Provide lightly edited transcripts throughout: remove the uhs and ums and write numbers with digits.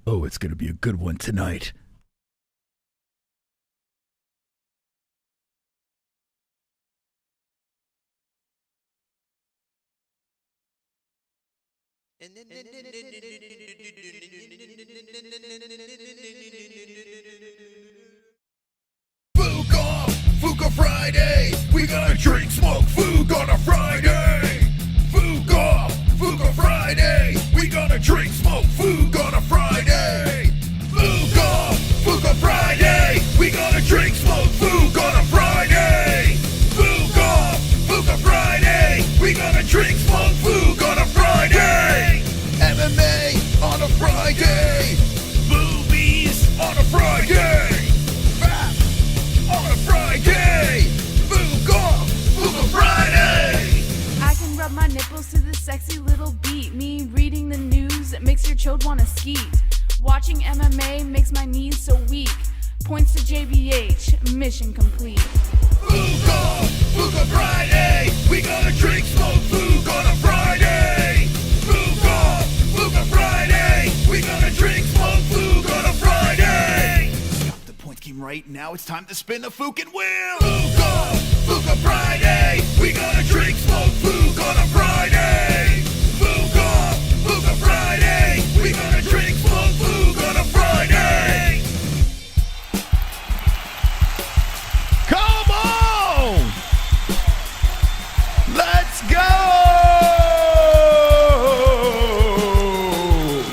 Oh, it's going to be a good one tonight. Fook off, Fook Friday. We gonna drink, smoke, Fook on a Friday. Fook off, Fook Friday. We gonna drink, smoke, Fook on a Friday. Fook off, Fook Friday. We gonna drink, smoke, Fook on a Friday. Fook off, Fook Friday. We gonna drink, smoke, Fook on a Friday. MMA on a Friday. Boobies on a Friday. Rap on a Friday. Fook off, Fook Friday. I can rub my nipples to this sexy little beat. Me reading the news, it makes your chode wanna skeet. Watching MMA makes my knees so weak. Points to JBH, mission complete. Fook off, Fook Friday. We gonna drink, smoke, Fook on a Friday. Fook off, Fook Friday. We gonna drink, smoke, Fook on a Friday. Stop the point scheme right now. It's time to spin the Fookin' wheel. Fook off, Fook Friday. We gonna drink, smoke, Fook on a Friday. Fook off, Fook Friday. We gonna drink, smoke, Fook on a Friday. Come on! Let's go!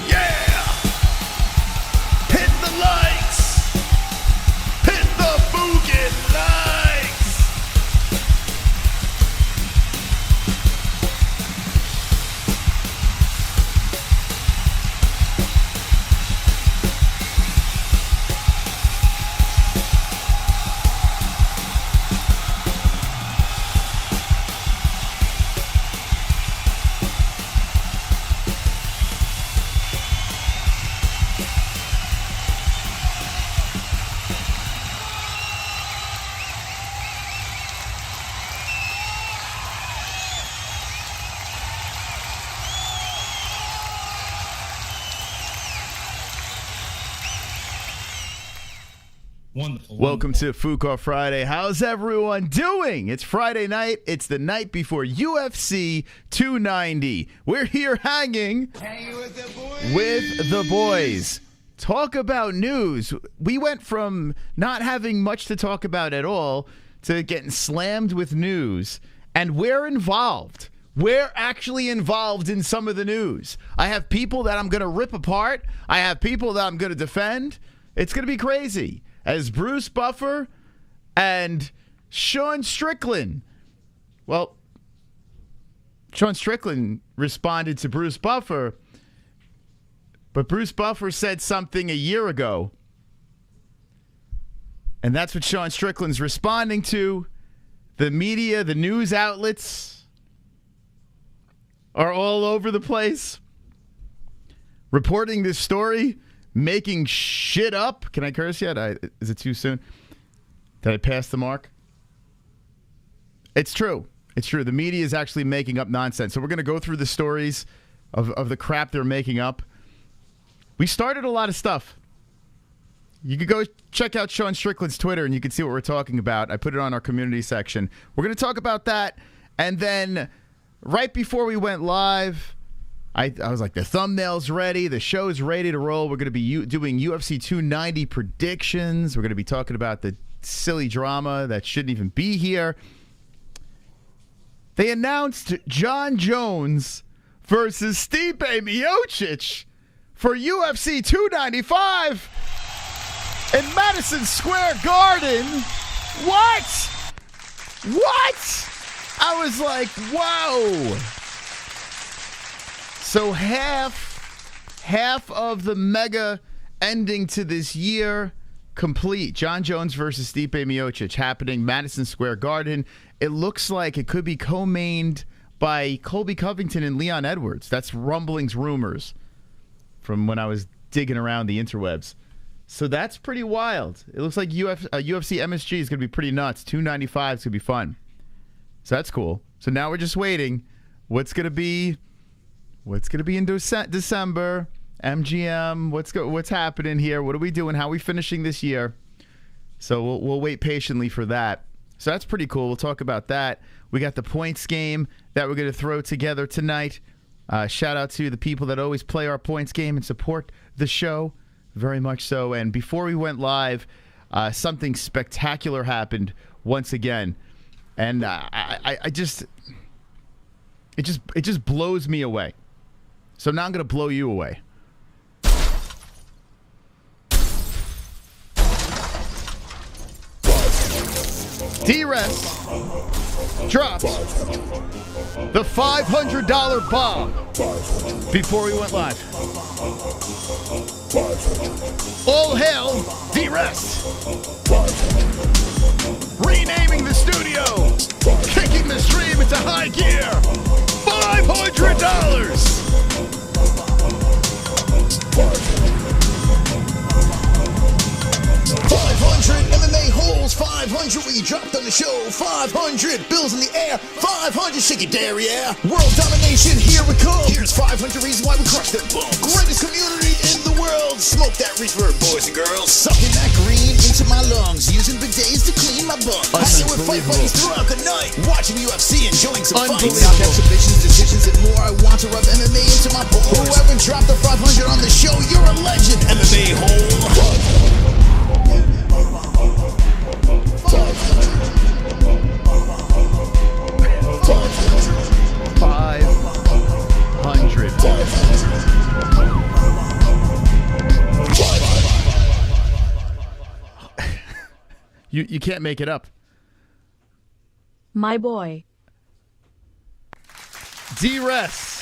Yeah! Hit the lights! Hit the Fookin' lights! Wonderful. Welcome to Fook Off Friday. How's everyone doing? It's Friday night. It's the night before UFC 290. We're here hanging with the boys. Talk about news. We went from not having much to talk about at all to getting slammed with news. And we're involved. We're actually involved in some of the news. I have people that I'm going to rip apart. I have people that I'm going to defend. It's going to be crazy. As Bruce Buffer and Sean Strickland. Well, Sean Strickland responded to Bruce Buffer, but Bruce Buffer said something a year ago. And that's what Sean Strickland's responding to. The media, the news outlets are all over the place reporting this story. Making shit up. Can I curse yet? Is it too soon? Did I pass the mark? It's true. It's true. The media is actually making up nonsense. So we're going to go through the stories of the crap they're making up. We started a lot of stuff. You could go check out Sean Strickland's Twitter and you can see what we're talking about. I put it on our community section. We're going to talk about that. And then right before we went live, I was like, the thumbnail's ready. The show's ready to roll. We're going to be doing UFC 290 predictions. We're going to be talking about the silly drama that shouldn't even be here. They announced Jon Jones versus Stipe Miocic for UFC 295 in Madison Square Garden. What? What? I was like, whoa. So half of the mega ending to this year complete. Jon Jones versus Stipe Miocic happening Madison Square Garden. It looks like it could be co-mained by Colby Covington and Leon Edwards. That's rumblings, rumors from when I was digging around the interwebs. So that's pretty wild. It looks like UFC MSG is going to be pretty nuts. 295 is going to be fun. So that's cool. So now we're just waiting. What's going to be in December? MGM, what's happening here? What are we doing? How are we finishing this year? So we'll wait patiently for that. So that's pretty cool. We'll talk about that. We got the points game that we're going to throw together tonight. Shout out to the people that always play our points game and support the show. Very much so. And before we went live, something spectacular happened once again. And it just blows me away. So now I'm going to blow you away. DRESS dropped the $500 bomb before we went live. All hail DRESS. Renaming the studio, kicking the stream into high gear. $500. MMA-Holes, 500 we dropped on the show, 500 bills in the air, 500 shake it derriere. World domination, here we come. Here's 500 reasons why we crush them bumps. Greatest community in the world, smoke that reefer, boys and girls. Sucking that green into my lungs, using bidets to clean my butt. Hanging with fight buddies throughout the night, watching UFC, enjoying some fights. Exhibitions, decisions, and more. I want to rub MMA into my balls. Whoever dropped the 500 on the show, you're a legend. MMA-Hole. 500. You can't make it up. My boy. DRESS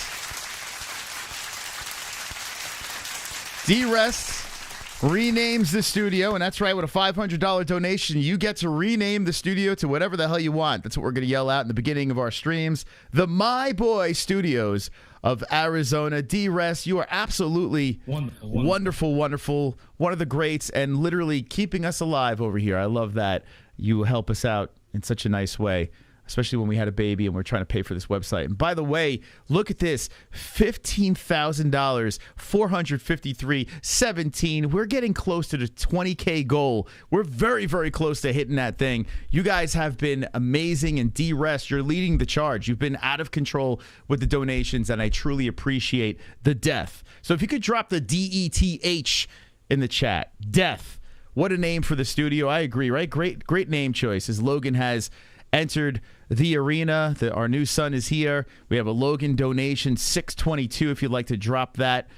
renames the studio, and that's right, with a $500 donation, you get to rename the studio to whatever the hell you want. That's what we're going to yell out in the beginning of our streams. The My Boy Studios of Arizona. DRESS, you are absolutely wonderful. One of the greats, and literally keeping us alive over here. I love that. You help us out in such a nice way, especially when we had a baby and we're trying to pay for this website. And by the way, look at this, $15,000, 453, 17. We're getting close to the 20K goal. We're very, very close to hitting that thing. You guys have been amazing, and DRESS, you're leading the charge. You've been out of control with the donations, and I truly appreciate the death. So if you could drop the DETH in the chat, death. What a name for the studio. I agree, right? Great name choice, as Logan has entered the arena. Our new son is here. We have a Logan donation, $622. If you'd like to drop that,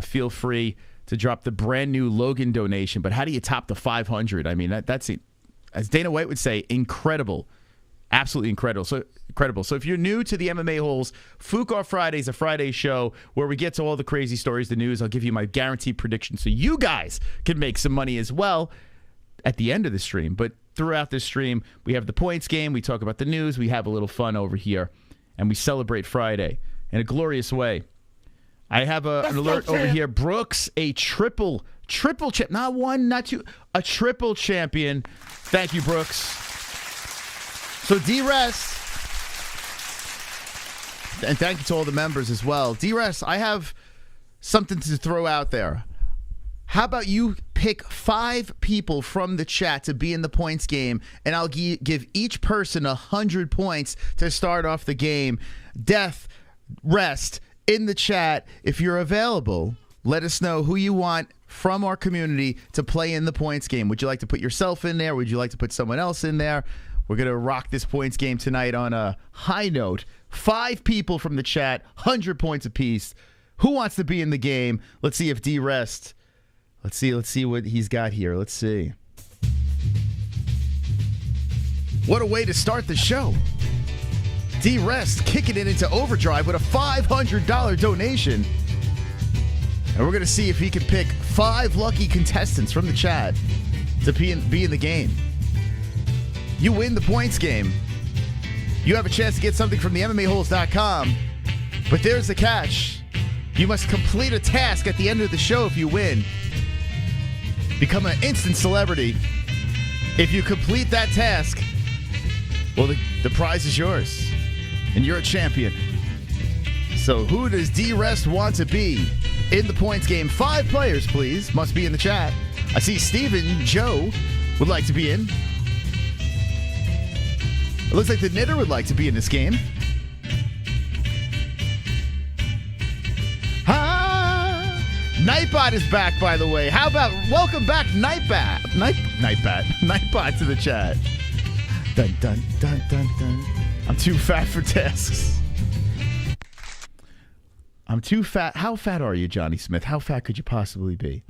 feel free to drop the brand new Logan donation. But how do you top the 500? I mean, that's, as Dana White would say, incredible. Absolutely incredible. So if you're new to the MMA-Holes, Fook Off Friday is a Friday show where we get to all the crazy stories, the news. I'll give you my guaranteed prediction so you guys can make some money as well at the end of the stream. But throughout this stream, we have the points game, we talk about the news, we have a little fun over here, and we celebrate Friday in a glorious way. I have an alert over here. Brooks, a triple champ, not one, not two, a triple champion. Thank you, Brooks. So DRESS, and thank you to all the members as well. DRESS, I have something to throw out there. How about you pick 5 people from the chat to be in the points game, and I'll give each person 100 points to start off the game. Death, rest, in the chat. If you're available, let us know who you want from our community to play in the points game. Would you like to put yourself in there? Would you like to put someone else in there? We're going to rock this points game tonight on a high note. 5 people from the chat, 100 points apiece. Who wants to be in the game? Let's see if DRESS... Let's see what he's got here. Let's see. What a way to start the show. DRESS kicking it into overdrive with a $500 donation. And we're going to see if he can pick 5 lucky contestants from the chat to be in the game. You win the points game. You have a chance to get something from the MMAHoles.com. But there's the catch. You must complete a task at the end of the show if you win. Become an instant celebrity. If you complete that task, well, the prize is yours. And you're a champion. So who does DRESS want to be? in the points game. 5 players, please. Must be in the chat. I see Steven Joe would like to be in. It looks like the Knitter would like to be in this game. Nightbot is back, by the way. How about welcome back, Nightbot? Nightbot to the chat. Dun dun dun dun dun. I'm too fat for tasks. I'm too fat. How fat are you, Johnny Smith? How fat could you possibly be?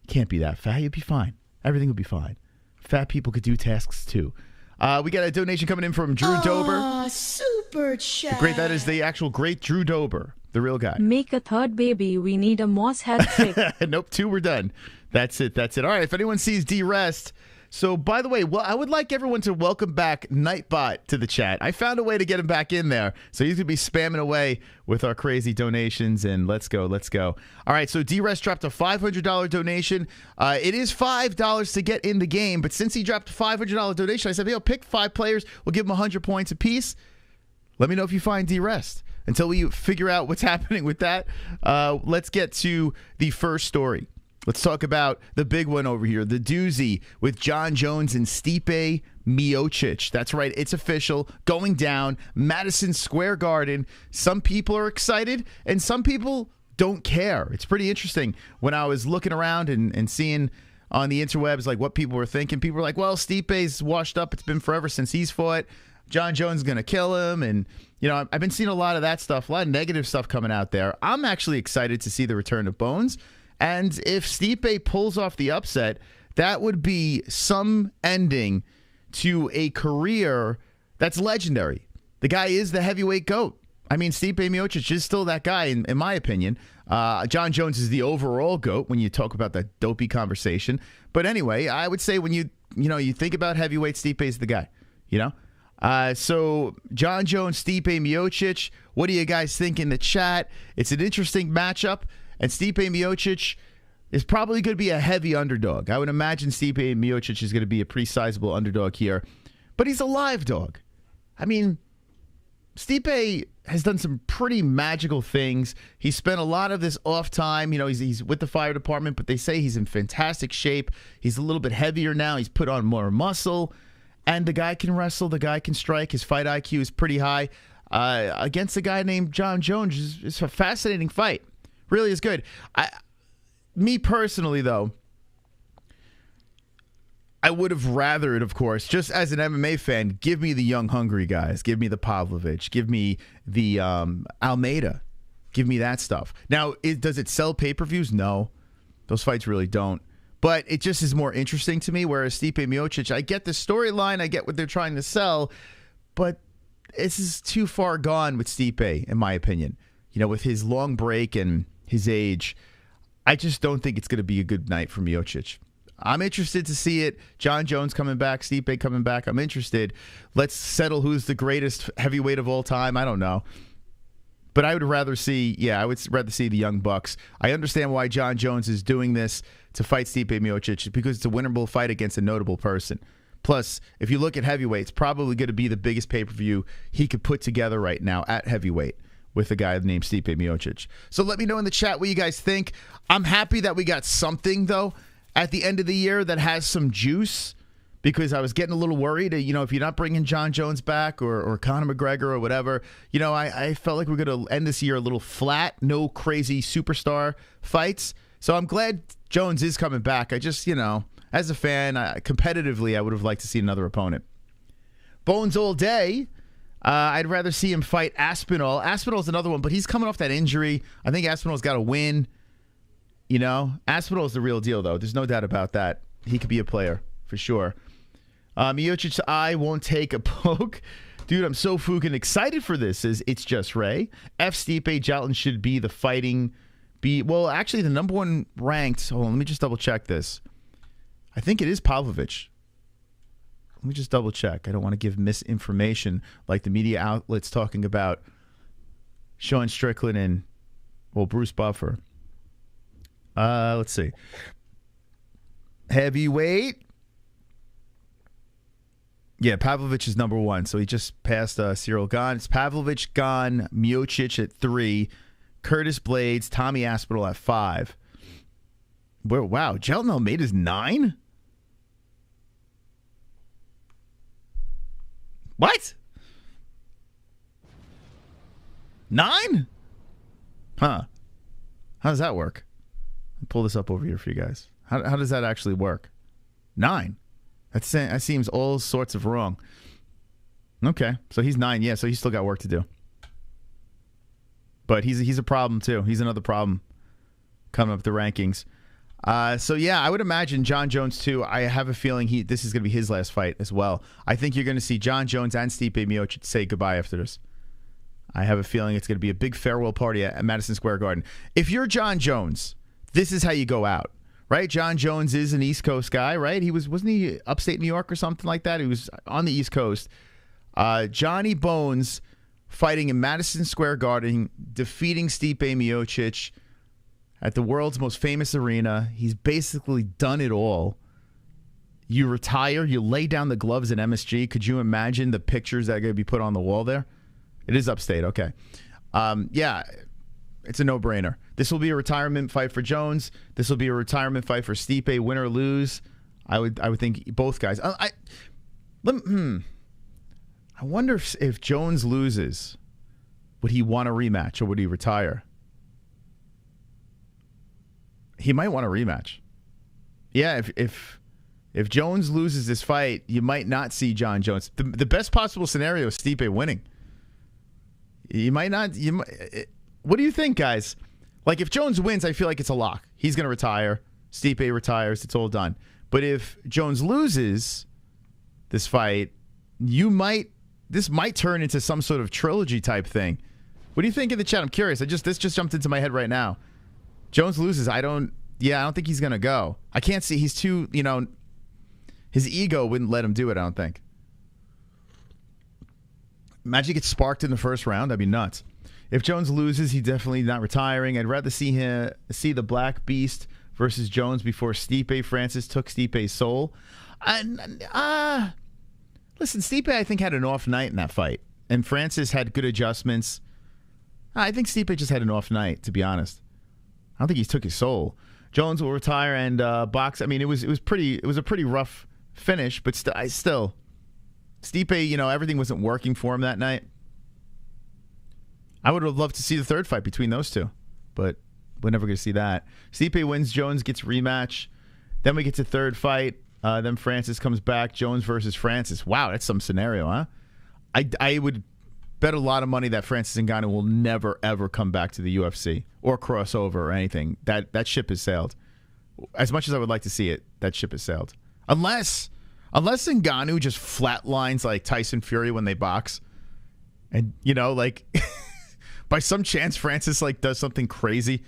Can't be that fat. You'd be fine. Everything would be fine. Fat people could do tasks too. We got a donation coming in from Drew Dober. Super chat. Great. That is the actual great Drew Dober. The real guy. Make a third baby. We need a Moss hat trick. Nope, 2 we're done. That's it. All right, if anyone sees D-Rest. So, by the way, I would like everyone to welcome back Nightbot to the chat. I found a way to get him back in there. So he's going to be spamming away with our crazy donations, and let's go. All right, so D-Rest dropped a $500 donation. It is $5 to get in the game, but since he dropped a $500 donation, I said, hey, pick 5 players. We'll give them 100 points apiece. Let me know if you find D-Rest. Until we figure out what's happening with that, let's get to the first story. Let's talk about the big one over here, the doozy with Jon Jones and Stipe Miocic. That's right, it's official, going down, Madison Square Garden. Some people are excited, and some people don't care. It's pretty interesting. When I was looking around and seeing on the interwebs like what people were thinking, people were like, well, Stipe's washed up. It's been forever since he's fought. Jon Jones is going to kill him, and I've been seeing a lot of that stuff, a lot of negative stuff coming out there. I'm actually excited to see the return of Bones, and if Stipe pulls off the upset, that would be some ending to a career that's legendary. The guy is the heavyweight GOAT. I mean, Stipe Miocic is still that guy, in my opinion. Jon Jones is the overall GOAT when you talk about that dopey conversation. But anyway, I would say when you think about heavyweight, Stipe is the guy, So, Jon Jones, Stipe Miocic, what do you guys think in the chat? It's an interesting matchup, and Stipe Miocic is probably going to be a heavy underdog. I would imagine Stipe Miocic is going to be a pretty sizable underdog here, but he's a live dog. I mean, Stipe has done some pretty magical things. He spent a lot of this off time. He's with the fire department, but they say he's in fantastic shape. He's a little bit heavier now. He's put on more muscle. And the guy can wrestle. The guy can strike. His fight IQ is pretty high. Against a guy named Jon Jones, it's a fascinating fight. Really is good. Me personally, though, I would have rathered, of course, just as an MMA fan, give me the young, hungry guys. Give me the Pavlovich. Give me the Almeida. Give me that stuff. Now, does it sell pay-per-views? No. Those fights really don't. But it just is more interesting to me, whereas Stipe Miocic, I get the storyline, I get what they're trying to sell, but this is too far gone with Stipe, in my opinion. With his long break and his age, I just don't think it's going to be a good night for Miocic. I'm interested to see it. Jon Jones coming back, Stipe coming back. I'm interested. Let's settle who's the greatest heavyweight of all time. I don't know. But I would rather see, the young bucks. I understand why Jon Jones is doing this to fight Stipe Miocic, because it's a winnable fight against a notable person. Plus, if you look at heavyweight, it's probably going to be the biggest pay-per-view he could put together right now at heavyweight with a guy named Stipe Miocic. So let me know in the chat what you guys think. I'm happy that we got something, though, at the end of the year that has some juice, because I was getting a little worried. If you're not bringing Jon Jones back or Conor McGregor or whatever, I felt like we're going to end this year a little flat, no crazy superstar fights. So I'm glad Jones is coming back. I just, as a fan, competitively, I would have liked to see another opponent. Bones all day. I'd rather see him fight Aspinall. Aspinall's another one, but he's coming off that injury. I think Aspinall's got to win. Aspinall's the real deal, though. There's no doubt about that. He could be a player for sure. Miocic's eye won't take a poke. Dude, I'm so fucking excited for this. It's just Ray. F. Stipe Jalton should be the fighting... Well, actually, the number one ranked... Hold on, let me just double check this. I think it is Pavlovich. Let me just double check. I don't want to give misinformation like the media outlets talking about Sean Strickland and, Bruce Buffer. Let's see. Heavyweight. Yeah, Pavlovich is number one. So he just passed Cyril Gane. It's Pavlovich, Gane, Miocic at 3, Curtis Blades, Tommy Aspinall at 5. Wow, Jelton Almeida's 9? What? 9? Huh. How does that work? I'll pull this up over here for you guys. How does that actually work? 9. That seems all sorts of wrong. Okay, so he's 9. Yeah, so he's still got work to do. But he's a problem too. He's another problem coming up the rankings. So yeah, I would imagine Jon Jones too. I have a feeling this is going to be his last fight as well. I think you're going to see Jon Jones and Stipe Miocic say goodbye after this. I have a feeling it's going to be a big farewell party at Madison Square Garden. If you're Jon Jones, this is how you go out, right? Jon Jones is an East Coast guy, right? Wasn't he upstate New York or something like that? He was on the East Coast. Johnny Bones fighting in Madison Square Garden, defeating Stipe Miocic at the world's most famous arena. He's basically done it all. You retire, you lay down the gloves at MSG. Could you imagine the pictures that are going to be put on the wall there? It is upstate, okay. Yeah, it's a no-brainer. This will be a retirement fight for Jones. This will be a retirement fight for Stipe, win or lose. I would think both guys. I wonder if Jones loses, would he want a rematch or would he retire? He might want a rematch. Yeah, if Jones loses this fight, you might not see Jon Jones. The best possible scenario is Stipe winning. You might not. What do you think, guys? Like, if Jones wins, I feel like it's a lock. He's going to retire. Stipe retires. It's all done. But if Jones loses this fight, this might turn into some sort of trilogy type thing. What do you think in the chat? I'm curious. This just jumped into my head right now. Jones loses. I don't think he's going to go. I can't see. He's too, his ego wouldn't let him do it, I don't think. Imagine he gets sparked in the first round. That'd be nuts. If Jones loses, he's definitely not retiring. I'd rather see the Black Beast versus Jones before Stipe Francis took Stipe's soul. Listen, Stipe, I think, had an off night in that fight. And Francis had good adjustments. I think Stipe just had an off night, to be honest. I don't think he took his soul. Jones will retire and box. I mean, it was a pretty rough finish, but still, Stipe, everything wasn't working for him that night. I would have loved to see the third fight between those two, but we're never going to see that. Stipe wins, Jones gets rematch. Then we get to third fight. Then Francis comes back. Jones versus Francis. Wow, that's some scenario, huh? I would bet a lot of money that Francis Ngannou will never, ever come back to the UFC or cross over or anything. That ship has sailed. As much as I would like to see it, that ship has sailed. Unless Ngannou just flatlines like Tyson Fury when they box. And, by some chance Francis does something crazy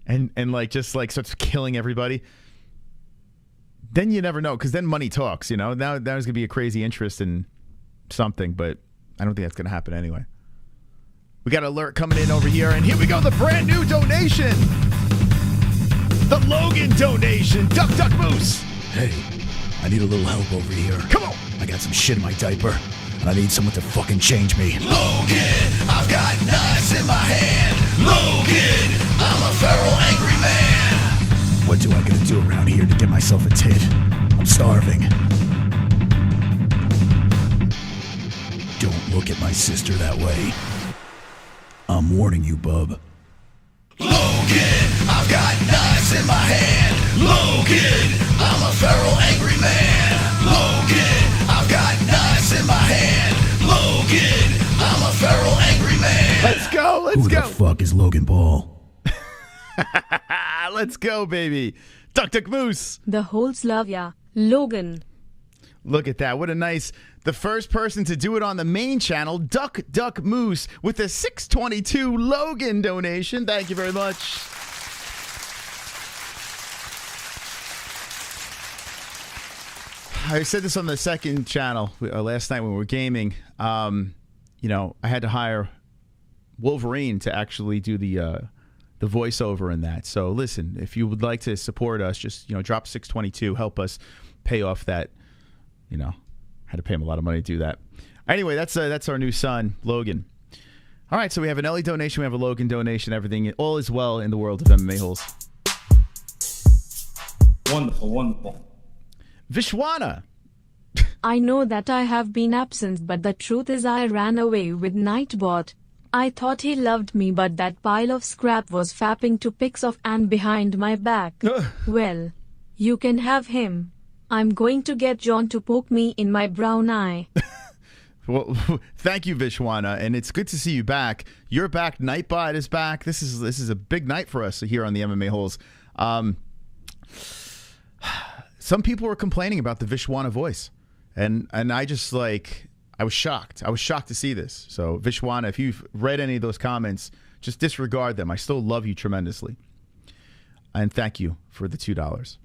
and just starts killing everybody. Then you never know, because then money talks, Now there's going to be a crazy interest in something, but I don't think that's going to happen anyway. We got an alert coming in over here, and here we go, the brand new donation. The Logan donation. Duck, duck, moose. Hey, I need a little help over here. Come on. I got some shit in my diaper, and I need someone to fucking change me. Logan, I've got knives in my hand. Logan, I'm a feral angry man. What do I gotta do around here to get myself a tit? I'm starving. Don't look at my sister that way. I'm warning you, bub. Logan, I've got knives in my hand. Logan, I'm a feral angry man. Logan, I've got knives in my hand. Logan, I'm a feral angry man. Let's go. Who the fuck is Logan Paul? Let's go, baby. Duck, duck, moose. The Holes love ya. Logan. Look at that. What a nice... The first person to do it on the main channel, Duck, Duck, Moose, with a 622 Logan donation. Thank you very much. I said this on the second channel last night when we were gaming. I had to hire Wolverine to actually do the voiceover in that. So listen, if you would like to support us, just drop 622, help us pay off that. Had to pay him a lot of money to do that. Anyway, that's our new son, Logan. All right, so we have an Ellie donation, we have a Logan donation, everything. All is well in the world of MMA Holes. Wonderful, wonderful. Vishwana. I know that I have been absent, but the truth is I ran away with Nightbot. I thought he loved me, but that pile of scrap was fapping to pics of and behind my back. Well, you can have him. I'm going to get John to poke me in my brown eye. Well, thank you, Vishwana, and it's good to see you back. You're back. Nightbot is back. This is a big night for us here on the MMA Holes. Some people were complaining about the Vishwana voice, and I just I was shocked. I was shocked to see this. So Vishwana, if you've read any of those comments, just disregard them. I still love you tremendously, and thank you for the $2.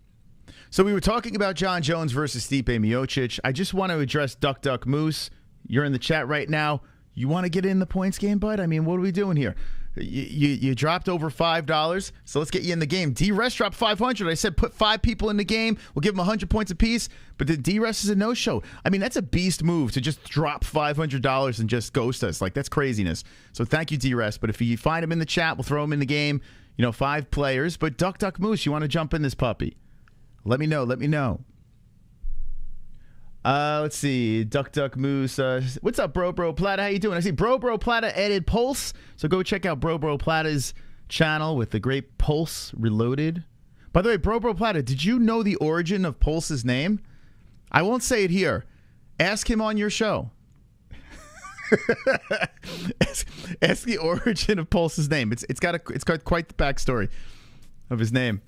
So we were talking about Jon Jones versus Stipe Miocic. I just want to address Duck Duck Moose. You're in the chat right now. You want to get in the points game, bud? I mean, what are we doing here? You dropped over $5, so let's get you in the game. D-Rest dropped 500. I said put 5 people in the game. We'll give them 100 points apiece, but the D-Rest is a no-show. I mean, that's a beast move to just drop $500 and just ghost us. Like, that's craziness. So thank you, D-Rest. But if you find him in the chat, we'll throw him in the game. 5 players. But Duck Duck Moose, you want to jump in this puppy? Let me know. Let me know. Let's see. Duck Duck Moose. What's up, Bro Plata? How you doing? I see Bro Plata added Pulse. So go check out Bro Plata's channel with the great Pulse Reloaded. By the way, Bro Plata, did you know the origin of Pulse's name? I won't say it here. Ask him on your show. ask the origin of Pulse's name. It's got quite the backstory of his name.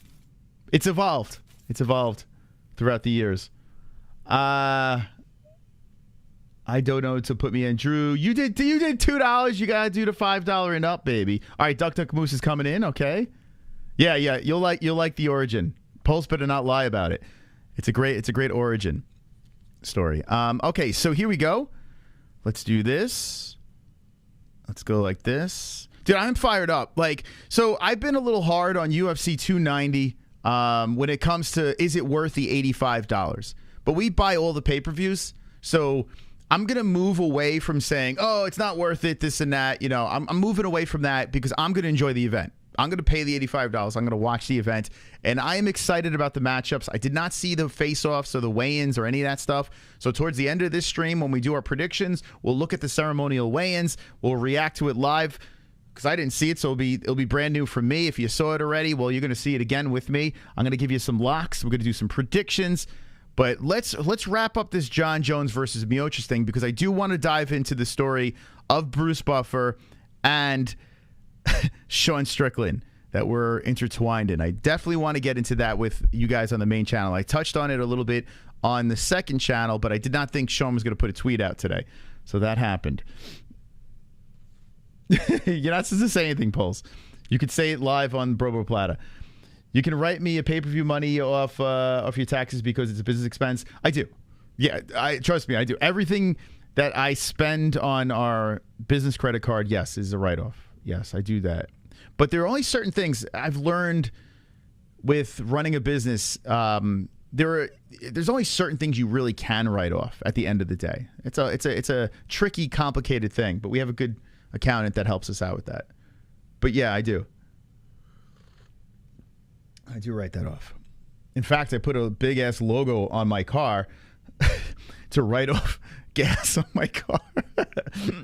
It's evolved. It's evolved throughout the years. I don't know to put me in. Drew, you did $2. You gotta do the $5 and up, baby. All right, Duck Duck Moose is coming in. Okay, yeah. You'll like the origin. Pulse better not lie about it. It's a great origin story. Okay, so here we go. Let's do this. Let's go like this, dude. I'm fired up. So I've been a little hard on UFC 290 when it comes to is it worth the $85. But we buy all the pay-per-views, so I'm going to move away from saying, oh, it's not worth it, this and that. I'm moving away from that because I'm going to enjoy the event. I'm going to pay the $85. I'm going to watch the event, and I am excited about the matchups. I did not see the face-offs or the weigh-ins or any of that stuff. So towards the end of this stream, when we do our predictions, we'll look at the ceremonial weigh-ins. We'll react to it live because I didn't see it, so it'll be brand new for me. If you saw it already, well, you're going to see it again with me. I'm going to give you some locks. We're going to do some predictions. But let's wrap up this Jon Jones versus Miocic thing because I do want to dive into the story of Bruce Buffer and Sean Strickland that we're intertwined in. I definitely want to get into that with you guys on the main channel. I touched on it a little bit on the second channel, but I did not think Sean was going to put a tweet out today. So that happened. You're not supposed to say anything, Pulse. You could say it live on Bro Plata. You can write me a pay-per-view money off your taxes because it's a business expense. I do. Yeah, trust me, I do. Everything that I spend on our business credit card, yes, is a write-off. Yes, I do that. But there are only certain things I've learned with running a business. There's only certain things you really can write off at the end of the day. It's a tricky, complicated thing, but we have a good accountant that helps us out with that. But yeah, I do. I do write that off. In fact, I put a big-ass logo on my car to write off gas on my car.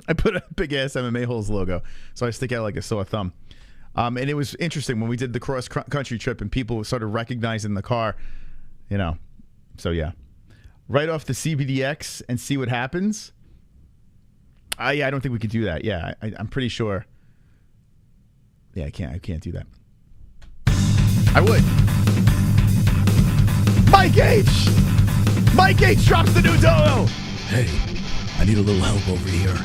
I put a big-ass MMA Holes logo, so I stick out like a sore thumb. And it was interesting when we did the cross-country trip and people started recognizing the car, So, yeah. Write off the CBDX and see what happens. Yeah, I don't think we could do that. Yeah, I'm pretty sure. Yeah, I can't do that. I would. Mike H drops the new dono. Hey, I need a little help over here.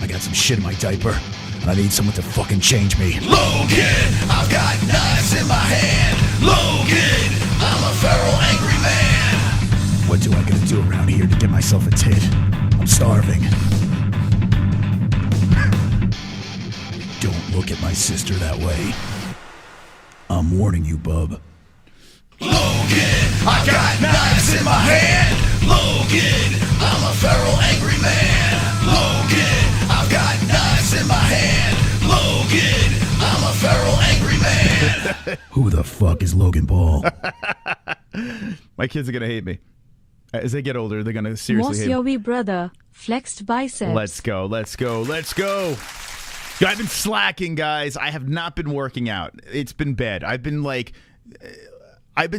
I got some shit in my diaper, and I need someone to fucking change me. Logan, I've got knives in my hand. Logan, I'm a feral angry man. What do I gotta do around here to get myself a tit? I'm starving. Don't look at my sister that way. I'm warning you, bub. Logan, I've got knives in my hand. Logan, I'm a feral angry man. Logan, I've got knives in my hand. feral angry man. Who the fuck is Logan Paul? My kids are going to hate me. As they get older, they're going to seriously hate me. Mosyovi brother, flexed biceps. Let's go. Let's go. Let's go. I've been slacking, guys. I have not been working out. It's been bad. I've been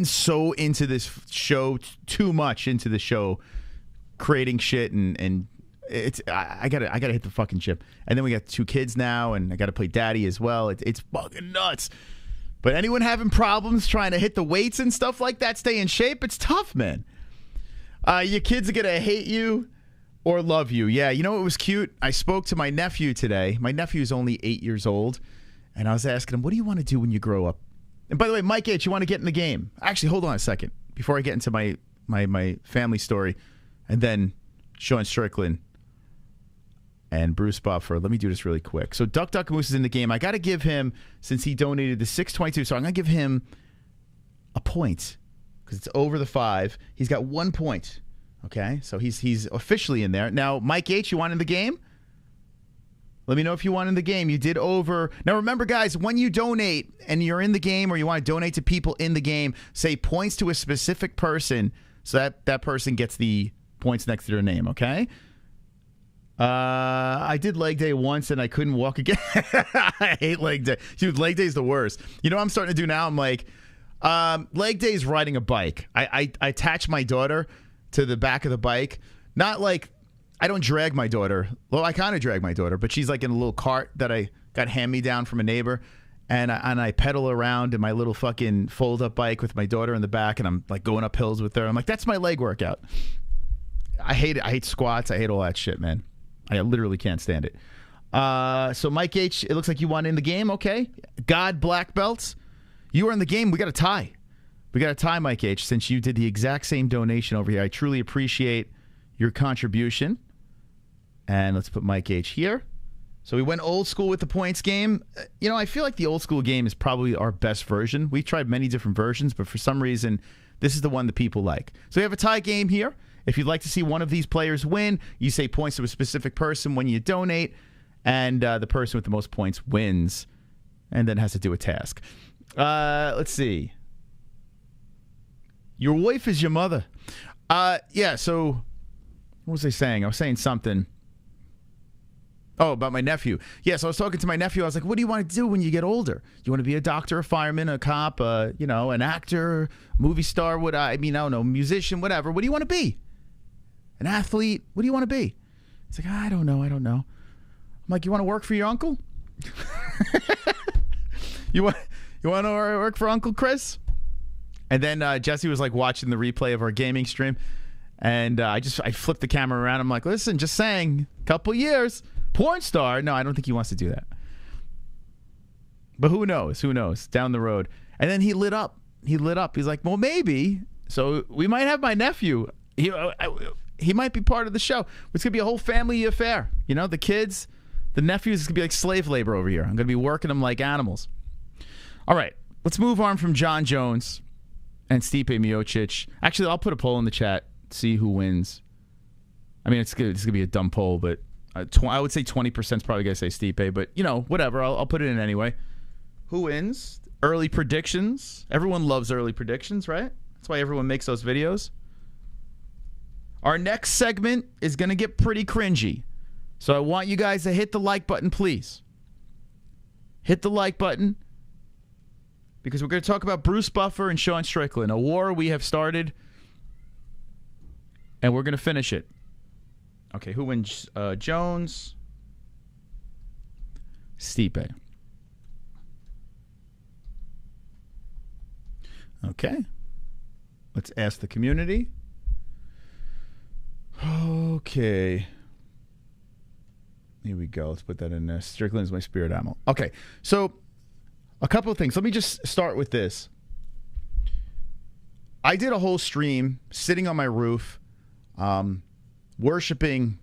so into this show, too much into the show, creating shit, and it's I gotta hit the fucking gym. And then we got 2 kids now, and I gotta play daddy as well. It's fucking nuts. But anyone having problems trying to hit the weights and stuff like that, stay in shape, it's tough, man. Your kids are gonna hate you or love you. Yeah, you know what was cute? I spoke to my nephew today. My nephew is only 8 years old, and I was asking him, what do you want to do when you grow up? And by the way, Mike H., you want to get in the game? Actually, hold on a second. Before I get into my family story, and then Sean Strickland and Bruce Buffer, let me do this really quick. So Duck Duck Moose is in the game. I got to give him, since he donated the 622, so I'm going to give him a point because it's over the 5. He's got 1 point. Okay, so he's officially in there. Now, Mike H., you want in the game? Let me know if you want in the game. You did over. Now, remember, guys, when you donate and you're in the game or you want to donate to people in the game, say points to a specific person so that person gets the points next to their name, okay? I did leg day once and I couldn't walk again. I hate leg day. Dude, leg day is the worst. You know what I'm starting to do now? I'm like, leg day is riding a bike. I attach my daughter to the back of the bike. Not like, I don't drag my daughter. Well, I kind of drag my daughter, but she's like in a little cart that I got hand-me-down from a neighbor. And I pedal around in my little fucking fold-up bike with my daughter in the back, and I'm like going up hills with her. I'm like, that's my leg workout. I hate it. I hate squats. I hate all that shit, man. I literally can't stand it. So Mike H., it looks like you won in the game. Okay. God Black Belts. You are in the game. We got a tie. We got a tie, Mike H., since you did the exact same donation over here. I truly appreciate your contribution. And let's put Mike H. here. So we went old school with the points game. You know, I feel like the old school game is probably our best version. We've tried many different versions, but for some reason, this is the one that people like. So we have a tie game here. If you'd like to see one of these players win, you say points to a specific person when you donate, and the person with the most points wins, and then has to do a task. Let's see. Your wife is your mother. Yeah, so what was I saying? I was saying something. Oh, about my nephew. Yeah, so I was talking to my nephew. I was like, what do you want to do when you get older? You want to be a doctor, a fireman, a cop, you know, an actor, movie star, I don't know, musician, whatever. What do you want to be? An athlete? What do you want to be? He's like, I don't know. I'm like, you want to work for your uncle? You want to work for Uncle Chris? And then Jesse was like watching the replay of our gaming stream, and I flipped the camera around. I'm like, listen, just saying, couple years. Porn star? No, I don't think he wants to do that. But who knows? Who knows? Down the road. And then he lit up. He's like, well, maybe. So we might have my nephew. He might be part of the show. It's going to be a whole family affair. You know, the kids, the nephews, it's going to be like slave labor over here. I'm going to be working them like animals. All right. Let's move on from Jon Jones and Stipe Miocic. Actually, I'll put a poll in the chat. See who wins. I mean, it's going to be a dumb poll, but I would say 20% is probably going to say Stipe, but, you know, whatever. I'll put it in anyway. Who wins? Early predictions. Everyone loves early predictions, right? That's why everyone makes those videos. Our next segment is going to get pretty cringy. So I want you guys to hit the like button, please. Hit the like button. Because we're going to talk about Bruce Buffer and Sean Strickland, a war we have started. And we're going to finish it. Okay, who wins? Jones. Stipe. Okay. Let's ask the community. Okay. Here we go. Let's put that in there. Strickland is my spirit animal. Okay, so a couple of things. Let me just start with this. I did a whole stream sitting on my roof, worshiping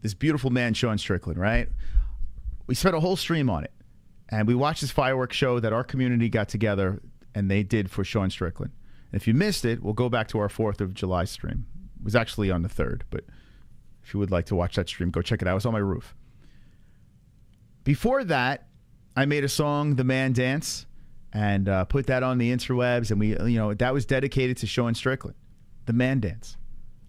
this beautiful man, Sean Strickland, right? We spent a whole stream on it. And we watched this fireworks show that our community got together and they did for Sean Strickland. And if you missed it, we'll go back to our 4th of July stream. It was actually on the 3rd, but if you would like to watch that stream, go check it out. I was on my roof. Before that, I made a song, The Man Dance, and put that on the interwebs, and we, that was dedicated to Sean Strickland, The Man Dance.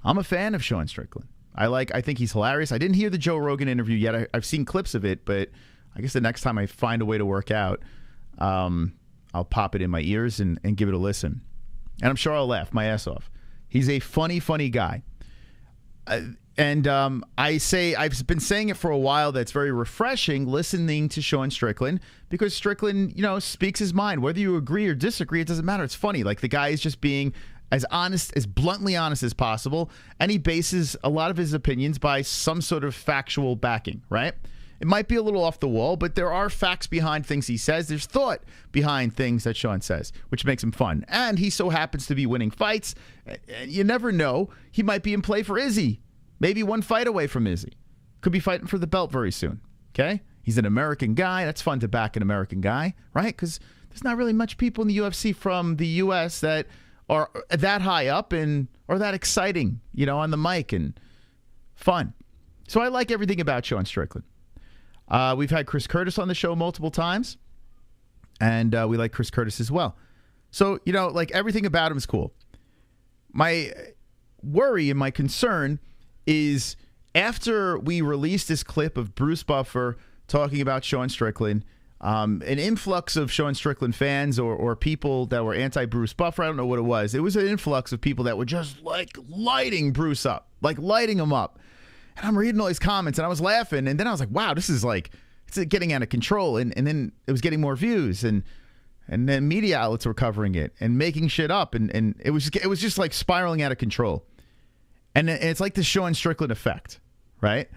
I'm a fan of Sean Strickland. I think he's hilarious. I didn't hear the Joe Rogan interview yet. I've seen clips of it, but I guess the next time I find a way to work out, I'll pop it in my ears and give it a listen. And I'm sure I'll laugh my ass off. He's a funny, funny guy. I've been saying it for a while that it's very refreshing listening to Sean Strickland, because Strickland, speaks his mind. Whether you agree or disagree, it doesn't matter. It's funny. Like, the guy is just being as honest, as bluntly honest as possible, and he bases a lot of his opinions by some sort of factual backing, right? It might be a little off the wall, but there are facts behind things he says. There's thought behind things that Sean says, which makes him fun. And he so happens to be winning fights. You never know. He might be in play for IZZY. Maybe one fight away from IZZY. Could be fighting for the belt very soon, okay? He's an American guy. That's fun to back an American guy, right? Because there's not really much people in the UFC from the U.S. that are that high up and are that exciting, on the mic and fun. So I like everything about Sean Strickland. We've had Chris Curtis on the show multiple times, and we like Chris Curtis as well. So, everything about him is cool. My worry and my concern is, after we released this clip of Bruce Buffer talking about Sean Strickland, an influx of Sean Strickland fans or people that were anti-Bruce Buffer, I don't know what it was. It was an influx of people that were just lighting Bruce up, lighting him up. And I'm reading all these comments, and I was laughing, and then I was like, wow, this is it's getting out of control. And then it was getting more views, and then media outlets were covering it and making shit up, and it was just spiraling out of control. And it's like the Sean Strickland effect, right?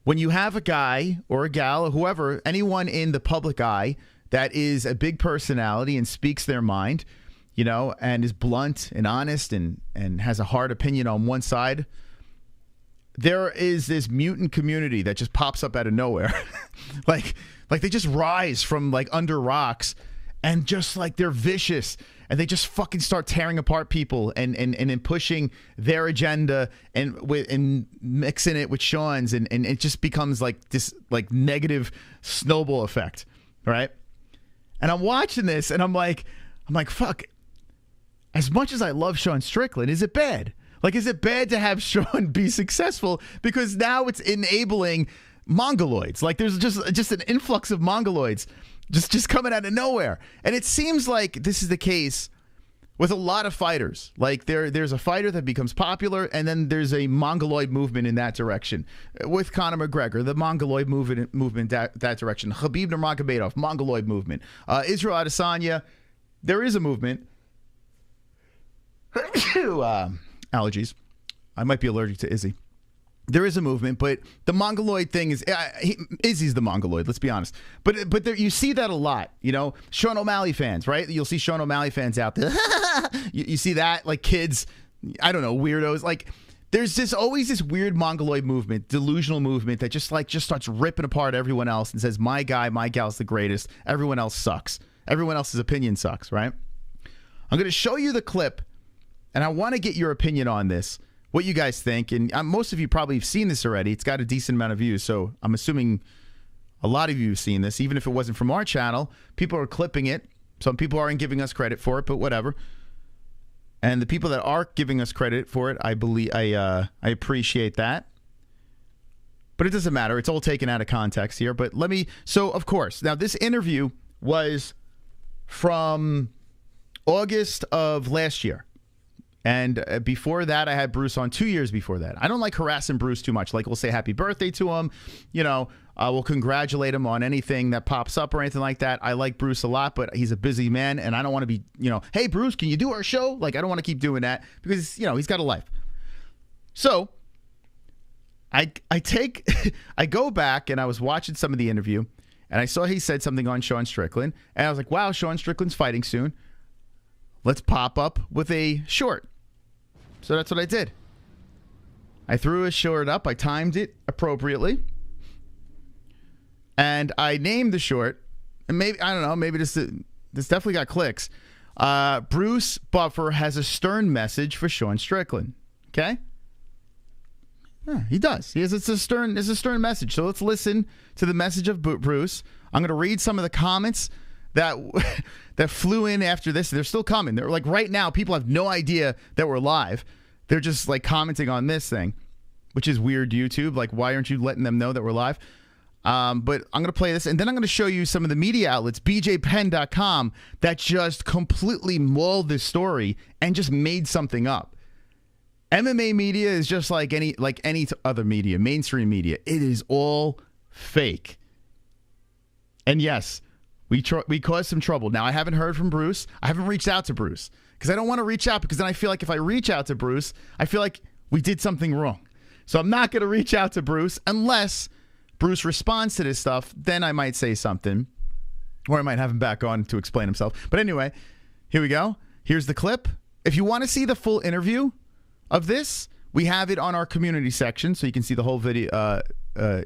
When you have a guy or a gal or whoever, anyone in the public eye that is a big personality and speaks their mind, and is blunt and honest and has a hard opinion on one side, there is this mutant community that just pops up out of nowhere. like they just rise from under rocks, and just they're vicious, and they just fucking start tearing apart people and pushing their agenda and mixing it with Sean's, and it just becomes this negative snowball effect, right? And I'm watching this, and I'm like, fuck. As much as I love Sean Strickland, is it bad? Is it bad to have Sean be successful? Because now it's enabling mongoloids. There's just an influx of mongoloids just coming out of nowhere. And it seems like this is the case with a lot of fighters. There's a fighter that becomes popular, and then there's a mongoloid movement in that direction. With Conor McGregor, the mongoloid movement that direction. Khabib Nurmagomedov, mongoloid movement. Israel Adesanya, there is a movement. Allergies. I might be allergic to IZZY. There is a movement, but the mongoloid thing is IZZY's the mongoloid. Let's be honest. But there, you see that a lot. Sean O'Malley fans, right? You'll see Sean O'Malley fans out there. you see that, kids. I don't know, weirdos. There's always this weird mongoloid movement, delusional movement that just starts ripping apart everyone else and says, my guy, my gal's the greatest. Everyone else sucks. Everyone else's opinion sucks, right? I'm going to show you the clip. And I want to get your opinion on this, what you guys think. And most of you probably have seen this already. It's got a decent amount of views, so I'm assuming a lot of you have seen this. Even if it wasn't from our channel, people are clipping it. Some people aren't giving us credit for it, but whatever. And the people that are giving us credit for it, I appreciate that. But it doesn't matter. It's all taken out of context here. But so of course, now this interview was from August of last year. And before that, I had Bruce on 2 years before that. I don't like harassing Bruce too much. We'll say happy birthday to him. We'll congratulate him on anything that pops up or anything like that. I like Bruce a lot, but he's a busy man, and I don't want to be, hey, Bruce, can you do our show? I don't want to keep doing that because, he's got a life. So I go back, and I was watching some of the interview, and I saw he said something on Sean Strickland, and I was like, wow, Sean Strickland's fighting soon. Let's pop up with a short. So that's what I did. I threw a short up. I timed it appropriately. And I named the short. And maybe, I don't know, maybe this definitely got clicks. Bruce Buffer has a stern message for Sean Strickland. Okay? Yeah, he does. It's a stern message. So let's listen to the message of Bruce. I'm going to read some of the comments that flew in after this. They're still coming. They're like right now, people have no idea that we're live. They're just like commenting on this thing, which is weird, YouTube. Like, why aren't you letting them know that we're live? But I'm going to play this, and then I'm going to show you some of the media outlets, bjpenn.com, that just completely mauled this story and just made something up. MMA media is just like any other media, mainstream media. It is all fake. And yes, we caused some trouble. Now, I haven't heard from Bruce. I haven't reached out to Bruce because I don't want to reach out, because then I feel like if I reach out to Bruce, I feel like we did something wrong. So I'm not going to reach out to Bruce unless Bruce responds to this stuff. Then I might say something, or I might have him back on to explain himself. But anyway, here we go. Here's the clip. If you want to see the full interview of this, we have it on our community section, so you can see the whole video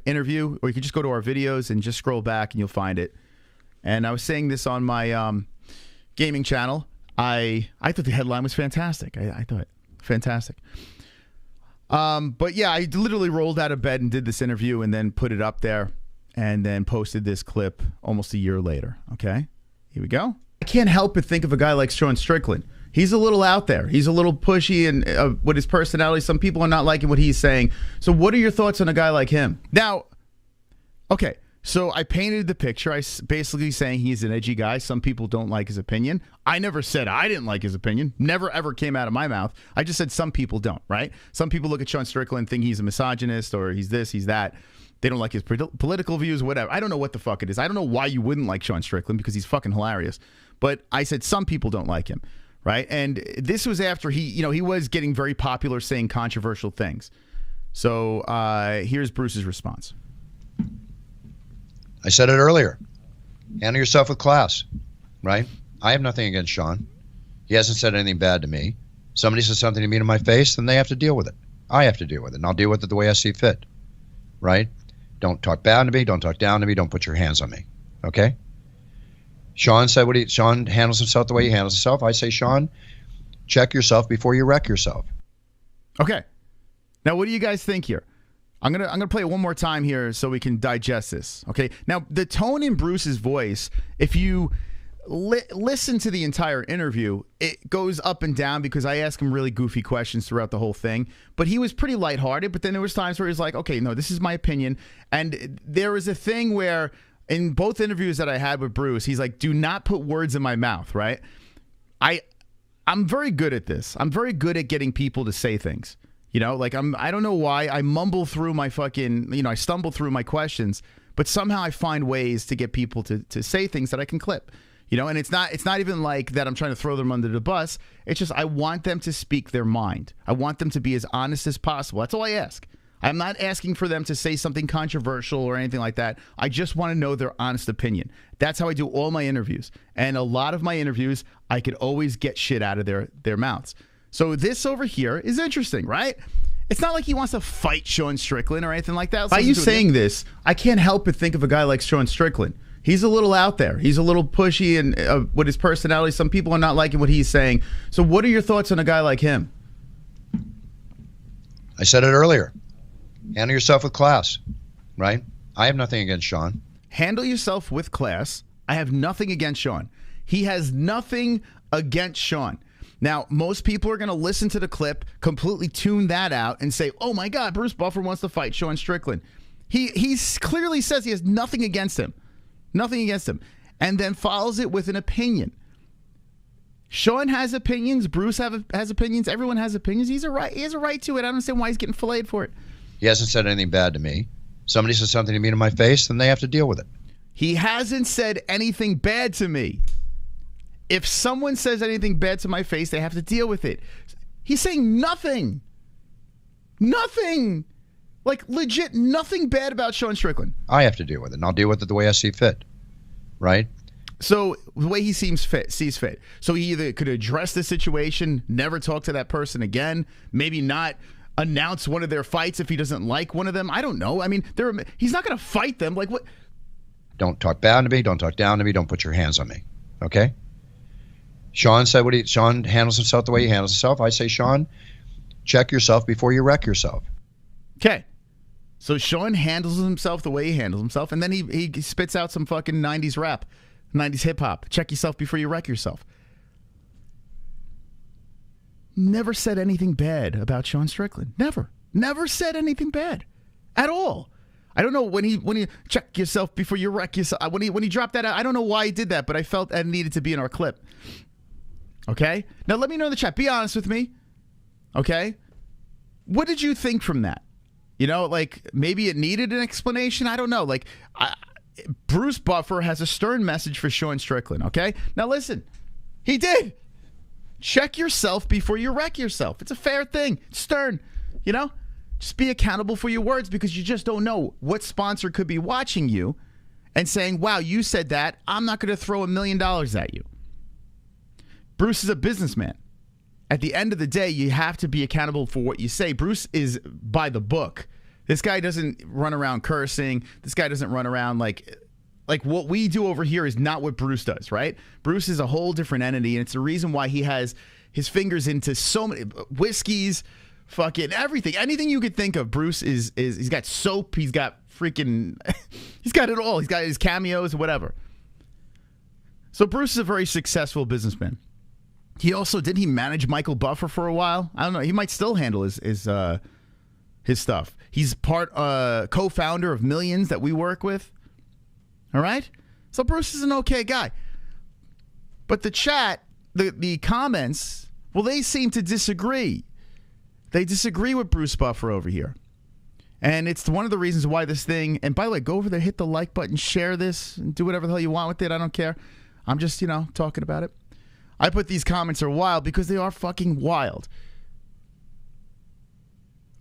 interview, or you can just go to our videos and just scroll back and you'll find it. And I was saying this on my gaming channel. I thought the headline was fantastic. I thought fantastic. But yeah, I literally rolled out of bed and did this interview and then put it up there and then posted this clip almost a year later. Okay, here we go. I can't help but think of a guy like Sean Strickland. He's a little out there. He's a little pushy and with his personality. Some people are not liking what he's saying. So what are your thoughts on a guy like him? Now, okay, so I painted the picture. I basically saying he's an edgy guy. Some people don't like his opinion. I never said I didn't like his opinion. Never, ever came out of my mouth. I just said some people don't, right? Some people look at Sean Strickland, think he's a misogynist or he's this, he's that. They don't like his political views, whatever. I don't know what the fuck it is. I don't know why you wouldn't like Sean Strickland, because he's fucking hilarious. But I said some people don't like him. Right. And this was after he was getting very popular saying controversial things. So here's Bruce's response. I said it earlier. Handle yourself with class. Right. I have nothing against Sean. He hasn't said anything bad to me. Somebody says something to me to my face, then they have to deal with it. I have to deal with it. And I'll deal with it the way I see fit. Right. Don't talk bad to me. Don't talk down to me. Don't put your hands on me. Okay. Sean said Sean handles himself the way he handles himself. I say, Sean, check yourself before you wreck yourself. Okay. Now, what do you guys think here? I'm gonna play it one more time here so we can digest this. Okay. Now, the tone in Bruce's voice, if you listen to the entire interview, it goes up and down because I ask him really goofy questions throughout the whole thing. But he was pretty lighthearted. But then there was times where he's like, okay, no, this is my opinion. And there was a thing where, in both interviews that I had with Bruce, he's like, do not put words in my mouth, right? I'm very good at this. I'm very good at getting people to say things. You know, like I don't know why I mumble through my fucking, I stumble through my questions, but somehow I find ways to get people to say things that I can clip. And it's not even like that I'm trying to throw them under the bus. It's just I want them to speak their mind. I want them to be as honest as possible. That's all I ask. I'm not asking for them to say something controversial or anything like that. I just want to know their honest opinion. That's how I do all my interviews. And a lot of my interviews, I could always get shit out of their mouths. So this over here is interesting, right? It's not like he wants to fight Sean Strickland or anything like that. By you saying this, I can't help but think of a guy like Sean Strickland. He's a little out there. He's a little pushy and with his personality. Some people are not liking what he's saying. So what are your thoughts on a guy like him? I said it earlier. Handle yourself with class, right? I have nothing against Sean. Handle yourself with class. I have nothing against Sean. He has nothing against Sean. Now, most people are going to listen to the clip, completely tune that out, and say, oh my God, Bruce Buffer wants to fight Sean Strickland. He clearly says he has nothing against him. Nothing against him. And then follows it with an opinion. Sean has opinions. Bruce has opinions. Everyone has opinions. He has a right to it. I don't understand why he's getting filleted for it. He hasn't said anything bad to me. Somebody says something to me to my face, then they have to deal with it. He hasn't said anything bad to me. If someone says anything bad to my face, they have to deal with it. He's saying nothing. Nothing. Like, legit nothing bad about Sean Strickland. I have to deal with it, and I'll deal with it the way I see fit. Right? So the way he sees fit. So he either could address the situation, never talk to that person again, maybe not announce one of their fights if he doesn't like one of them. I don't know. I mean, he's not going to fight them. Like, what? Don't talk bad to me. Don't talk down to me. Don't put your hands on me. Okay? Sean said Sean handles himself the way he handles himself. I say, Sean, check yourself before you wreck yourself. Okay. So Sean handles himself the way he handles himself, and then he spits out some fucking 90s rap, 90s hip-hop. Check yourself before you wreck yourself. Never said anything bad about Sean Strickland. Never said anything bad at all. I don't know when he check yourself before you wreck yourself. When he dropped that out, I don't know why he did that, but I felt that needed to be in our clip. Okay? Now let me know in the chat. Be honest with me. Okay? What did you think from that? You know, like maybe it needed an explanation. I don't know. Like Bruce Buffer has a stern message for Sean Strickland. Okay? Now listen. He did. Check yourself before you wreck yourself. It's a fair thing. It's stern. You know? Just be accountable for your words because you just don't know what sponsor could be watching you and saying, wow, you said that. I'm not going to throw $1 million at you. Bruce is a businessman. At the end of the day, you have to be accountable for what you say. Bruce is by the book. This guy doesn't run around cursing. This guy doesn't run around like what we do over here is not what Bruce does, right? Bruce is a whole different entity, and it's the reason why he has his fingers into so many whiskeys, fucking everything. Anything you could think of, Bruce is he's got soap, he's got freaking, he's got it all. He's got his cameos, whatever. So Bruce is a very successful businessman. He also, didn't he manage Michael Buffer for a while? I don't know. He might still handle his stuff. He's co-founder of Millions that we work with. All right? So Bruce is an okay guy. But the chat, the comments, well, they seem to disagree. They disagree with Bruce Buffer over here. And it's one of the reasons why this thing, and by the way, go over there, hit the like button, share this, and do whatever the hell you want with it. I don't care. I'm just, talking about it. I put these comments are wild because they are fucking wild.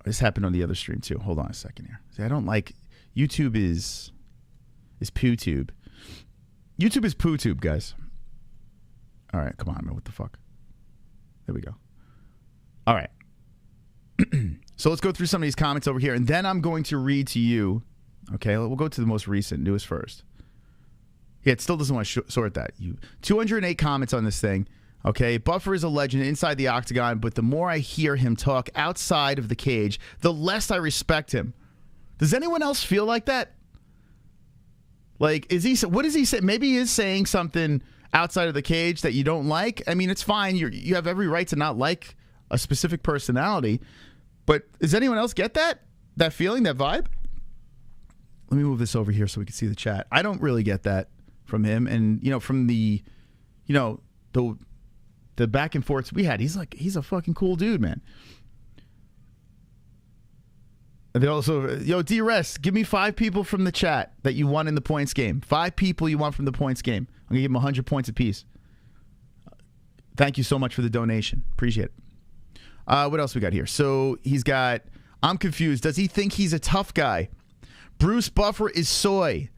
This happened on the other stream too. Hold on a second here. See, I don't like, YouTube is PooTube. YouTube is PooTube, guys. All right, come on, man. What the fuck? There we go. All right. So let's go through some of these comments over here, and then I'm going to read to you. Okay, we'll go to the most recent, newest first. Yeah, it still doesn't want to sort that. 208 comments on this thing. Okay, Buffer is a legend inside the octagon, but the more I hear him talk outside of the cage, the less I respect him. Does anyone else feel like that? Like, what is he saying? Maybe he is saying something outside of the cage that you don't like. I mean, it's fine. You have every right to not like a specific personality. But does anyone else get that feeling, that vibe? Let me move this over here so we can see the chat. I don't really get that from him. And, from the back and forths we had, he's a fucking cool dude, man. And they also, D-Rest, give me 5 people from the chat that you want in the points game. 5 people you want from the points game. I'm going to give them 100 points apiece. Thank you so much for the donation. Appreciate it. What else we got here? So he's got, I'm confused. Does he think he's a tough guy? Bruce Buffer is soy.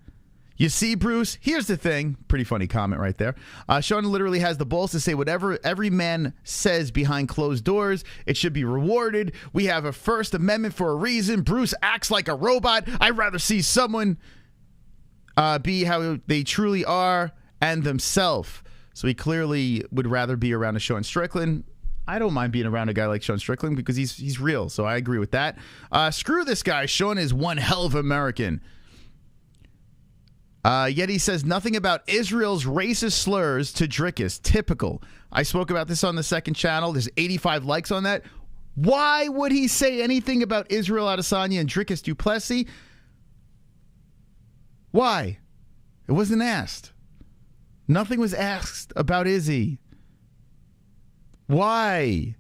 You see, Bruce, here's the thing. Pretty funny comment right there. Sean literally has the balls to say whatever every man says behind closed doors. It should be rewarded. We have a First Amendment for a reason. Bruce acts like a robot. I'd rather see someone be how they truly are and themselves. So he clearly would rather be around a Sean Strickland. I don't mind being around a guy like Sean Strickland because he's real. So I agree with that. Screw this guy. Sean is one hell of an American. Yet he says nothing about Israel's racist slurs to Drickus. Typical. I spoke about this on the second channel. There's 85 likes on that. Why would he say anything about Israel Adesanya and Drickus du Plessis? Why? It wasn't asked. Nothing was asked about Izzy. Why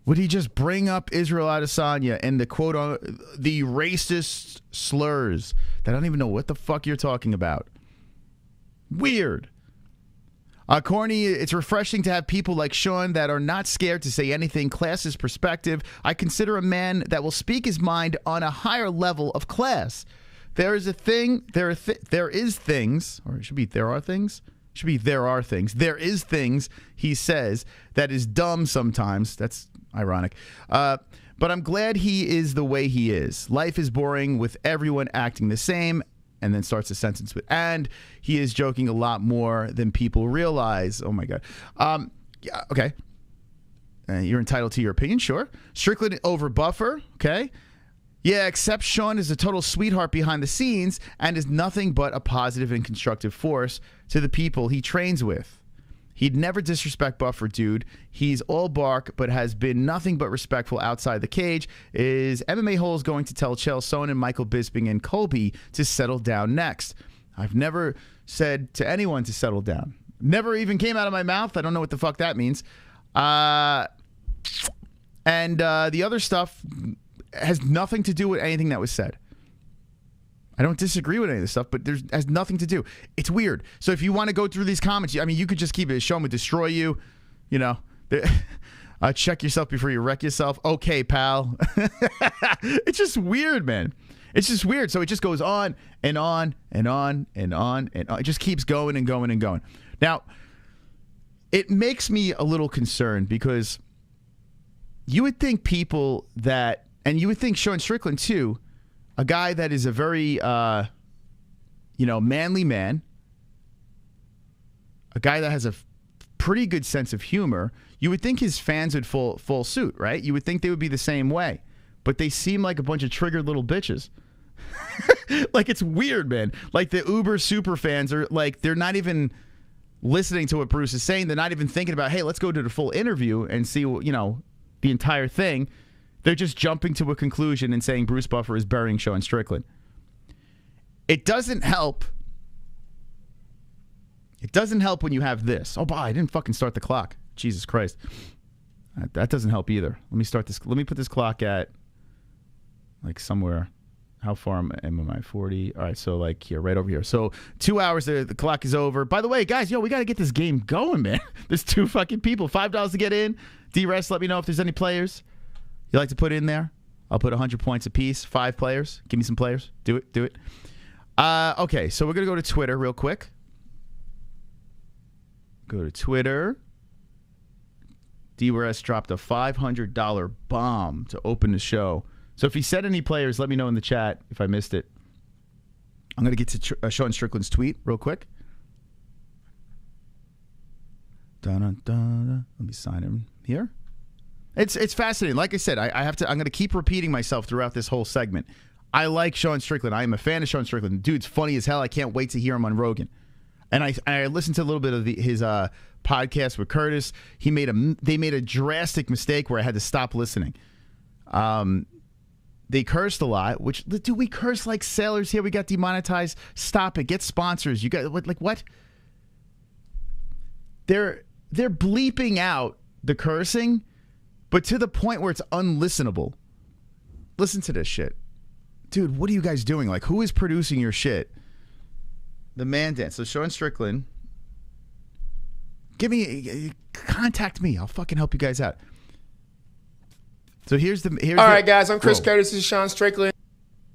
would he just bring up Israel Adesanya and the quote on the racist slurs that I don't even know what the fuck you're talking about? Weird. Corny, it's refreshing to have people like Sean that are not scared to say anything. Classist perspective. I consider a man that will speak his mind on a higher level of class. There is a thing, there is things, or it should be there are things. Should be there are things. There is things he says that is dumb sometimes. That's ironic. But I'm glad he is the way he is. Life is boring with everyone acting the same, and then starts a sentence with, and he is joking a lot more than people realize. Oh, my God. Yeah, okay. You're entitled to your opinion, sure. Strickland over Buffer, okay. Yeah, except Sean is a total sweetheart behind the scenes and is nothing but a positive and constructive force to the people he trains with. He'd never disrespect Buffer, dude. He's all bark, but has been nothing but respectful outside the cage. Is MMA-Holes going to tell Chael Sonnen, Michael Bisping, and Colby to settle down next? I've never said to anyone to settle down. Never even came out of my mouth. I don't know what the fuck that means. And the other stuff has nothing to do with anything that was said. I don't disagree with any of this stuff, but there's has nothing to do. It's weird. So if you want to go through these comments, I mean, you could just keep it. Sean would destroy you. You know, check yourself before you wreck yourself. Okay, pal. It's just weird, man. It's just weird. So it just goes on and on and on and on and on. It just keeps going and going and going. Now, it makes me a little concerned because you would think people that, and you would think Sean Strickland too, a guy that is a very, manly man, a guy that has a pretty good sense of humor, you would think his fans would full suit, right? You would think they would be the same way. But they seem like a bunch of triggered little bitches. Like, it's weird, man. Like, the uber super fans are, like, they're not even listening to what Bruce is saying. They're not even thinking about, hey, let's go to the full interview and see, the entire thing. They're just jumping to a conclusion and saying Bruce Buffer is burying Sean Strickland. It doesn't help. It doesn't help when you have this. Oh, I didn't fucking start the clock. Jesus Christ. That doesn't help either. Let me start this. Let me put this clock at like somewhere. How far am I? 40. All right, so like here, right over here. So 2 hours, the clock is over. By the way, guys, we got to get this game going, man. There's 2 fucking people. $5 to get in. D-Rest, let me know if there's any players you like to put in there. I'll put 100 points apiece. 5 players. Give me some players. Do it. Okay, so we're going to go to Twitter real quick. Go to Twitter. D-Rest dropped a $500 bomb to open the show. So if he said any players, let me know in the chat if I missed it. I'm going to get to Sean Strickland's tweet real quick. Let me sign him here. It's fascinating. Like I said, I'm going to keep repeating myself throughout this whole segment. I like Sean Strickland. I am a fan of Sean Strickland. Dude's funny as hell. I can't wait to hear him on Rogan. And I listened to a little bit of his podcast with Curtis. They made a drastic mistake where I had to stop listening. They cursed a lot, which, dude, we curse like sailors here. We got demonetized. Stop it. Get sponsors. You got, like, what? They're bleeping out the cursing, but to the point where it's unlistenable. Listen to this shit. Dude, what are you guys doing? Like, who is producing your shit? The man dance. So Sean Strickland, contact me. I'll fucking help you guys out. So here's all right, guys. I'm Chris Curtis. This is Sean Strickland.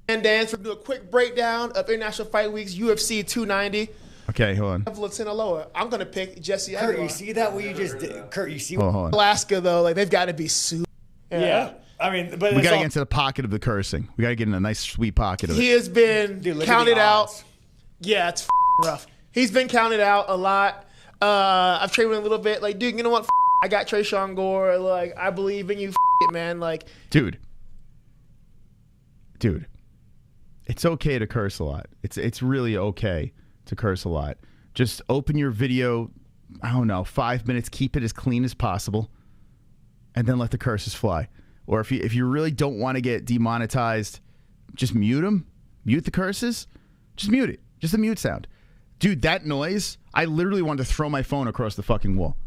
And dance. We'll do a quick breakdown of International Fight Week's UFC 290. Okay, hold on. Lieutenant Lower. I'm gonna pick Jesse. Kurt, you see that? What you just did? Kurt, you see? Hold on. Alaska though, like they've got to be super. Yeah. I mean, but we gotta get into the pocket of the cursing. We gotta get in a nice sweet pocket of it. He has been counted out. Yeah, it's rough. He's been counted out a lot. I've trained with him a little bit. Like, dude, you know what? I got Trayshawn Gore. Like, I believe in you, it, man. Like, dude, it's okay to curse a lot. It's really okay to curse a lot. Just open your video. I don't know, 5 minutes. Keep it as clean as possible, and then let the curses fly. Or if you really don't want to get demonetized, just mute them. Mute the curses. Just mute it. Just a mute sound. Dude, that noise, I literally wanted to throw my phone across the fucking wall.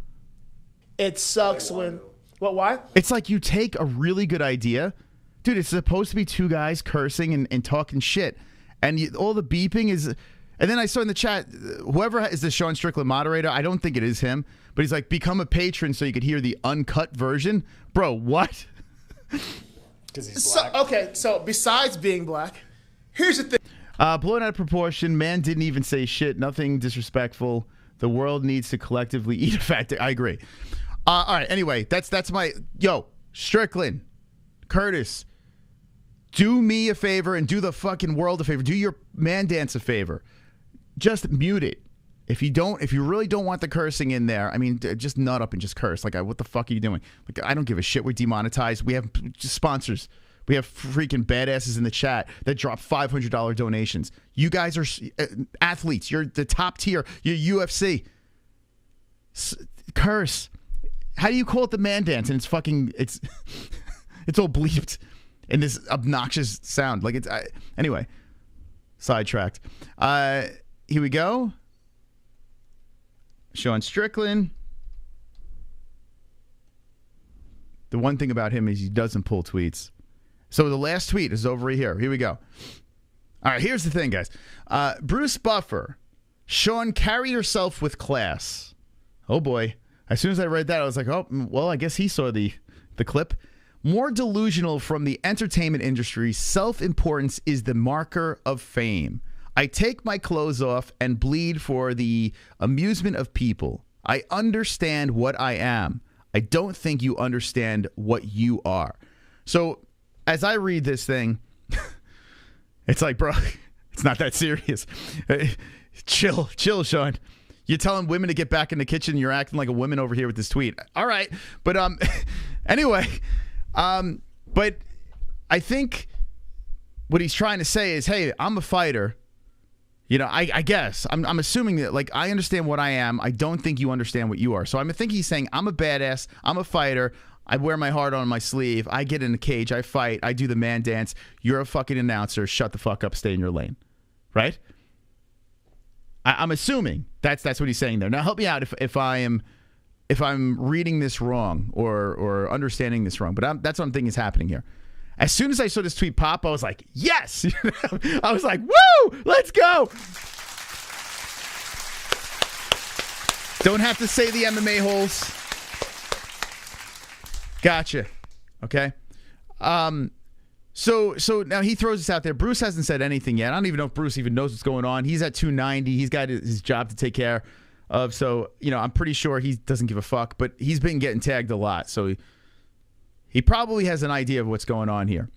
It sucks when... What, why? It's like you take a really good idea. Dude, it's supposed to be 2 guys cursing and talking shit. And all the beeping is... And then I saw in the chat, whoever is the Sean Strickland moderator, I don't think it is him, but he's like, become a patron so you could hear the uncut version. Bro, what? Because he's black. So besides being black, here's the thing. Blown out of proportion. Man didn't even say shit. Nothing disrespectful. The world needs to collectively eat a fat dick. I agree. All right. Anyway, that's my... Yo, Strickland, Curtis, do me a favor and do the fucking world a favor. Do your man dance a favor. Just mute it. If you really don't want the cursing in there, I mean, just nut up and just curse. Like, what the fuck are you doing? Like, I don't give a shit. We're demonetized. We have just sponsors. We have freaking badasses in the chat that drop $500 donations. You guys are athletes. You're the top tier. You're UFC. Curse. How do you call it the man dance? And it's it's all bleeped in this obnoxious sound. Like it's anyway. Sidetracked. Here we go. Sean Strickland. The one thing about him is he doesn't pull tweets. So the last tweet is over here. Here we go. All right, here's the thing, guys. Bruce Buffer. Sean, carry yourself with class. Oh, boy. As soon as I read that, I was like, oh, well, I guess he saw the clip. More delusional from the entertainment industry, self-importance is the marker of fame. I take my clothes off and bleed for the amusement of people. I understand what I am. I don't think you understand what you are. So as I read this thing, it's like, bro, it's not that serious. Chill, Sean. You're telling women to get back in the kitchen. You're acting like a woman over here with this tweet. All right. But anyway, but I think what he's trying to say is, hey, I'm a fighter. You know, I guess I'm assuming that, like, I understand what I am. I don't think you understand what you are. So I think he's saying I'm a badass. I'm a fighter. I wear my heart on my sleeve. I get in the cage. I fight. I do the man dance. You're a fucking announcer. Shut the fuck up. Stay in your lane. Right? I'm assuming that's what he's saying there. Now help me out if I'm reading this wrong or understanding this wrong. But that's what I'm thinking is happening here. As soon as I saw this tweet pop, I was like, yes! I was like, woo! Let's go! Don't have to say the MMA-Holes. Gotcha. Okay. So now he throws this out there. Bruce hasn't said anything yet. I don't even know if Bruce even knows what's going on. He's at 290. He's got his job to take care of. So, you know, I'm pretty sure he doesn't give a fuck. But he's been getting tagged a lot. So he probably has an idea of what's going on here.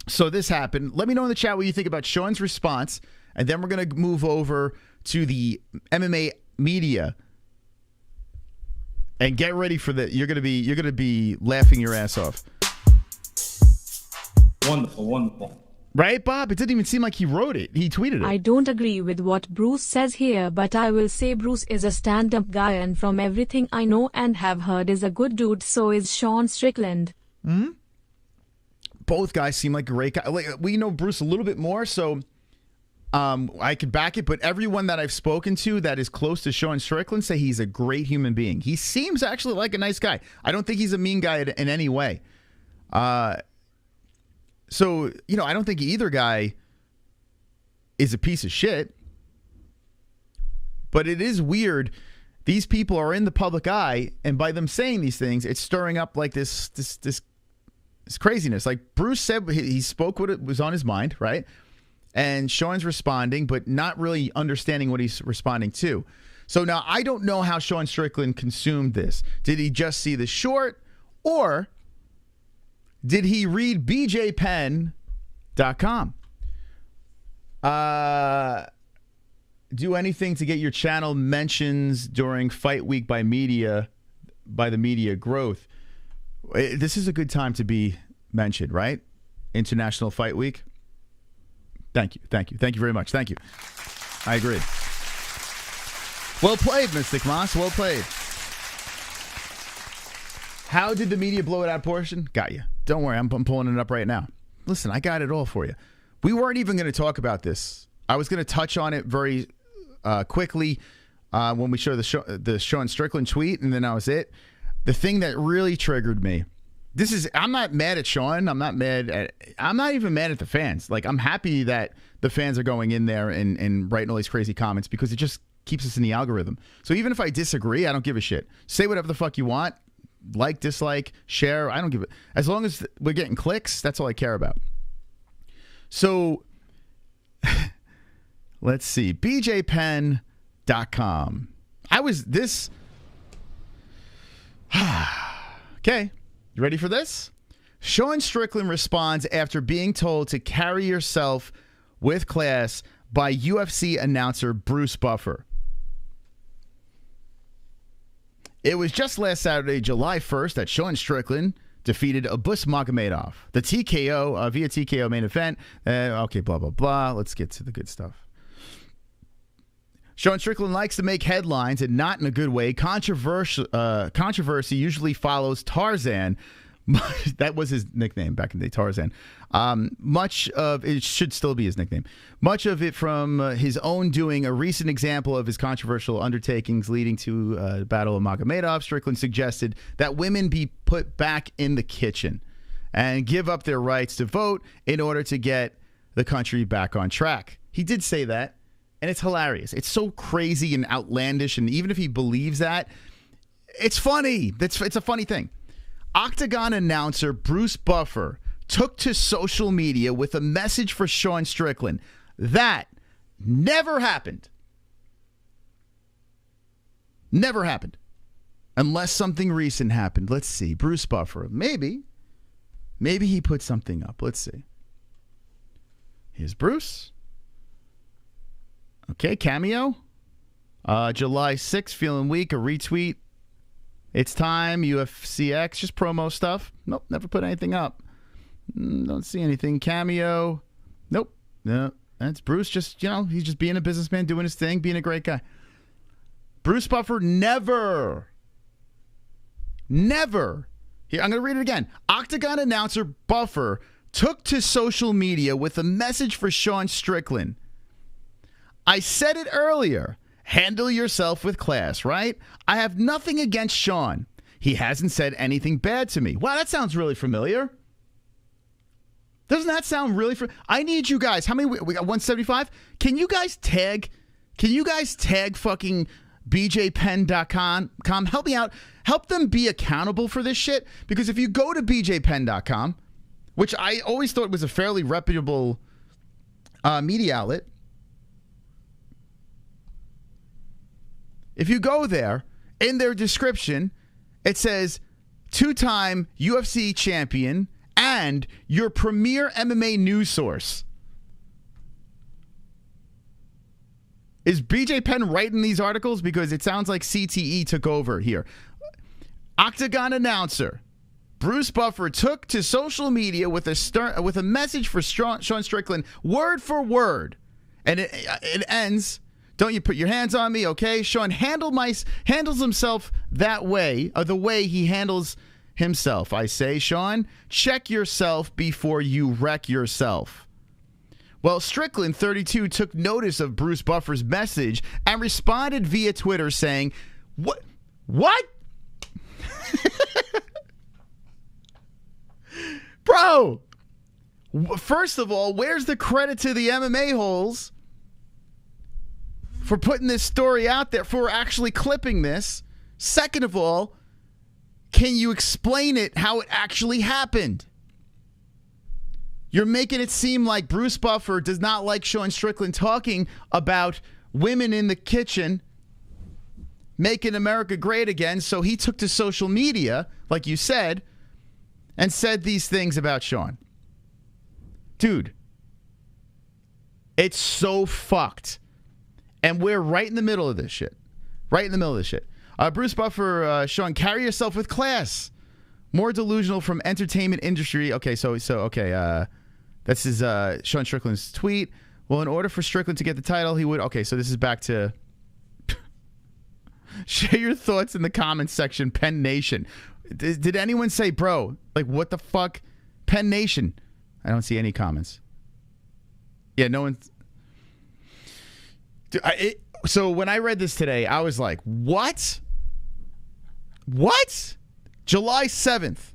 So this happened. Let me know in the chat what you think about Sean's response. And then we're going to move over to the MMA media. And get ready for that. You're going to be laughing your ass off. Wonderful. Right, Bob? It didn't even seem like he wrote it. He tweeted it. I don't agree with what Bruce says here, but I will say Bruce is a stand-up guy, and from everything I know and have heard is a good dude. So is Sean Strickland. Both guys seem like great guys. Like, we know Bruce a little bit more, so I could back it. But everyone that I've spoken to that is close to Sean Strickland say he's a great human being. He seems actually like a nice guy. I don't think he's a mean guy in any way. So, you know, I don't think either guy is a piece of shit. But it is weird. These people are in the public eye, and by them saying these things, it's stirring up like this craziness. Like Bruce said, he spoke what was on his mind, right? And Sean's responding, but not really understanding what he's responding to. So now I don't know how Sean Strickland consumed this. Did he just see the short, or did he read BJPenn.com? Do anything to get your channel mentions during fight week by the media growth. This is a good time to be mentioned, right? International Fight Week. Thank you very much. Thank you. I agree. Well played, Mystic Moss. Well played. How did the media blow it out of proportion? Got you. Don't worry, I'm pulling it up right now. Listen, I got it all for you. We weren't even going to talk about this. I was going to touch on it very quickly when we showed the Sean Strickland tweet, and then that was it. The thing that really triggered me. I'm not mad at Sean. I'm not even mad at the fans. Like, I'm happy that the fans are going in there and writing all these crazy comments because it just keeps us in the algorithm. So even if I disagree, I don't give a shit. Say whatever the fuck you want. Like, dislike, share. I don't give it. As long as we're getting clicks, that's all I care about. So let's see. BJPenn.com. Okay. You ready for this? Sean Strickland responds after being told to carry yourself with class by UFC announcer Bruce Buffer. It was just last Saturday, July 1st, that Sean Strickland defeated Abus Magomedov. The TKO, via TKO main event. Okay, blah, blah, blah. Let's get to the good stuff. Sean Strickland likes to make headlines and not in a good way. Controversy usually follows Tarzan. That was his nickname back in the day, Tarzan. Much of it should still be his nickname. Much of it from his own doing. A recent example of his controversial undertakings leading to the Battle of Magomedov, Strickland suggested that women be put back in the kitchen and give up their rights to vote in order to get the country back on track. He did say that, and it's hilarious. It's so crazy and outlandish, and even if he believes that, it's funny. It's a funny thing. Octagon announcer Bruce Buffer took to social media with a message for Sean Strickland. That never happened. Never happened. Unless something recent happened. Let's see. Bruce Buffer. Maybe he put something up. Let's see. Here's Bruce. Okay, cameo. July 6th, feeling weak. A retweet. It's time, UFCX, just promo stuff. Nope, never put anything up. Don't see anything. Cameo. Nope. No, that's Bruce just, he's just being a businessman, doing his thing, being a great guy. Bruce Buffer never. Here, I'm going to read it again. Octagon announcer Buffer took to social media with a message for Sean Strickland. I said it earlier. Handle yourself with class, right? I have nothing against Sean. He hasn't said anything bad to me. Wow, that sounds really familiar. Doesn't that sound really I need you guys. How many? We got 175? Can you guys tag fucking bjpen.com? Help me out. Help them be accountable for this shit. Because if you go to bjpen.com, which I always thought was a fairly reputable media outlet, if you go there, in their description, it says two-time UFC champion and your premier MMA news source. Is BJ Penn writing these articles? Because it sounds like CTE took over here. Octagon announcer Bruce Buffer took to social media with a message for Sean Strickland, word for word. And it ends... Don't you put your hands on me, okay? Sean handles himself that way, or the way he handles himself. I say, Sean, check yourself before you wreck yourself. Well, Strickland, 32, took notice of Bruce Buffer's message and responded via Twitter saying, What? Bro, first of all, where's the credit to the MMA-Holes for putting this story out there, for actually clipping this? Second of all, can you explain it, how it actually happened? You're making it seem like Bruce Buffer does not like Sean Strickland talking about women in the kitchen making America great again, so he took to social media, like you said, and said these things about Sean. Dude, it's so fucked. And we're right in the middle of this shit. Bruce Buffer, Sean, carry yourself with class. More delusional from entertainment industry. Okay, this is Sean Strickland's tweet. Well, in order for Strickland to get the title, he would... Okay, so this is back to... Share your thoughts in the comments section, Penn Nation. Did anyone say, bro, like, what the fuck? Penn Nation. I don't see any comments. Yeah, no one... So when I read this today, I was like, what? July 7th.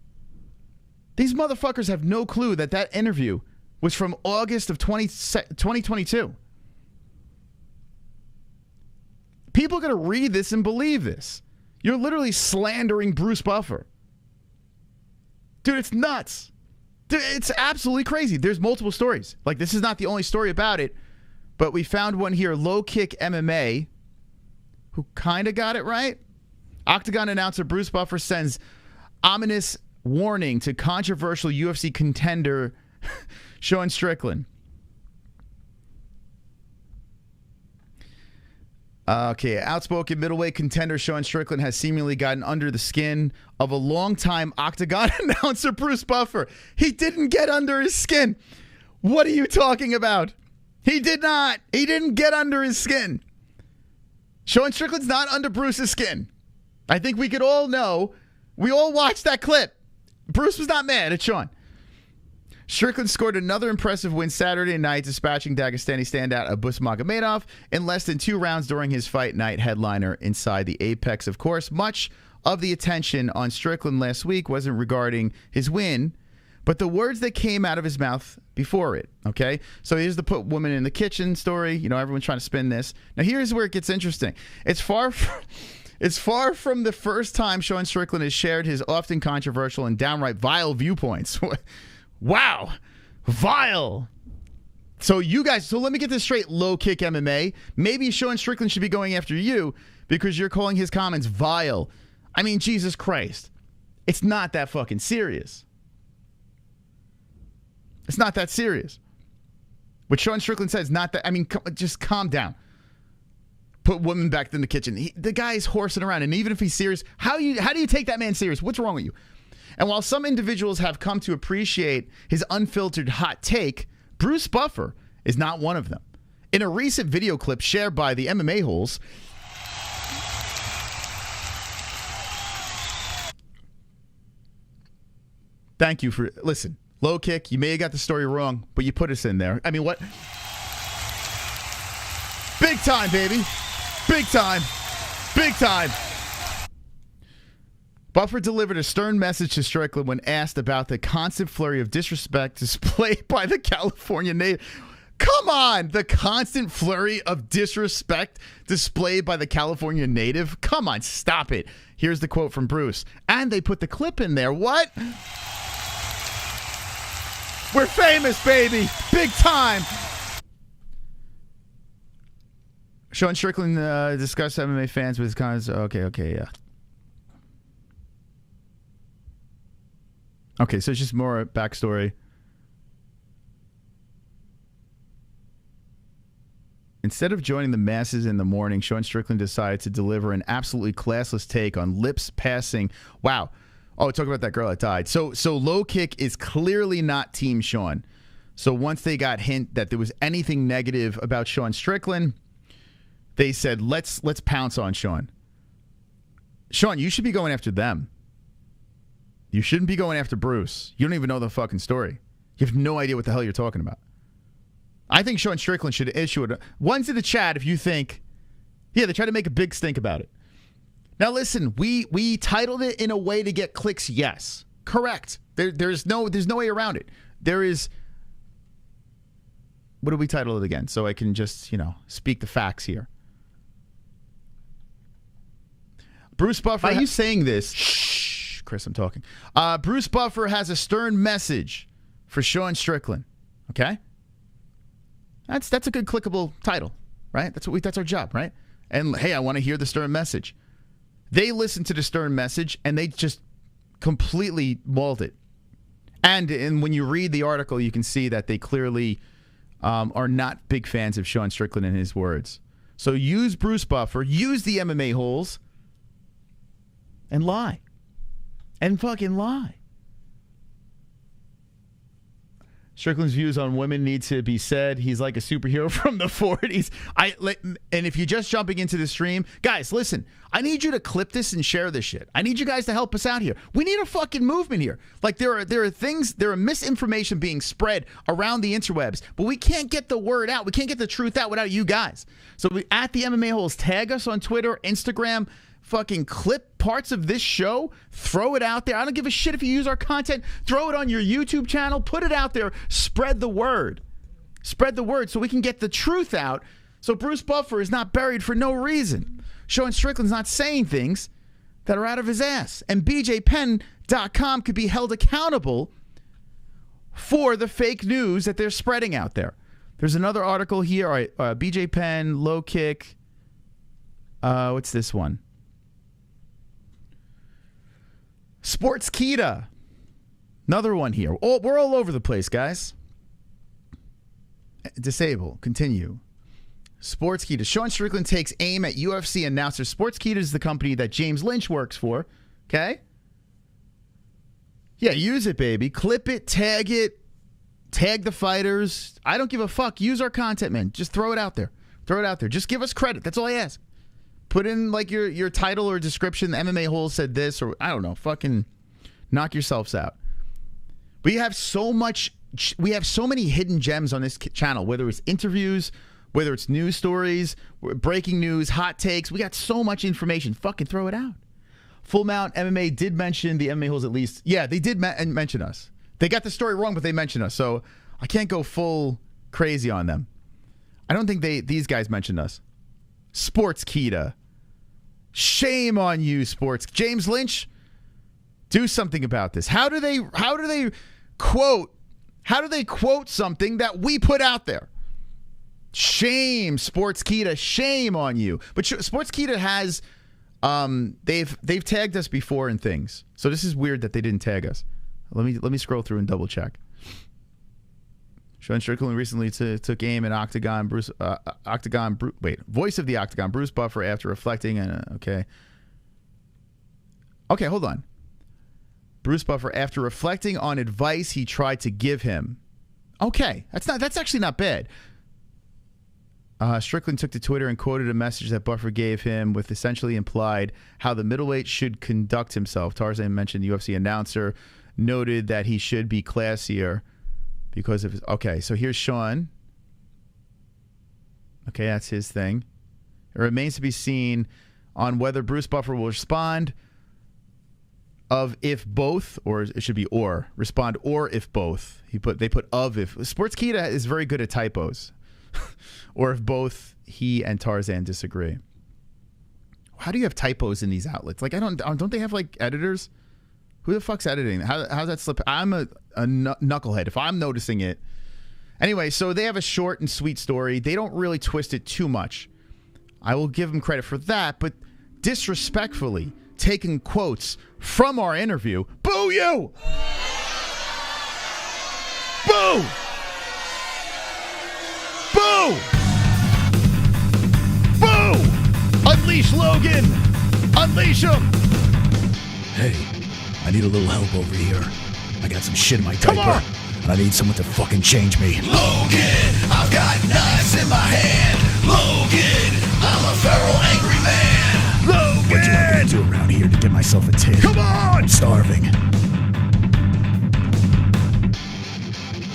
These motherfuckers have no clue that interview was from August of 2022. People are going to read this and believe this. You're literally slandering Bruce Buffer. Dude, it's nuts. Dude, it's absolutely crazy. There's multiple stories. Like, this is not the only story about it. But we found one here, Low Kick MMA, who kind of got it right. Octagon announcer Bruce Buffer sends ominous warning to controversial UFC contender Sean Strickland. Okay, outspoken middleweight contender Sean Strickland has seemingly gotten under the skin of a longtime Octagon announcer, Bruce Buffer. He didn't get under his skin. What are you talking about? He did not. He didn't get under his skin. Sean Strickland's not under Bruce's skin. I think we could all know. We all watched that clip. Bruce was not mad at Sean. Strickland scored another impressive win Saturday night, dispatching Dagestani standout Abus Magomedov in less than 2 rounds during his fight night headliner inside the Apex. Of course, much of the attention on Strickland last week wasn't regarding his win, but the words that came out of his mouth before it, okay? So here's the put woman in the kitchen story. You know, everyone's trying to spin this. Now, here's where it gets interesting. It's far from the first time Sean Strickland has shared his often controversial and downright vile viewpoints. Wow. Vile. So let me get this straight, low kick MMA. Maybe Sean Strickland should be going after you because you're calling his comments vile. I mean, Jesus Christ. It's not that fucking serious. It's not that serious. What Sean Strickland says, not that. I mean, just calm down. Put women back in the kitchen. The guy's horsing around, and even if he's serious, how do you take that man serious? What's wrong with you? And while some individuals have come to appreciate his unfiltered hot take, Bruce Buffer is not one of them. In a recent video clip shared by the MMA-Holes, thank you for, listen, low kick, you may have got the story wrong, but you put us in there. I mean, what? Big time, baby. Big time. Big time. Buffer delivered a stern message to Strickland when asked about the constant flurry of disrespect displayed by the California native. Come on, the constant flurry of disrespect displayed by the California native? Come on, stop it. Here's the quote from Bruce. And they put the clip in there. What? We're famous, baby. Big time. Sean Strickland discussed MMA fans with his comments. Okay, yeah. Okay, so it's just more backstory. Instead of joining the masses in the morning, Sean Strickland decided to deliver an absolutely classless take on lips passing. Wow. Oh, talk about that girl that died. So low kick is clearly not Team Sean. So once they got hint that there was anything negative about Sean Strickland, they said, let's pounce on Sean. Sean, you should be going after them. You shouldn't be going after Bruce. You don't even know the fucking story. You have no idea what the hell you're talking about. I think Sean Strickland should issue it. One's in the chat if you think, yeah, they try to make a big stink about it. Now listen, we titled it in a way to get clicks. Yes, correct. There's no way around it. There is. What do we title it again? So I can just speak the facts here. Bruce Buffer. Are you saying this? Shh. Chris, I'm talking. Bruce Buffer has a stern message for Sean Strickland. Okay, that's a good clickable title, right? That's our job, right? And hey, I want to hear the stern message. They listened to the stern message and they just completely mauled it. And when you read the article, you can see that they clearly are not big fans of Sean Strickland and his words. So use Bruce Buffer, use the MMA-Holes, and lie. And fucking lie. Strickland's views on women need to be said. He's like a superhero from the 40s. And if you're just jumping into the stream, guys, listen. I need you to clip this and share this shit. I need you guys to help us out here. We need a fucking movement here. Like there are misinformation being spread around the interwebs, but we can't get the word out. We can't get the truth out without you guys. So at the MMA-Holes, tag us on Twitter, Instagram. Fucking clip parts of this show, throw it out there. I don't give a shit if you use our content. Throw it on your YouTube channel, put it out there, spread the word. Spread the word so we can get the truth out so Bruce Buffer is not buried for no reason. Sean Strickland's not saying things that are out of his ass. And BJPenn.com could be held accountable for the fake news that they're spreading out there. There's another article here. All right, BJ Penn, low kick. What's this one? Sportskita. Another one here. We're all over the place, guys. Disable. Continue. Sportskeeda. Sean Strickland takes aim at UFC announcer. Sportskeeda is the company that James Lynch works for. Okay? Yeah, use it, baby. Clip it, tag the fighters. I don't give a fuck. Use our content, man. Just throw it out there. Throw it out there. Just give us credit. That's all I ask. Put in like your title or description. The MMA-Holes said this, or I don't know. Fucking knock yourselves out. We have so many hidden gems on this channel, whether it's interviews, whether it's news stories, breaking news, hot takes. We got so much information. Fucking throw it out. Full Mount MMA did mention the MMA-Holes at least. Yeah, they did mention us. They got the story wrong, but they mentioned us. So I can't go full crazy on them. I don't think these guys mentioned us. Sportskeeda. Shame on you, James Lynch. Do something about this. How do they quote something that we put out there? Shame, Sportskeeda. Shame on you. But Sportskeeda has they've tagged us before in things. So this is weird that they didn't tag us. Let me scroll through and double check. Sean Strickland recently took aim at voice of the Octagon, Bruce Buffer, after reflecting and okay, hold on. Bruce Buffer, after reflecting on advice he tried to give him. Okay, that's actually not bad. Strickland took to Twitter and quoted a message that Buffer gave him, with essentially implied how the middleweight should conduct himself. Tarzan mentioned the UFC announcer noted that he should be classier because of his... Okay, so here's Sean. Okay, that's his thing. It remains to be seen on whether Bruce Buffer will respond of if both, or it should be or. Respond or if both. They put of if. Sportskeeda is very good at typos. Or if both he and Tarzan disagree. How do you have typos in these outlets? Like, don't they have like editors? Who the fuck's editing? How's that slip? I'm a knucklehead if I'm noticing it. Anyway, so they have a short and sweet story. They don't really twist it too much. I will give them credit for that, but disrespectfully taking quotes from our interview. Boo you! Boo! Boo! Boo! Unleash Logan! Unleash him! Hey, I need a little help over here. I got some shit in my typer, and I need someone to fucking change me. Logan, I've got knives in my hand. Logan, I'm a feral angry man. What do you want me to do around here to get myself a tip? Come on! I'm starving.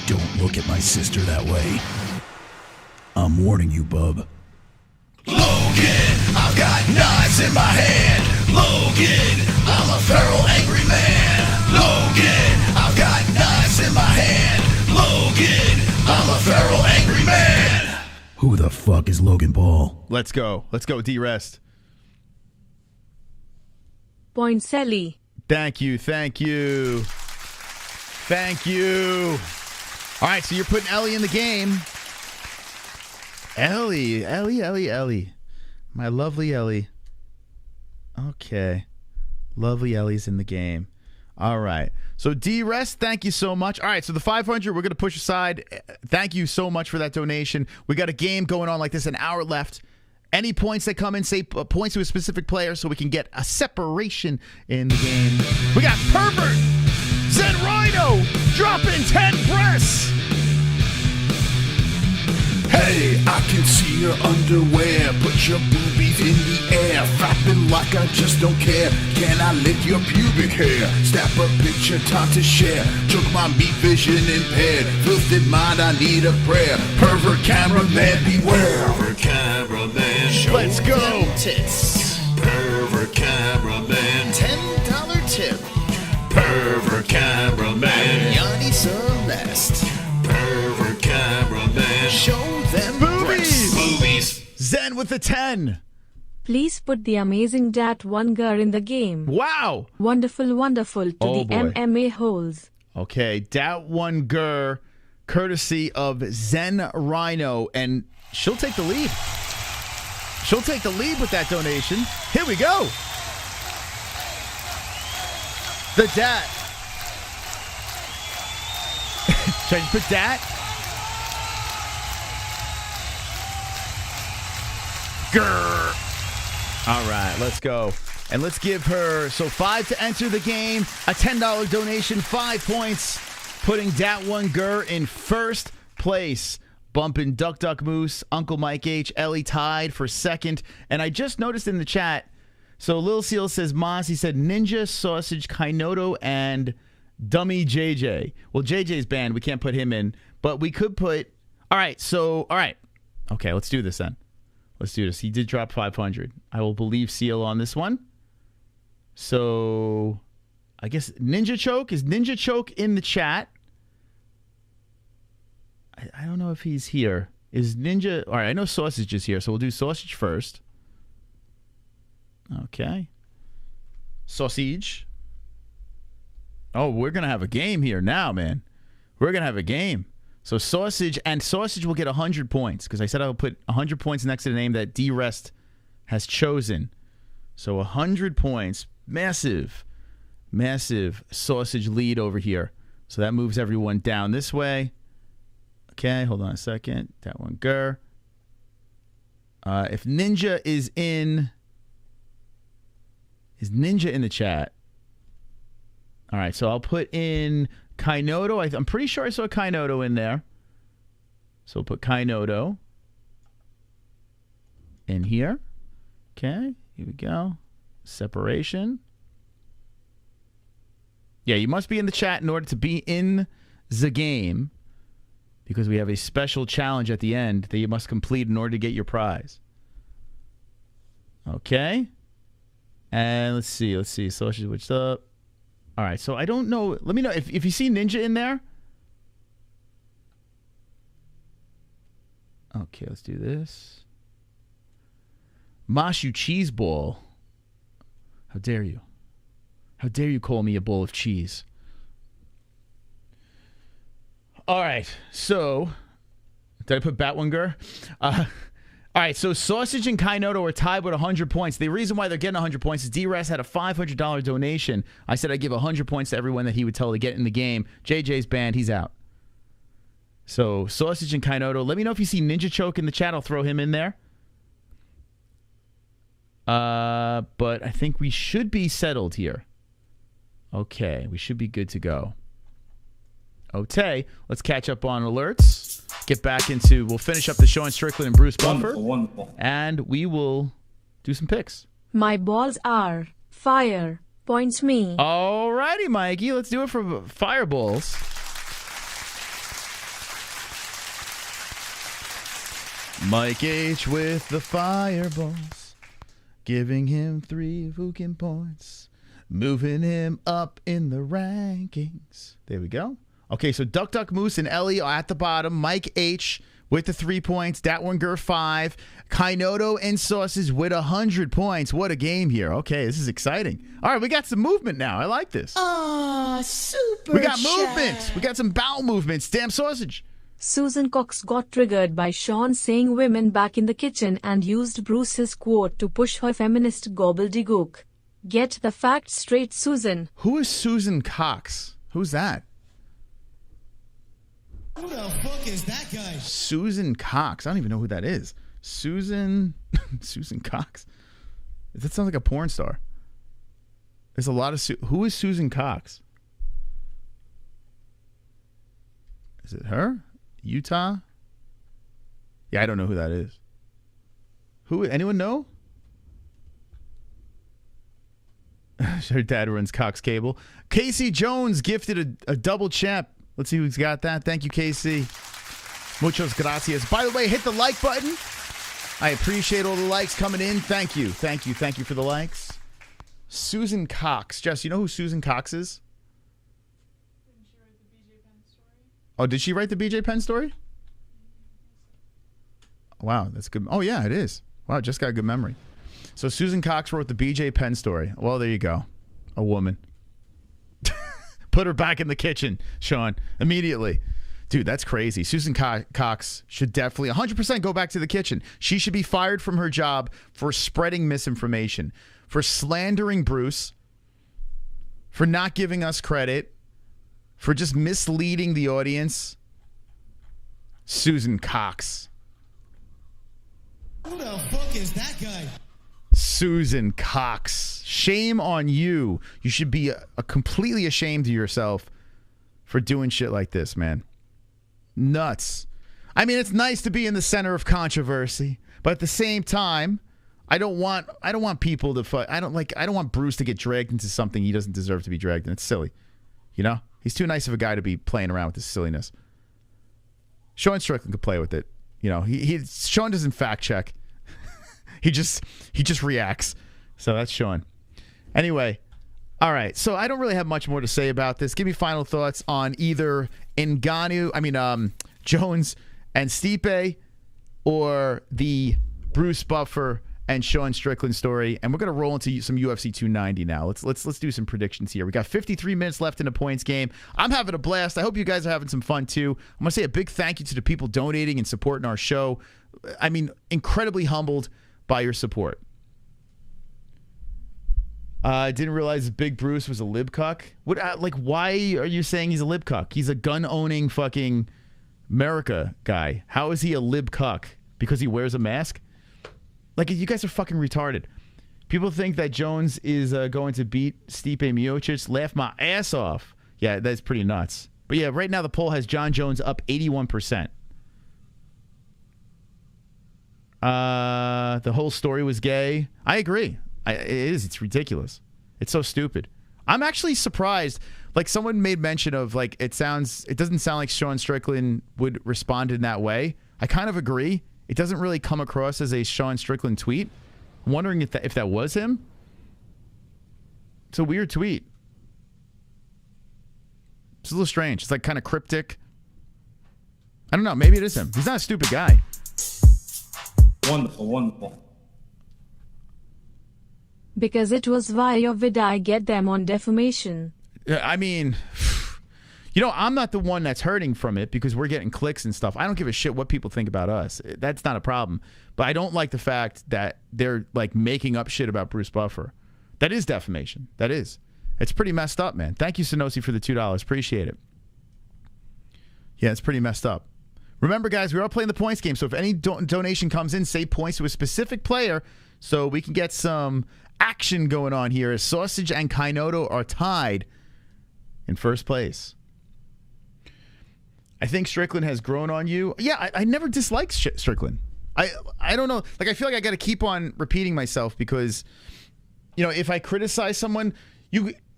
Don't look at my sister that way. I'm warning you, bub. Logan, I've got knives in my hand. Logan, I'm a feral angry man. Logan, I've got knives in my hand. Logan, I'm a feral angry man. Who the fuck is Logan Paul? Let's go, D-Rest. Point Sally. Thank you. All right, so you're putting Ellie in the game. Ellie. My lovely Ellie. Okay. Lovely Ellie's in the game. All right. So D-Rest, thank you so much. All right, so the 500 we're going to push aside. Thank you so much for that donation. We got a game going on like this, an hour left. Any points that come in, say points to a specific player so we can get a separation in the game. We got Pervert, Zen Rhino, dropping 10 breasts. Hey, I can see your underwear. Put your boobies in the air, flapping like I just don't care. Can I lick your pubic hair? Snap a picture, time to share. Took my meat vision impaired. Filthy mind, I need a prayer. Pervert cameraman, beware. Pervert cameraman, show Let's go. them tits. Pervert cameraman, $10 tip. Pervert cameraman, Yanni Celeste. Pervert cameraman, show them boobies. Zen with the 10. Please put the amazing Dat One Girl in the game. Wow. Wonderful to the boy. MMA-Holes. Okay, Dat One Girl, courtesy of Zen Rhino, and she'll take the lead. She'll take the lead with that donation. Here we go. The Dat. Should I just put Dat? Grr. All right, let's go. And let's give her, so 5 to enter the game, a $10 donation, 5 points, putting that one Gurr in first place. Bumping Duck Duck Moose, Uncle Mike H, Ellie tied for second. And I just noticed in the chat, so Lil Seal says Moss, he said Ninja, Sausage, Kainoto, and Dummy JJ. Well, JJ's banned. We can't put him in, but we could put, all right. Okay, let's do this then. Let's do this. He did drop 500. I will believe Seal on this one. So I guess Ninja Choke. Is Ninja Choke in the chat? I don't know if he's here. Is Ninja... All right, I know Sausage is here, so we'll do Sausage first. Okay. Sausage. Oh, we're going to have a game here now, man. We're going to have a game. So Sausage, and Sausage will get 100 points, because I said I'll put 100 points next to the name that D-Rest has chosen. So 100 points. Massive, massive Sausage lead over here. So that moves everyone down this way. Okay, hold on a second. That one, Gurr. If Ninja is Ninja in the chat? All right, so I'll put in Kainoto. I'm pretty sure I saw Kainoto in there. So we'll put Kainoto in here. Okay, here we go. Separation. Yeah, you must be in the chat in order to be in the game, because we have a special challenge at the end that you must complete in order to get your prize. Okay. And let's see. Social, what's up? All right, so I don't know. Let me know if you see Ninja in there. Okay, let's do this. Mashu Cheese Ball. How dare you? How dare you call me a bowl of cheese? All right, so did I put Batwinger? All right, so Sausage and Kainoto are tied with 100 points. The reason why they're getting 100 points is D-Res had a $500 donation. I said I'd give 100 points to everyone that he would tell to get in the game. JJ's banned. He's out. So Sausage and Kainoto. Let me know if you see Ninja Choke in the chat. I'll throw him in there. But I think we should be settled here. Okay, we should be good to go. Okay, let's catch up on alerts. Get back into, we'll finish up the show on Strickland and Bruce Buffer. Wonderful. And we will do some picks. My balls are fire. Points me. All righty, Mikey. Let's do it for fireballs. Mike H with the fireballs. Giving him 3 Vukin points. Moving him up in the rankings. There we go. Okay, so Duck Duck Moose and Ellie are at the bottom. Mike H with the 3 points. Datwinger 5. Kainoto and Sauces with 100 points. What a game here. Okay, this is exciting. All right, we got some movement now. I like this. Ah, super. We got movement. We got some bowel movements. Damn Sausage. Susan Cox got triggered by Sean saying women back in the kitchen and used Bruce's quote to push her feminist gobbledygook. Get the facts straight, Susan. Who is Susan Cox? Who's that? Who the fuck is that guy? Susan Cox. I don't even know who that is. Susan Cox. That sounds like a porn star. There's a lot of who is Susan Cox? Is it her? Utah? Yeah, I don't know who that is. Who? Anyone know? Her dad runs Cox Cable. Casey Jones gifted a double champ. Let's see who's got that. Thank you, Casey. Muchos gracias. By the way, hit the like button. I appreciate all the likes coming in. Thank you. Thank you. Thank you for the likes. Susan Cox. Jess, you know who Susan Cox is? Didn't she write the BJ Penn story? Oh, did she write the BJ Penn story? Wow, that's good. Oh, yeah, it is. Wow, just got a good memory. So Susan Cox wrote the BJ Penn story. Well, there you go. A woman. Put her back in the kitchen, Sean, immediately. Dude, that's crazy. Susan Cox should definitely 100% go back to the kitchen. She should be fired from her job for spreading misinformation, for slandering Bruce, for not giving us credit, for just misleading the audience. Susan Cox. Who the fuck is that guy? Susan Cox. Shame on you. You should be completely ashamed of yourself for doing shit like this, man. Nuts. I mean, it's nice to be in the center of controversy, but at the same time, I don't want people to I don't want Bruce to get dragged into something he doesn't deserve to be dragged in. It's silly. You know? He's too nice of a guy to be playing around with this silliness. Sean Strickland could play with it. You know, Sean doesn't fact check. he just reacts. So that's Sean. Anyway, all right. So I don't really have much more to say about this. Give me final thoughts on either Jones and Stipe, or the Bruce Buffer and Sean Strickland story. And we're going to roll into some UFC 290 now. Let's do some predictions here. We got 53 minutes left in the points game. I'm having a blast. I hope you guys are having some fun too. I'm going to say a big thank you to the people donating and supporting our show. I mean, incredibly humbled by your support. I didn't realize Big Bruce was a libcuck. Why are you saying he's a libcuck? He's a gun-owning fucking America guy. How is he a libcuck? Because he wears a mask? Like, you guys are fucking retarded. People think that Jones is going to beat Stipe Miocic. Laugh my ass off. Yeah, that's pretty nuts. But yeah, right now the poll has Jon Jones up 81%. The whole story was gay. I agree. It is. It's ridiculous. It's so stupid. I'm actually surprised. Like, someone made mention of, like, it doesn't sound like Sean Strickland would respond in that way. I kind of agree. It doesn't really come across as a Sean Strickland tweet. I'm wondering if that was him. It's a weird tweet. It's a little strange. It's like kind of cryptic. I don't know. Maybe it is him. He's not a stupid guy. Wonderful, wonderful. Because it was via vid, I get them on defamation. I mean, you know, I'm not the one that's hurting from it because we're getting clicks and stuff. I don't give a shit what people think about us. That's not a problem. But I don't like the fact that they're, like, making up shit about Bruce Buffer. That is defamation. That is. It's pretty messed up, man. Thank you, Sonosi, for the $2. Appreciate it. Yeah, it's pretty messed up. Remember, guys, we are playing the points game, so if any donation comes in, say points to a specific player so we can get some action going on here as Sausage and Kainoto are tied in first place. I think Strickland has grown on you. Yeah, I never disliked Strickland. I don't know. Like, I feel like I got to keep on repeating myself because, you know, if I criticize someone,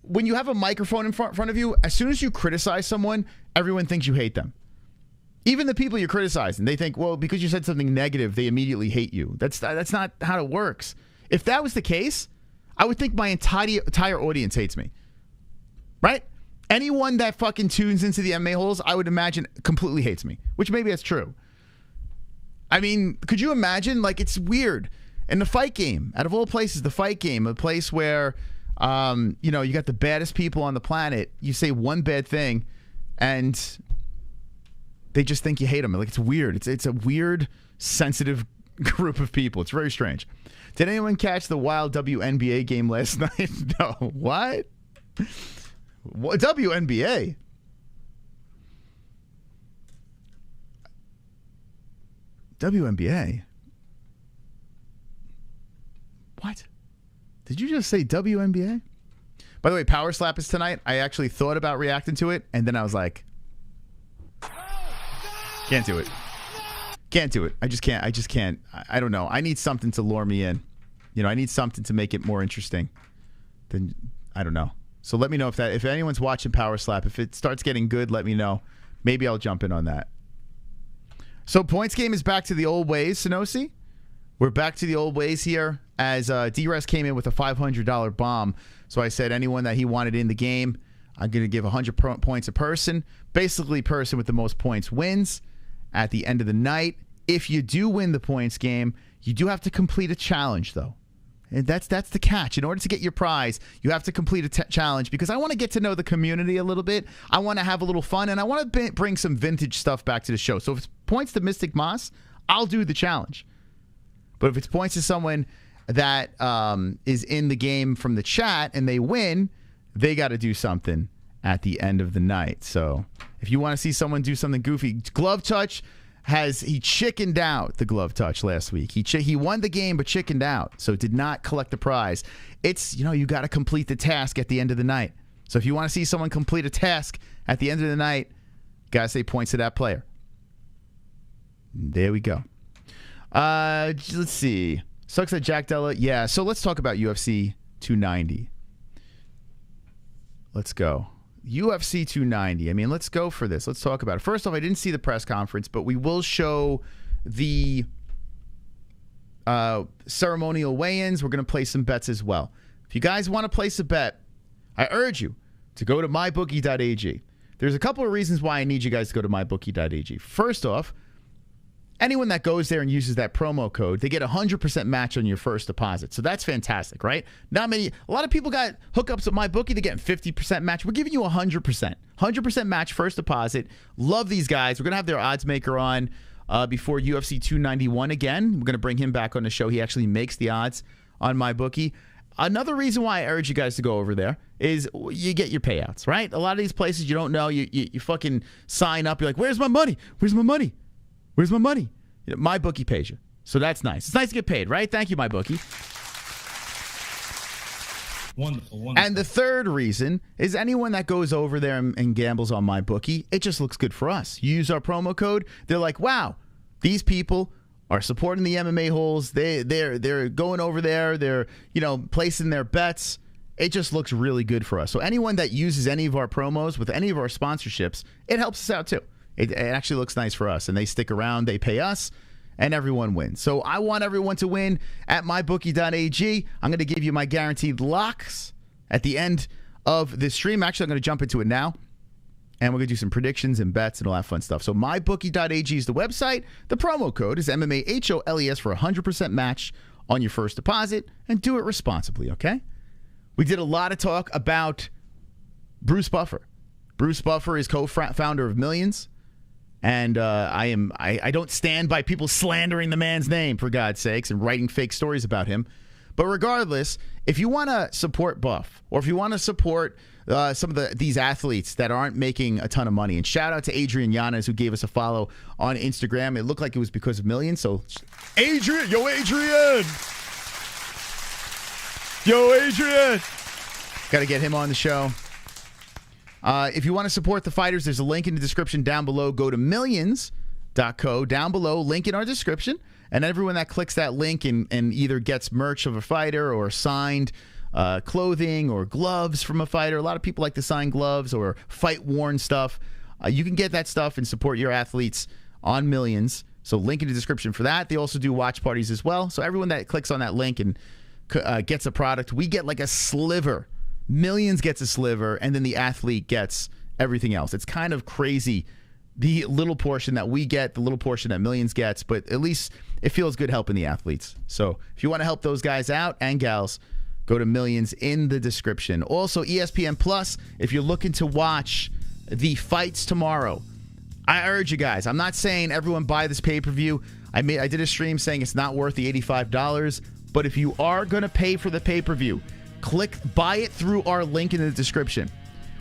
when you have a microphone in front of you, as soon as you criticize someone, everyone thinks you hate them. Even the people you're criticizing, they think, well, because you said something negative, they immediately hate you. That's not how it works. If that was the case, I would think my entire audience hates me. Right? Anyone that fucking tunes into the MMA-Holes, I would imagine completely hates me, which maybe that's true. I mean, could you imagine? Like, it's weird. In the fight game, out of all places, the fight game, a place where, you know, you got the baddest people on the planet, you say one bad thing, and they just think you hate them. Like, it's weird. It's a weird, sensitive group of people. It's very strange. Did anyone catch the wild WNBA game last night? No. What? What? WNBA? WNBA? What? Did you just say WNBA? By the way, Power Slap is tonight. I actually thought about reacting to it, and then I was like, can't do it. Can't do it. I just can't. I don't know. I need something to lure me in. You know, I need something to make it more interesting. Then I don't know. So let me know if anyone's watching Power Slap. If it starts getting good, let me know. Maybe I'll jump in on that. So points game is back to the old ways, Sonosi. We're back to the old ways here as D-Rest came in with a $500 bomb. So I said anyone that he wanted in the game, I'm going to give 100 points a person. Basically, person with the most points wins. At the end of the night, if you do win the points game, you do have to complete a challenge, though. And that's the catch. In order to get your prize, you have to complete a challenge because I want to get to know the community a little bit. I want to have a little fun, and I want to bring some vintage stuff back to the show. So if it's points to Mystic Moss, I'll do the challenge. But if it's points to someone that is in the game from the chat and they win, they got to do something at the end of the night. So if you want to see someone do something goofy, glove touch he chickened out the glove touch last week. He won the game but chickened out, so did not collect the prize. It's, you got to complete the task at the end of the night. So if you want to see someone complete a task at the end of the night, got to say points to that player. There we go. Let's see. Sucks at Jack Della. Yeah, so let's talk about UFC 290. Let's go. UFC 290. I mean, let's go for this. Let's talk about it. First off, I didn't see the press conference, but we will show the ceremonial weigh-ins. We're going to play some bets as well. If you guys want to place a bet, I urge you to go to mybookie.ag. There's a couple of reasons why I need you guys to go to mybookie.ag. First off, anyone that goes there and uses that promo code, they get a 100% match on your first deposit. So that's fantastic, right? A lot of people got hookups at MyBookie. They're getting 50% match. We're giving you 100%. 100% match first deposit. Love these guys. We're going to have their odds maker on before UFC 291 again. We're going to bring him back on the show. He actually makes the odds on MyBookie. Another reason why I urge you guys to go over there is you get your payouts, right? A lot of these places you don't know. You fucking sign up. You're like, where's my money? Where's my money? Where's my money? MyBookie pays you. So that's nice. It's nice to get paid, right? Thank you, MyBookie. Wonderful. And the third reason is anyone that goes over there and gambles on MyBookie, it just looks good for us. You use our promo code, they're like, wow, these people are supporting the MMA-Holes. They're going over there. They're, placing their bets. It just looks really good for us. So anyone that uses any of our promos with any of our sponsorships, it helps us out too. It actually looks nice for us, and they stick around, they pay us, and everyone wins. So I want everyone to win at mybookie.ag. I'm going to give you my guaranteed locks at the end of this stream. Actually, I'm going to jump into it now, and we're going to do some predictions and bets and all that fun stuff. So mybookie.ag is the website. The promo code is MMA-HOLES for a 100% match on your first deposit, and do it responsibly, okay? We did a lot of talk about Bruce Buffer. Bruce Buffer is co-founder of Millions. And I don't stand by people slandering the man's name, for God's sakes, and writing fake stories about him. But regardless, if you want to support Buff, or if you want to support some of these athletes that aren't making a ton of money, and shout out to Adrian Yanez, who gave us a follow on Instagram. It looked like it was because of Millions. So, Adrian! Yo, Adrian! Got to get him on the show. If you want to support the fighters, there's a link in the description down below. Go to millions.co down below, link in our description. And everyone that clicks that link and either gets merch of a fighter or signed clothing or gloves from a fighter. A lot of people like to sign gloves or fight-worn stuff. You can get that stuff and support your athletes on Millions. So link in the description for that. They also do watch parties as well. So everyone that clicks on that link and gets a product, we get like a sliver. Millions gets a sliver, and then the athlete gets everything else. It's kind of crazy, the little portion that we get, the little portion that Millions gets, but at least it feels good helping the athletes. So if you want to help those guys out and gals, go to Millions in the description. Also, ESPN Plus, if you're looking to watch the fights tomorrow, I urge you guys. I'm not saying everyone buy this pay-per-view. I did a stream saying it's not worth the $85, but if you are going to pay for the pay-per-view, buy it through our link in the description.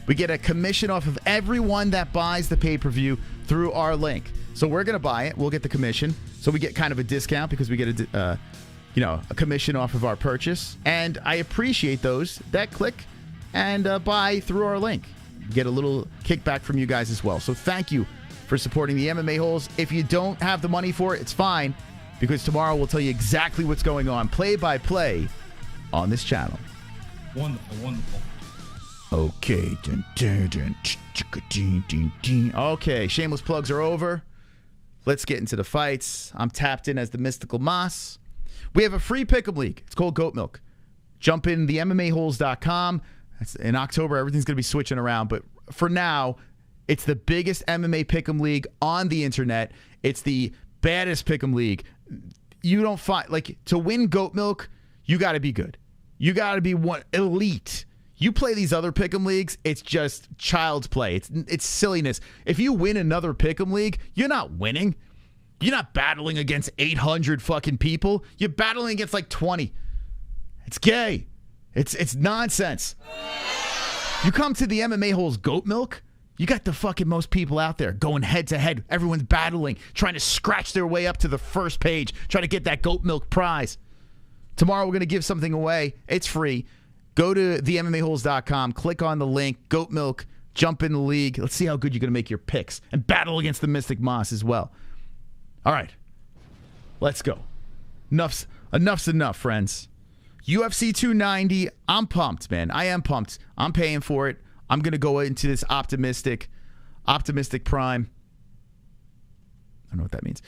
We get a commission off of everyone that buys the pay-per-view through our link. So we're going to buy it. We'll get the commission. So we get kind of a discount because we get a commission off of our purchase. And I appreciate those that click and buy through our link. Get a little kickback from you guys as well. So thank you for supporting the MMA-Holes. If you don't have the money for it, it's fine, because tomorrow we'll tell you exactly what's going on, play-by-play, on this channel. Wonderful. Okay. Okay, shameless plugs are over. Let's get into the fights. I'm tapped in as the Mystical Moss. We have a free pick'em league. It's called Goat Milk. Jump in themmaholes.com. In October, everything's going to be switching around, but for now, it's the biggest MMA pick'em league on the internet. It's the baddest pick'em league. You don't find, to win Goat Milk, you got to be good. You got to be one elite. You play these other pick'em leagues, it's just child's play. It's silliness. If you win another pick'em league, you're not winning. You're not battling against 800 fucking people. You're battling against 20. It's gay. It's nonsense. You come to the MMA-Holes Goat Milk, You got the fucking most people out there going head to head. Everyone's battling, trying to scratch their way up to the first page, trying to get that goat milk prize. Tomorrow we're going to give something away. It's free. Go to themmaholes.com, click on the link, goat milk, jump in the league. Let's see how good you're going to make your picks and battle against the Mystic Moss as well. All right. Let's go. Enough's enough, friends. UFC 290. I'm pumped, man. I am pumped. I'm paying for it. I'm going to go into this optimistic prime. I don't know what that means.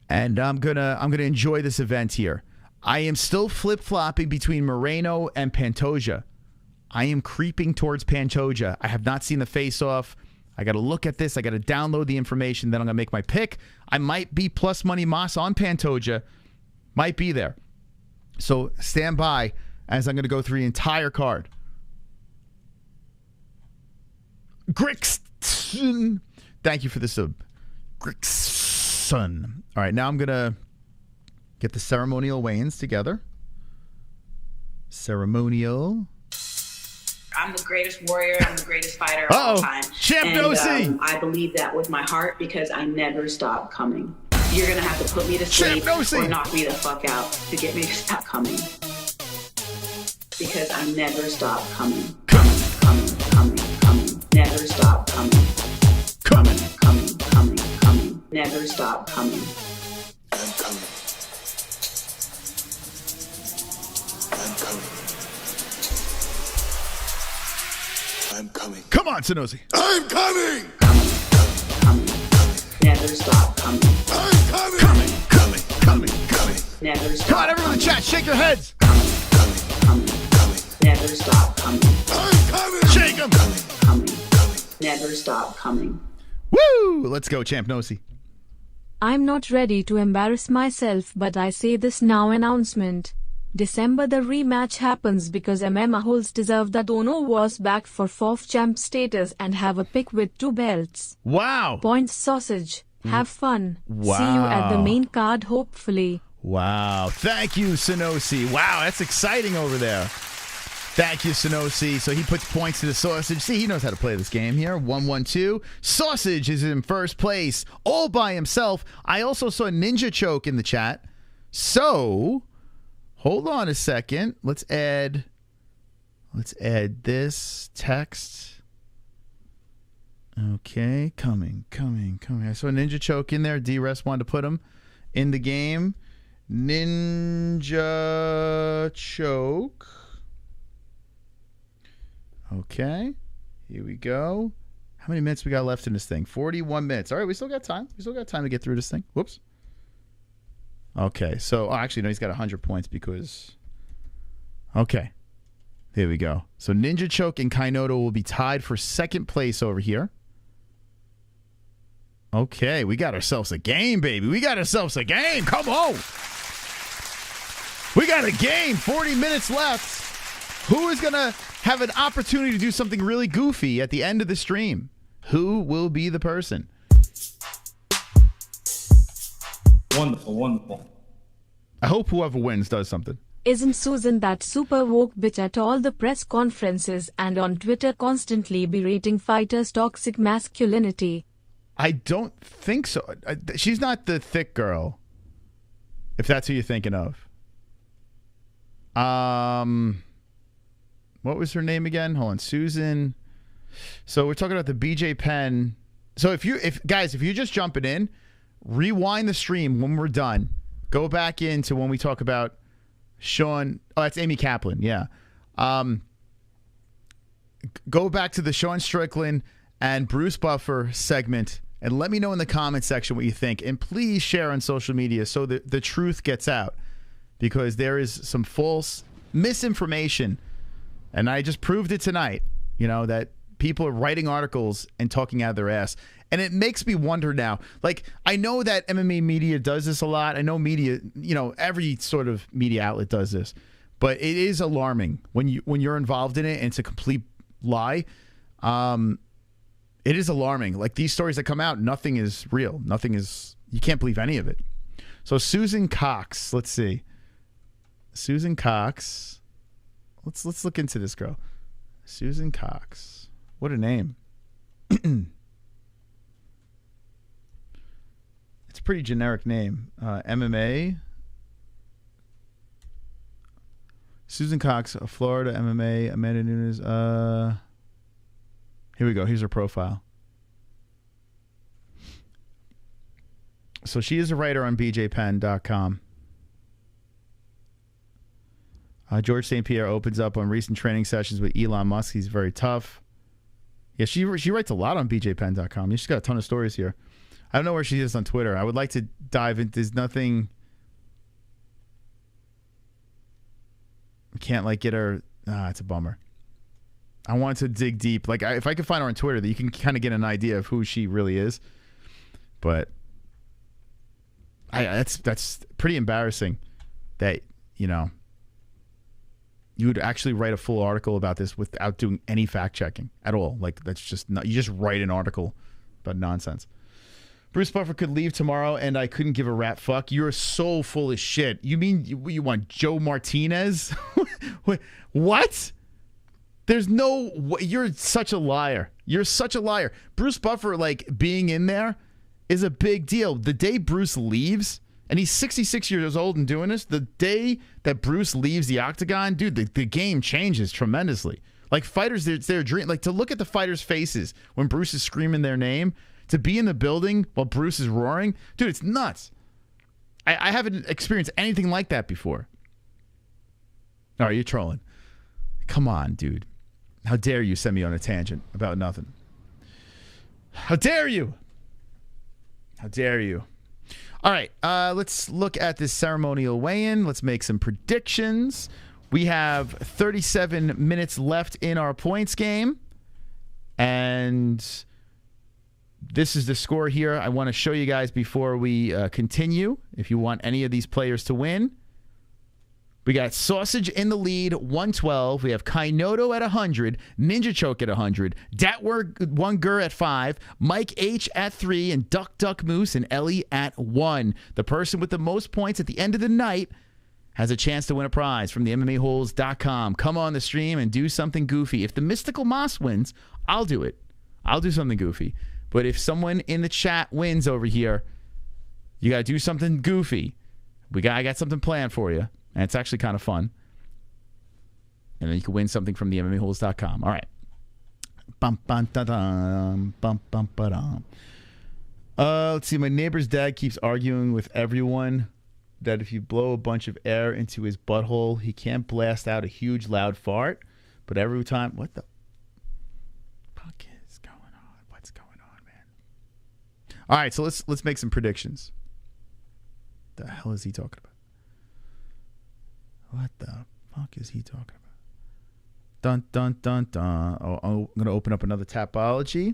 And I'm going to enjoy this event here. I am still flip-flopping between Moreno and Pantoja. I am creeping towards Pantoja. I have not seen the face-off. I got to look at this. I got to download the information. Then I'm going to make my pick. I might be plus money Moss on Pantoja. Might be there. So stand by as I'm going to go through the entire card. Grixson. Thank you for the sub. Grixson. All right, now I'm going to get the ceremonial weigh-ins together. Ceremonial. I'm the greatest warrior. I'm the greatest fighter of all time. Champ Nosey. I believe that with my heart because I never stop coming. You're going to have to put me to sleep or knock me the fuck out to get me to stop coming. Because I never stop coming. Coming. Never stop coming. Coming. Never stop coming. I'm coming. I'm coming. Come on, Sanosi. I'm coming. Coming. Never stop coming. I'm coming. Coming. Never stop. Come on, everyone in the chat, shake your heads. Coming. Never stop coming. I'm coming. Shake them. Coming. Never stop coming. Woo! Let's go, Champ Nosey. I'm not ready to embarrass myself, but I say this now. Announcement. December the rematch happens because MMA-Holes deserve that Ono was back for fourth champ status and have a pick with 2 belts. Wow. Points sausage. Have fun. Wow. See you at the main card hopefully. Wow. Thank you, Sanosi. Wow, that's exciting over there. Thank you, Sanosi. So he puts points to the sausage. See, he knows how to play this game here. 1-1-2. Sausage is in first place all by himself. I also saw Ninja Choke in the chat. So, hold on a second. Let's add this text. Okay, coming. I saw Ninja Choke in there. D-Rest wanted to put him in the game. Ninja Choke. Okay, here we go. How many minutes we got left in this thing? 41 minutes. All right, we still got time. We still got time to get through this thing. Whoops. Okay, so actually, no, he's got 100 points because... Okay, here we go. So Ninja Choke and Kainoto will be tied for second place over here. Okay, we got ourselves a game, baby. We got ourselves a game. Come on. We got a game. 40 minutes left. Who is going to have an opportunity to do something really goofy at the end of the stream? Who will be the person? Wonderful. I hope whoever wins does something. Isn't Susan that super woke bitch at all the press conferences and on Twitter constantly berating fighters' toxic masculinity? I don't think so. She's not the thick girl, if that's who you're thinking of. What was her name again? Hold on, Susan. So we're talking about the BJ Penn. So if you're just jumping in, rewind the stream when we're done. Go back into when we talk about Sean. Oh, that's Amy Kaplan. Yeah. Go back to the Sean Strickland and Bruce Buffer segment and let me know in the comment section what you think. And please share on social media so that the truth gets out, because there is some false misinformation. And I just proved it tonight, that people are writing articles and talking out of their ass. And it makes me wonder now. Like, I know that MMA media does this a lot. I know media, every sort of media outlet does this. But it is alarming when you're involved in it and it's a complete lie. It is alarming. Like, these stories that come out, nothing is real. You can't believe any of it. So Susan Cox, let's see. Susan Cox. Let's look into this girl. Susan Cox. What a name. It's a pretty generic name. MMA. Susan Cox, Florida MMA. Amanda Nunes. Here we go. Here's her profile. So she is a writer on bjpen.com. George St. Pierre opens up on recent training sessions with Elon Musk. He's very tough. Yeah, she writes a lot on bjpen.com. She's got a ton of stories here. I don't know where she is on Twitter. I would like to dive into. There's nothing. I can't like get her. It's a bummer. I want to dig deep. Like if I could find her on Twitter, that you can kind of get an idea of who she really is. But that's pretty embarrassing that, you know, you would actually write a full article about this without doing any fact checking at all. Like that's just not, you just write an article about nonsense. Bruce Buffer could leave tomorrow and I couldn't give a rat fuck. You're so full of shit. You mean you want Joe Martinez? What? There's no, you're such a liar. You're such a liar. Bruce Buffer, like, being in there is a big deal. The day Bruce leaves, and he's 66 years old and doing this, the day that Bruce leaves the octagon, dude, the game changes tremendously. Like, fighters, it's their dream. Like, to look at the fighters' faces when Bruce is screaming their name, to be in the building while Bruce is roaring, dude, it's nuts. I haven't experienced anything like that before. Oh, you're trolling. Come on, dude. How dare you send me on a tangent about nothing? How dare you? How dare you? All right, let's look at this ceremonial weigh-in. Let's make some predictions. We have 37 minutes left in our points game. And this is the score here. I want to show you guys before we continue, if you want any of these players to win. We got Sausage in the lead, 112. We have Kainoto at 100, Ninja Choke at 100, Datwer at 5, Mike H at 3, and Duck Moose and Ellie at 1. The person with the most points at the end of the night has a chance to win a prize from the MMA-Holes.com. Come on the stream and do something goofy. If the Mystical Moss wins, I'll do it. I'll do something goofy. But if someone in the chat wins over here, you got to do something goofy. I got something planned for you. And it's actually kind of fun. And then you can win something from the MMA-Holes.com. All right. Let's see. My neighbor's dad keeps arguing with everyone that if you blow a bunch of air into his butthole, he can't blast out a huge loud fart. But every time, what the fuck is going on? What's going on, man? All right, so let's make some predictions. The hell is he talking about? What the fuck is he talking about? Dun, dun, dun, dun. Oh, I'm going to open up another Tapology.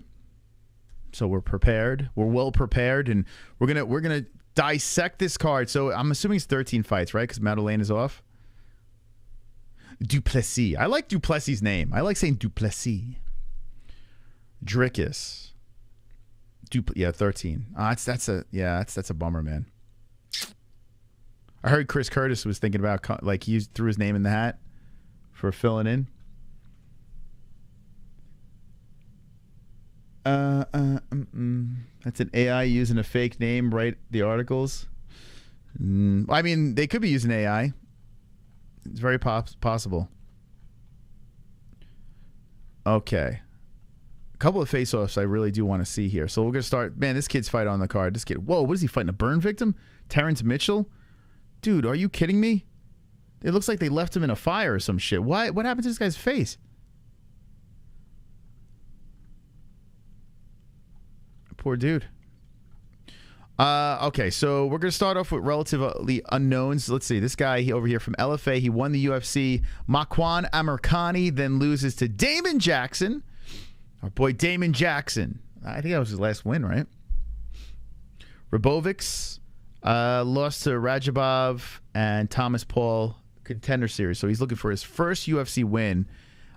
So we're prepared. We're well prepared, and we're gonna dissect this card. So I'm assuming it's 13 fights, right? Because Madeleine is off. Duplessis. I like Duplessis' name. I like saying Duplessis. Drickus. 13. That's a bummer, man. I heard Chris Curtis was thinking about, like, he threw his name in the hat for filling in. That's an AI using a fake name, write the articles. I mean, they could be using AI. It's very possible. Okay. A couple of face-offs I really do want to see here. So we're going to start. Man, this kid's fight on the card. This kid. Whoa, what is he fighting? A burn victim? Terrence Mitchell? Dude, are you kidding me? It looks like they left him in a fire or some shit. Why? What happened to this guy's face? Poor dude. Okay, so we're going to start off with relatively unknowns. Let's see. This guy over here from LFA, he won the UFC. Makwan Amirkhani then loses to Damon Jackson. Our boy Damon Jackson. I think that was his last win, right? Rabovics lost to Rajabov and Thomas Paul Contender Series. So he's looking for his first UFC win.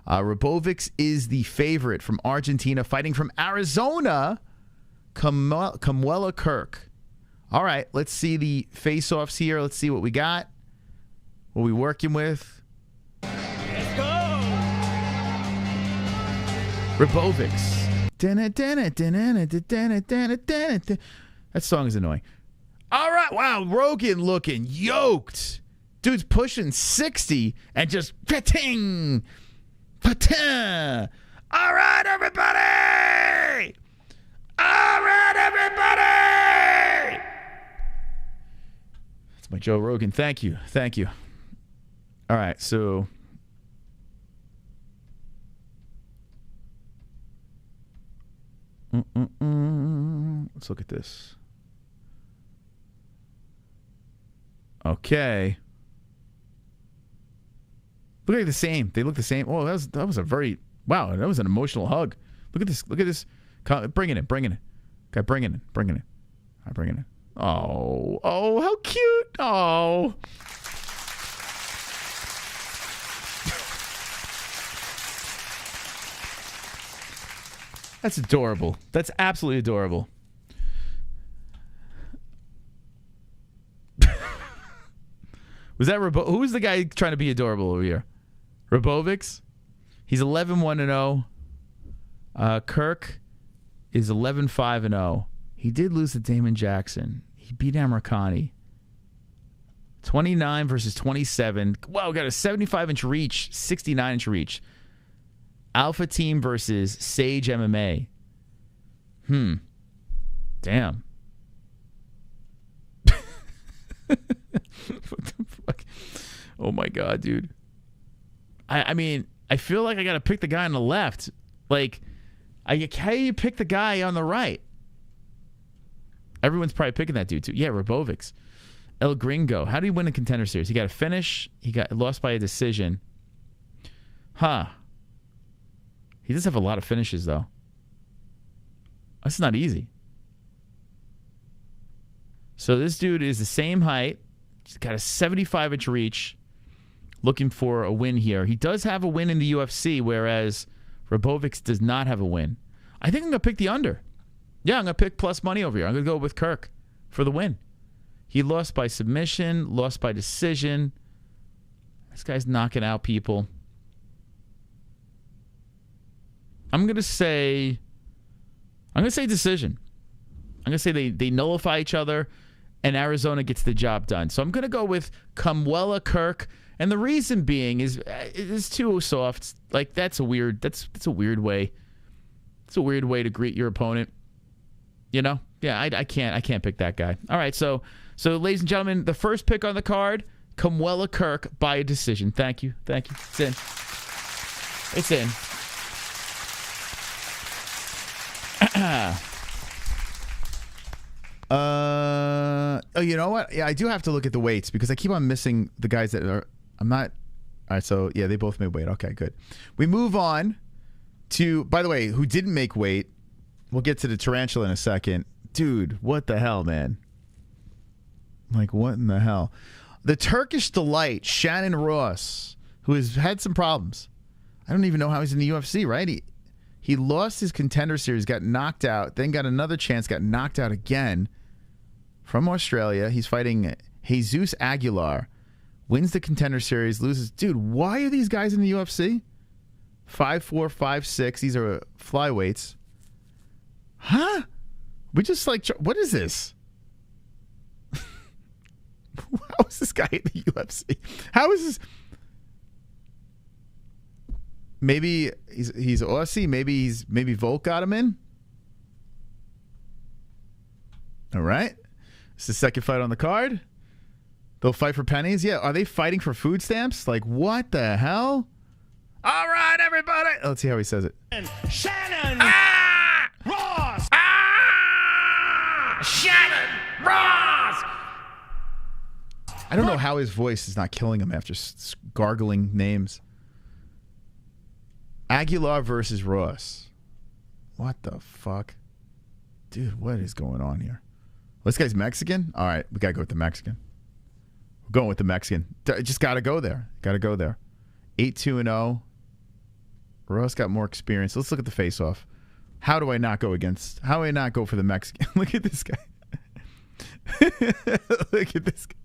Rabovics is the favorite from Argentina, fighting from Arizona, Kamuela Kirk. All right, let's see the face-offs here. Let's see what we got. What we working with? Let's go! Rabovics That song is annoying. All right, wow, Rogan looking yoked. Dude's pushing 60 and just pa-ting, pa-ting. All right, everybody. All right, everybody. That's my Joe Rogan. Thank you. Thank you. All right, so let's look at this. Okay. Look like the same. They look the same. Oh, that was a very wow. That was an emotional hug. Look at this. Look at this. Bring it in. Bring it in. Okay, bring it in. Bring it in. I bring it in. Oh, oh, how cute. Oh. That's adorable. That's absolutely adorable. Was that who was the guy trying to be adorable over here? Rabovics? He's 11-1-0. Kirk is 11-5-0. He did lose to Damon Jackson. He beat Amirkhani. 29 versus 27. Wow, got a 75-inch reach, 69-inch reach. Alpha Team versus Sage MMA. Damn. What the fuck? Oh my god, dude. I mean, I feel like I gotta pick the guy on the left. Like, how do you pick the guy on the right? Everyone's probably picking that dude too. Yeah, Rabovics. El Gringo. How did he win a Contender Series? He got a finish. He got lost by a decision. Huh. He does have a lot of finishes, though. That's not easy. So this dude is the same height. He's got a 75-inch reach. Looking for a win here. He does have a win in the UFC, whereas Rabovics does not have a win. I think I'm going to pick the under. Yeah, I'm going to pick plus money over here. I'm going to go with Kirk for the win. He lost by submission, lost by decision. This guy's knocking out people. I'm going to say decision. I'm going to say they nullify each other and Arizona gets the job done. So I'm going to go with Kamwela Kirk. And the reason being is it's too soft. Like, that's a weird way. It's a weird way to greet your opponent. You know? Yeah, I can't pick that guy. All right, so ladies and gentlemen, the first pick on the card, Kamwela Kirk by a decision. Thank you. It's in. It's in. Oh, you know what? Yeah, I do have to look at the weights because I keep on missing the guys that are. I'm not. All right, so yeah, they both made weight. Okay, good. We move on to. By the way, who didn't make weight? We'll get to the tarantula in a second, dude. What the hell, man? Like, what in the hell? The Turkish delight, Shannon Ross, who has had some problems. I don't even know how he's in the UFC. Right? He lost his Contender Series, got knocked out, then got another chance, got knocked out again. From Australia, he's fighting Jesus Aguilar. Wins the Contender Series, loses. Dude, why are these guys in the UFC? 5'4", 5'6". These are flyweights. Huh? We just like, what is this? How is this guy in the UFC? How is this? Maybe he's Aussie. Maybe Volk got him in. All right. It's the second fight on the card. They'll fight for pennies. Yeah. Are they fighting for food stamps? Like, what the hell? All right, everybody. Let's see how he says it. Shannon Ross. Shannon Ross. I don't know how his voice is not killing him after gargling names. Aguilar versus Ross. What the fuck? Dude, what is going on here? This guy's Mexican? All right, we got to go with the Mexican. We're going with the Mexican. Just got to go there. 8-2-0. Ross got more experience. Let's look at the face-off. How do I not go for the Mexican? Look at this guy. Look at this guy.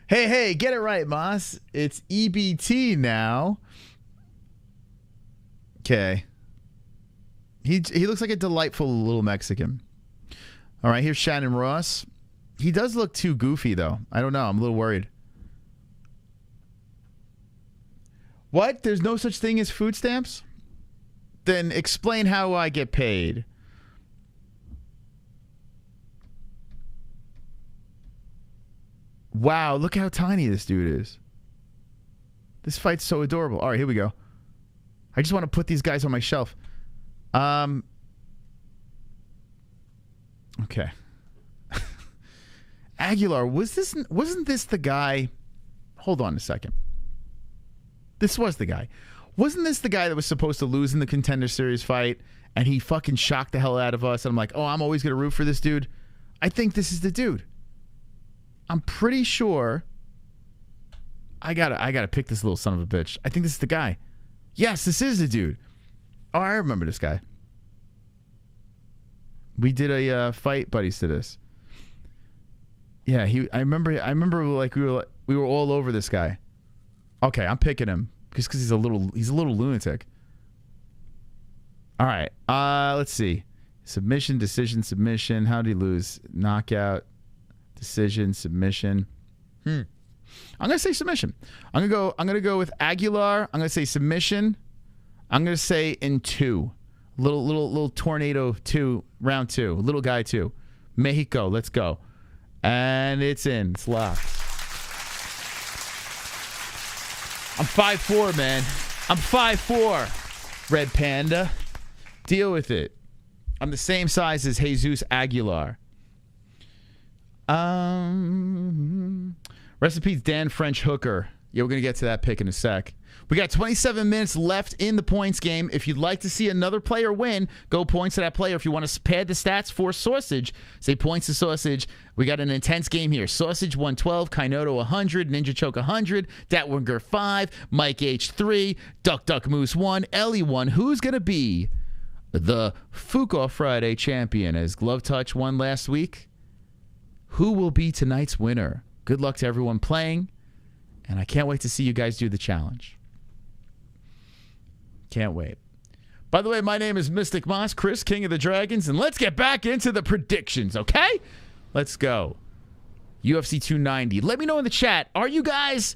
Hey, get it right, Moss. It's EBT now. Okay. He looks like a delightful little Mexican. All right, here's Shannon Ross. He does look too goofy, though. I don't know. I'm a little worried. What? There's no such thing as food stamps? Then explain how I get paid. Wow, look how tiny this dude is. This fight's so adorable. All right, here we go. I just want to put these guys on my shelf. Okay. Aguilar, wasn't this the guy? Hold on a second. This was the guy. Wasn't this the guy that was supposed to lose in the Contender Series fight and he fucking shocked the hell out of us? And I'm like, oh, I'm always going to root for this dude. I think this is the dude. I'm pretty sure I gotta pick this little son of a bitch. I think this is the guy. Yes, this is the dude. Oh, I remember this guy. We did a fight buddies to this. Yeah, I remember like we were all over this guy. Okay, I'm picking him just because he's a little lunatic. All right, let's see. Submission, decision, submission. How did he lose? Knockout, decision, submission. I'm gonna say submission. I'm gonna go with Aguilar. I'm gonna say submission. I'm gonna say in 2. Little tornado 2, round 2. Little guy 2. Mexico, let's go. And it's in. It's locked. I'm 5'4", man. I'm 5'4", Red Panda. Deal with it. I'm the same size as Jesus Aguilar. Recipes Dan French Hooker. Yeah, we're going to get to that pick in a sec. We got 27 minutes left in the points game. If you'd like to see another player win, go points to that player. If you want to pad the stats for Sausage, say points to Sausage. We got an intense game here. Sausage 112, Kainoto 100, Ninja Choke 100, Datwinger 5, Mike H 3, Duck Duck Moose 1, Ellie 1. Who's going to be the Fook Friday champion? As Glove Touch won last week, who will be tonight's winner? Good luck to everyone playing, and I can't wait to see you guys do the challenge. Can't wait. By the way, my name is Mystic Moss, Chris, King of the Dragons, and let's get back into the predictions, okay? Let's go. UFC 290. Let me know in the chat, are you guys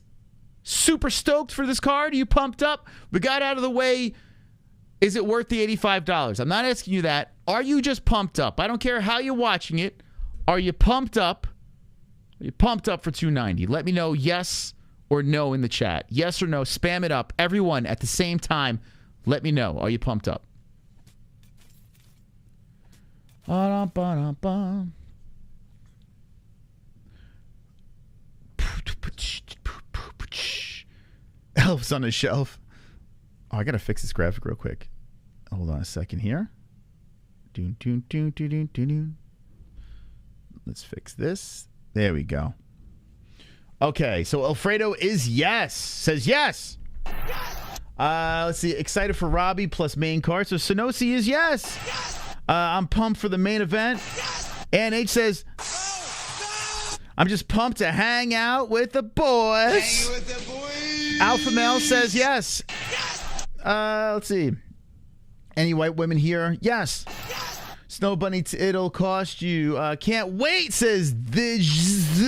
super stoked for this card? Are you pumped up? We got out of the way. Is it worth the $85? I'm not asking you that. Are you just pumped up? I don't care how you're watching it. Are you pumped up? Are you pumped up for 290? Let me know yes or no in the chat. Yes or no. Spam it up. Everyone at the same time. Let me know. Are you pumped up? Elves on a shelf. Oh, I gotta fix this graphic real quick. Hold on a second here. Let's fix this. There we go. Okay, so Alfredo is yes. Says yes. Let's see. Excited for Robbie plus main card. So Sonosi is yes. I'm pumped for the main event. And H says, I'm just pumped to hang out with the boys. Alpha Male says yes. Let's see. Any white women here? Yes. Snow Bunny, it'll cost you. Can't wait, says this.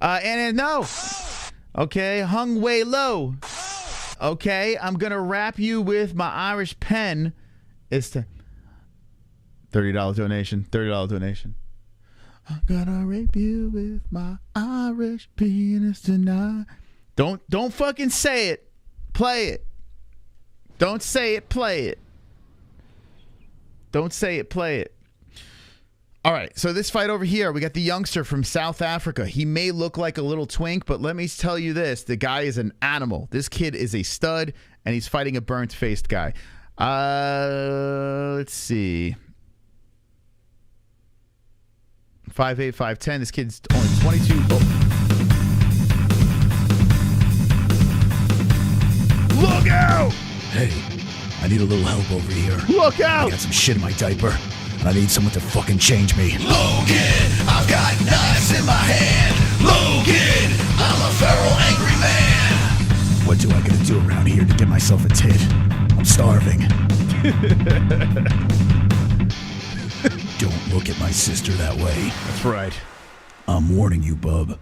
And no. Okay, Hung Way Low. Okay, I'm going to wrap you with my Irish pen. It's the $30 donation. $30 donation. I'm going to rape you with my Irish penis tonight. Don't fucking say it. Play it. Don't say it. Play it. Don't say it. Play it. All right, so this fight over here, we got the youngster from South Africa. He may look like a little twink, but let me tell you this. The guy is an animal. This kid is a stud, and he's fighting a burnt-faced guy. Let's see. 5'8", 5'10". This kid's only 22. Oh. Look out! Hey, I need a little help over here. Look out! I got some shit in my diaper. I need someone to fucking change me. Logan, I've got knives in my hand. Logan, I'm a feral angry man. What do I gotta do around here to get my myself a tit. I'm starving. Don't look at my sister that way. That's right. I'm warning you, bub.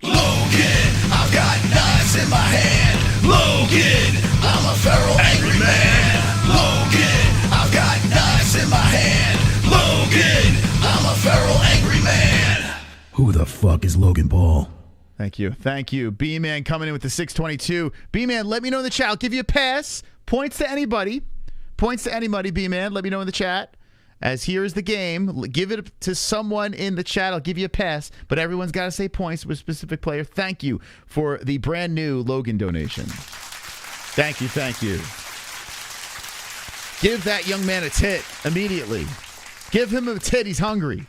Logan, I've got knives in my hand. Logan, I'm a feral angry man. Logan, I've got knives in my hand. Logan, I'm a feral angry man. Who the fuck is Logan Paul? Thank you. Thank you. B-Man coming in with the 622. B-Man, let me know in the chat. I'll give you a pass. Points to anybody. Points to anybody, B-Man. Let me know in the chat. As here's the game. Give it to someone in the chat. I'll give you a pass. But everyone's got to say points with a specific player. Thank you for the brand new Logan donation. Thank you. Thank you. Give that young man a tit immediately. Give him a tit. He's hungry.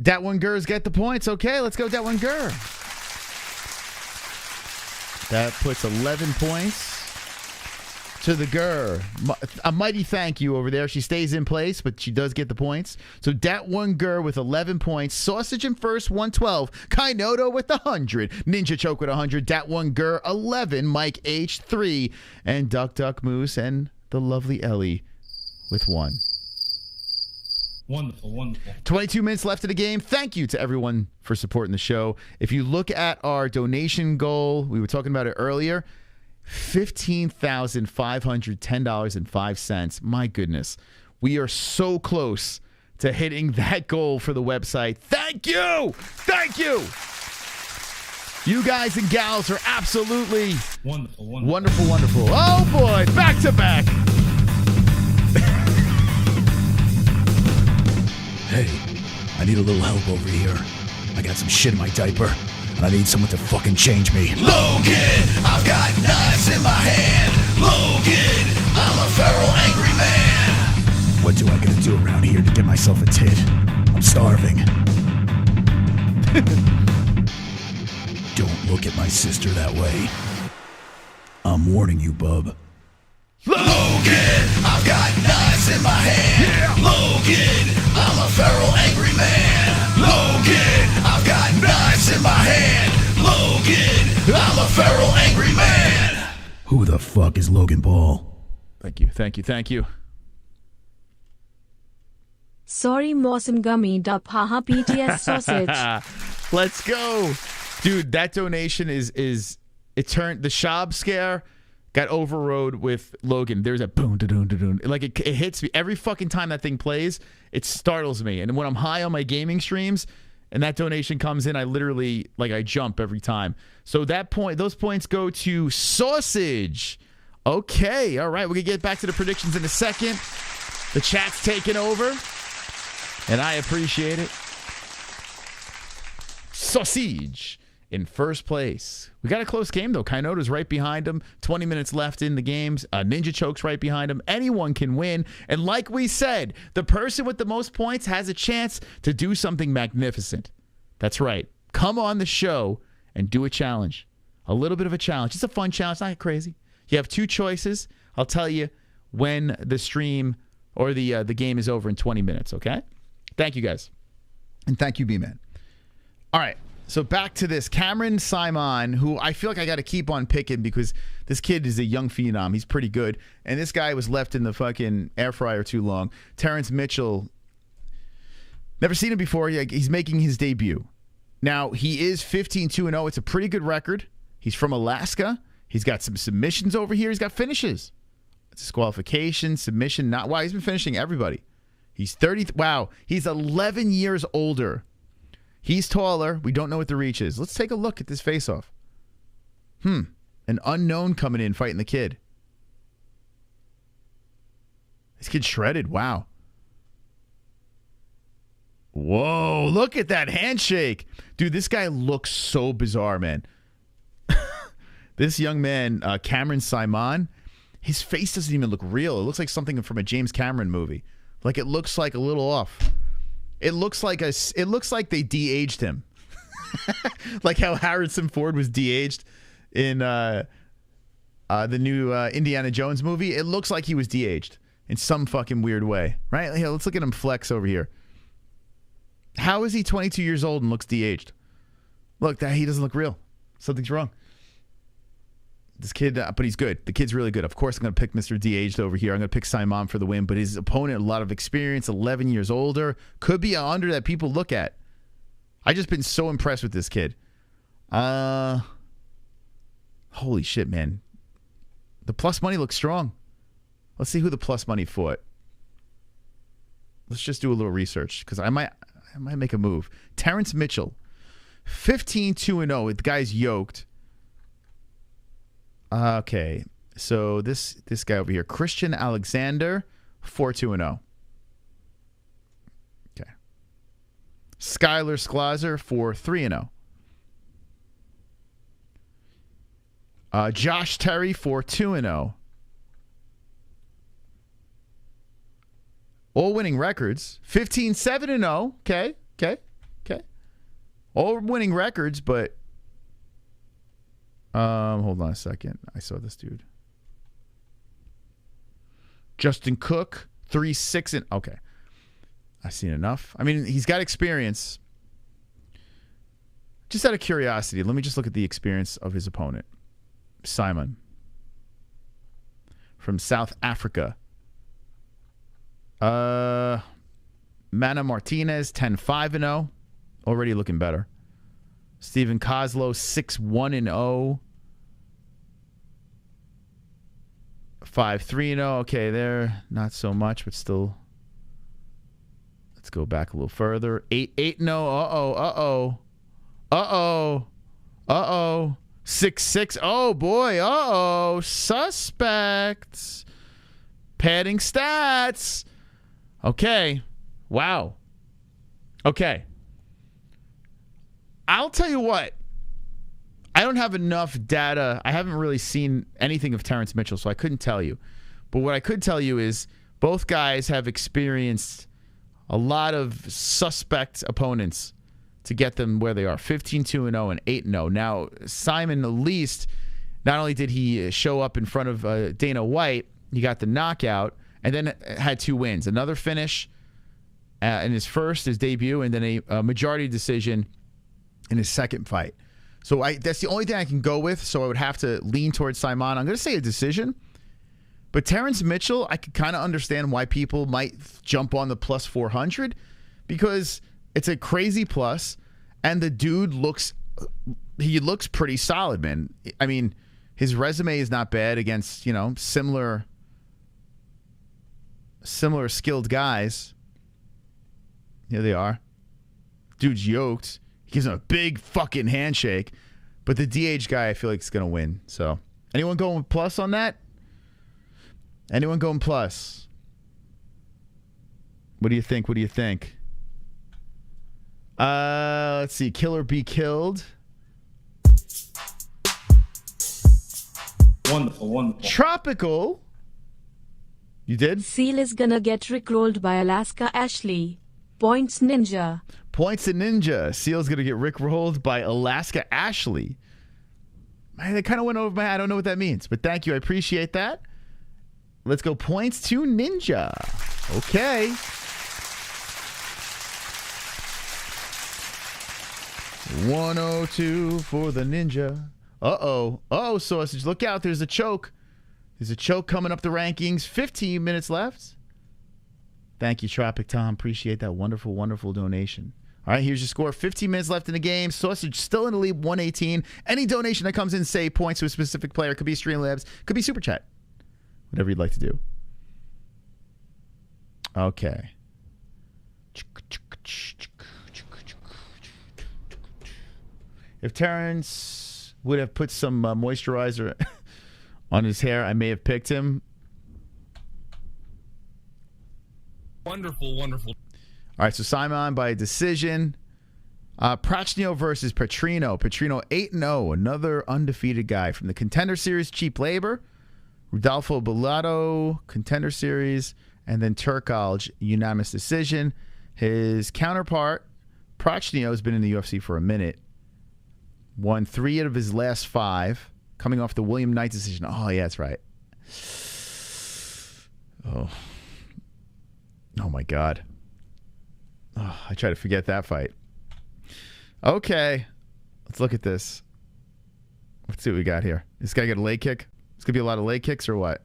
That one Gur's get the points. Okay, let's go, that one Gur. That puts 11 points to the Gur. A mighty thank you over there. She stays in place, but she does get the points. So that one Gur with 11 points. Sausage in first, 112. Kainoto with 100. Ninja Choke with 100. Dat one Gur, 11. Mike H, 3. And Duck Duck Moose and the lovely Ellie with 1. Wonderful, wonderful. 22 minutes left of the game. Thank you to everyone for supporting the show. If you look at our donation goal, we were talking about it earlier, $15,510.05. My goodness. We are so close to hitting that goal for the website. Thank you! Thank you! You guys and gals are absolutely wonderful, wonderful. Wonderful, wonderful. Oh boy, back to back. Hey, I need a little help over here. I got some shit in my diaper, and I need someone to fucking change me. Logan, I've got knives in my hand. Logan, I'm a feral angry man. What do I gotta do around here to get myself a tit? I'm starving. Don't look at my sister that way. I'm warning you, bub. Logan, I've got knives in my hand. Yeah. Logan, I'm a feral angry man. Logan, I've got knives in my hand. Logan, I'm a feral angry man. Who the fuck is Logan Paul? Thank you, thank you, thank you. Sorry, Mawsum Gummy Dup Haha PTS Sausage. Let's go. Dude, that donation is it turned the SCHAUB scare got overrode with Logan. There's a boom, da-doon. Like it hits me every fucking time that thing plays. It startles me, and when I'm high on my gaming streams, and that donation comes in, I literally I jump every time. So those points go to Sausage. Okay, all right, we're gonna get back to the predictions in a second. The chat's taking over, and I appreciate it. Sausage in first place. We got a close game, though. Kainota's right behind him. 20 minutes left in the games. Ninja Choke's right behind him. Anyone can win. And like we said, the person with the most points has a chance to do something magnificent. That's right. Come on the show and do a challenge. A little bit of a challenge. It's a fun challenge. Not crazy. You have two choices. I'll tell you when the stream or the game is over in 20 minutes, okay? Thank you, guys. And thank you, B-Man. All right. So back to this. Cameron Simon, who I feel like I got to keep on picking because this kid is a young phenom. He's pretty good. And this guy was left in the fucking air fryer too long. Terrence Mitchell, never seen him before. He's making his debut. Now, he is 15-2-0. It's a pretty good record. He's from Alaska. He's got some submissions over here. He's got finishes. It's disqualification, submission. Wow, he's been finishing everybody. He's 30. Wow, he's 11 years older. He's taller. We don't know what the reach is. Let's take a look at this face-off. An unknown coming in fighting the kid. This kid's shredded. Wow. Whoa, look at that handshake. Dude, this guy looks so bizarre, man. This young man, Cameron Simon, his face doesn't even look real. It looks like something from a James Cameron movie. Like it looks like a little off. It looks like they de-aged him. Like how Harrison Ford was de-aged in the new Indiana Jones movie. It looks like he was de-aged in some fucking weird way. Right? Here, let's look at him flex over here. How is he 22 years old and looks de-aged? Look, he doesn't look real. Something's wrong. This kid, but he's good. The kid's really good. Of course, I'm going to pick Mr. De-aged over here. I'm going to pick Simon for the win, but his opponent, a lot of experience, 11 years older. Could be an under that people look at. I just been so impressed with this kid. Holy shit, man. The plus money looks strong. Let's see who the plus money fought. Let's just do a little research because I might make a move. Terrence Mitchell, 15-2-0. The guy's yoked. Okay, so this guy over here, Christian Alexander, 4-2-0. Okay. Skylar Schlazer, 4-3-0. Josh Terry, 4-2-0. All winning records, 15-7-0. Okay. All winning records, but hold on a second. I saw this dude. Justin Cook, 3-6. Okay. I've seen enough. I mean, he's got experience. Just out of curiosity, let me just look at the experience of his opponent. Simon. From South Africa. Mana Martinez, 10-5-0. Already looking better. Stephen Kozlow, 6-1-0. 5-3-0. Okay, there. Not so much, but still. Let's go back a little further. 8-8-0. Uh-oh. 6-6. Oh, boy. Uh-oh. Suspects. Padding stats. Okay. Wow. Okay. I'll tell you what. I don't have enough data. I haven't really seen anything of Terrence Mitchell, so I couldn't tell you. But what I could tell you is both guys have experienced a lot of suspect opponents to get them where they are. 15-2-0 and 8-0. Now, Simon, at least, not only did he show up in front of Dana White, he got the knockout, and then had 2 wins. Another finish in his debut, and then a majority decision in his second fight. So that's the only thing I can go with, so I would have to lean towards Simon. I'm going to say a decision. But Terrence Mitchell, I could kind of understand why people might jump on the plus 400 because it's a crazy plus, and the dude looks pretty solid, man. I mean, his resume is not bad against, similar skilled guys. Here they are. Dude's yoked. He gives him a big fucking handshake. But the DH guy, I feel like, is going to win. So, anyone going plus on that? Anyone going plus? What do you think? Let's see. Killer be killed. Wonderful. Tropical. You did? Seal is gonna get rickrolled by Alaska Ashley. Points Ninja. Seal's going to get rickrolled by Alaska Ashley. Man, that kind of went over my head. I don't know what that means, but thank you. I appreciate that. Let's go points to Ninja. Okay. $102 for the Ninja. Uh-oh, Sausage. Look out. There's a choke. There's a choke coming up the rankings. 15 minutes left. Thank you, Tropic Tom. Appreciate that wonderful, wonderful donation. All right, here's your score. 15 minutes left in the game. Sausage still in the lead, 118. Any donation that comes in, say points to a specific player. Could be Streamlabs. Could be Super Chat. Whatever you'd like to do. Okay. If Terrence would have put some moisturizer on his hair, I may have picked him. Wonderful. All right, so Simon by decision. Prachnio versus Petrino. Petrino 8-0, another undefeated guy from the Contender Series, Cheap Labor. Rudolfo Bellato, Contender Series, and then Turkalj, unanimous decision. His counterpart, Prachnio, has been in the UFC for a minute. Won 3 out of his last 5, coming off the William Knight decision. Oh, yeah, that's right. Oh my God. Oh, I try to forget that fight. Okay. Let's look at this. Let's see what we got here. This guy get a leg kick? It's going to be a lot of leg kicks or what?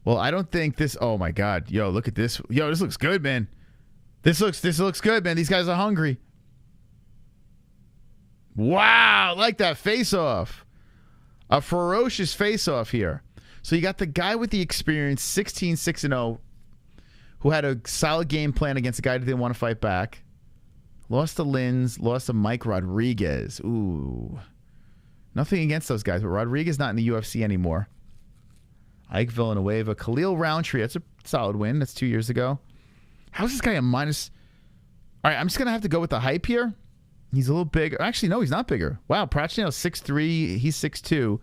Well, I don't think this... Oh, my God. Yo, look at this. Yo, this looks good, man. This looks good, man. These guys are hungry. Wow. I like that face-off. A ferocious face-off here. So you got the guy with the experience, 16-6-0, who had a solid game plan against a guy that didn't want to fight back. Lost to Lins, lost to Mike Rodriguez. Ooh. Nothing against those guys, but Rodriguez not in the UFC anymore. Ike Villanueva. Khalil Roundtree, that's a solid win. That's 2 years ago. How's this guy a minus? All right, I'm just going to have to go with the hype here. He's a little bigger. Actually, no, he's not bigger. Wow, Prachnow's 6'3", he's 6'2",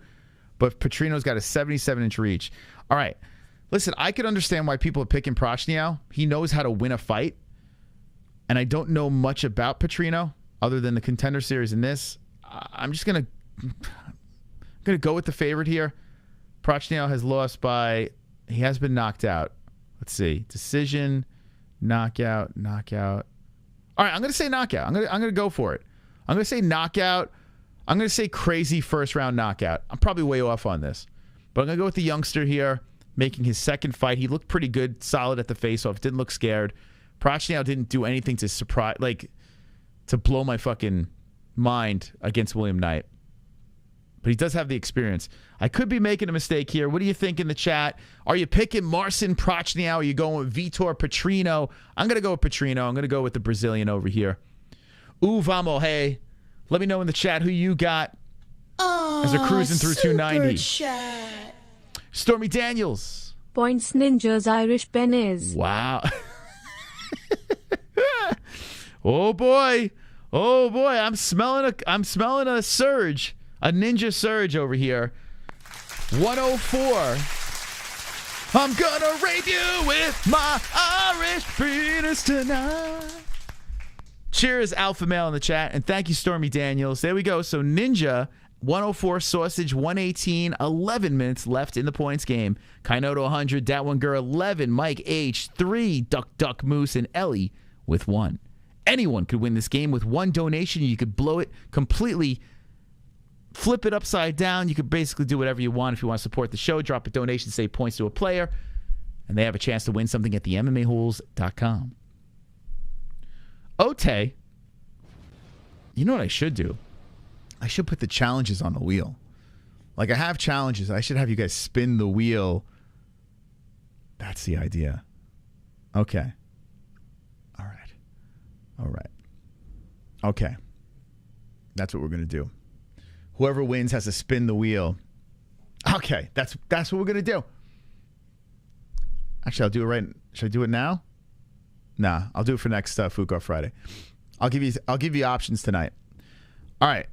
but Petrino's got a 77-inch reach. All right, listen, I could understand why people are picking Prachnow. He knows how to win a fight. And I don't know much about Petrino other than the Contender Series in this. I'm just going to go with the favorite here. Prachnow has lost by... He has been knocked out. Let's see. Decision, knockout. All right, I'm going to say knockout. I'm going to go for it. I'm going to say knockout. I'm going to say crazy first-round knockout. I'm probably way off on this. But I'm going to go with the youngster here, making his second fight. He looked pretty good, solid at the face-off. Didn't look scared. Prachnow didn't do anything to surprise, like, to blow my fucking mind against William Knight. But he does have the experience. I could be making a mistake here. What do you think in the chat? Are you picking Marcin Prachnow? Are you going with Vitor Petrino? I'm going to go with Petrino. I'm going to go with the Brazilian over here. Vamos, hey. Let me know in the chat who you got as they're cruising through 290. Chat. Stormy Daniels. Points Ninjas Irish Pennies. Wow. Oh boy, I'm smelling a surge, a ninja surge over here. 104. I'm gonna rape you with my Irish penis tonight. Cheers, Alpha Male in the chat, and thank you, Stormy Daniels. There we go. So Ninja 104, Sausage 118, 11 minutes left in the points game. Kainoto 100, that one girl 11, Mike H 3, Duck Moose, and Ellie with 1. Anyone could win this game with 1 donation. You could blow it completely, flip it upside down. You could basically do whatever you want. If you want to support the show, drop a donation, say points to a player, and they have a chance to win something at the MMA-Holes.com. Ote, you know what I should do? I should put the challenges on the wheel. Like, I have challenges. I should have you guys spin the wheel. That's the idea. Okay. All right. Okay. That's what we're going to do. Whoever wins has to spin the wheel. Okay. That's what we're going to do. Actually, I'll do it right. Should I do it now? Nah, I'll do it for next Fook Off Friday. I'll give you options tonight. All right.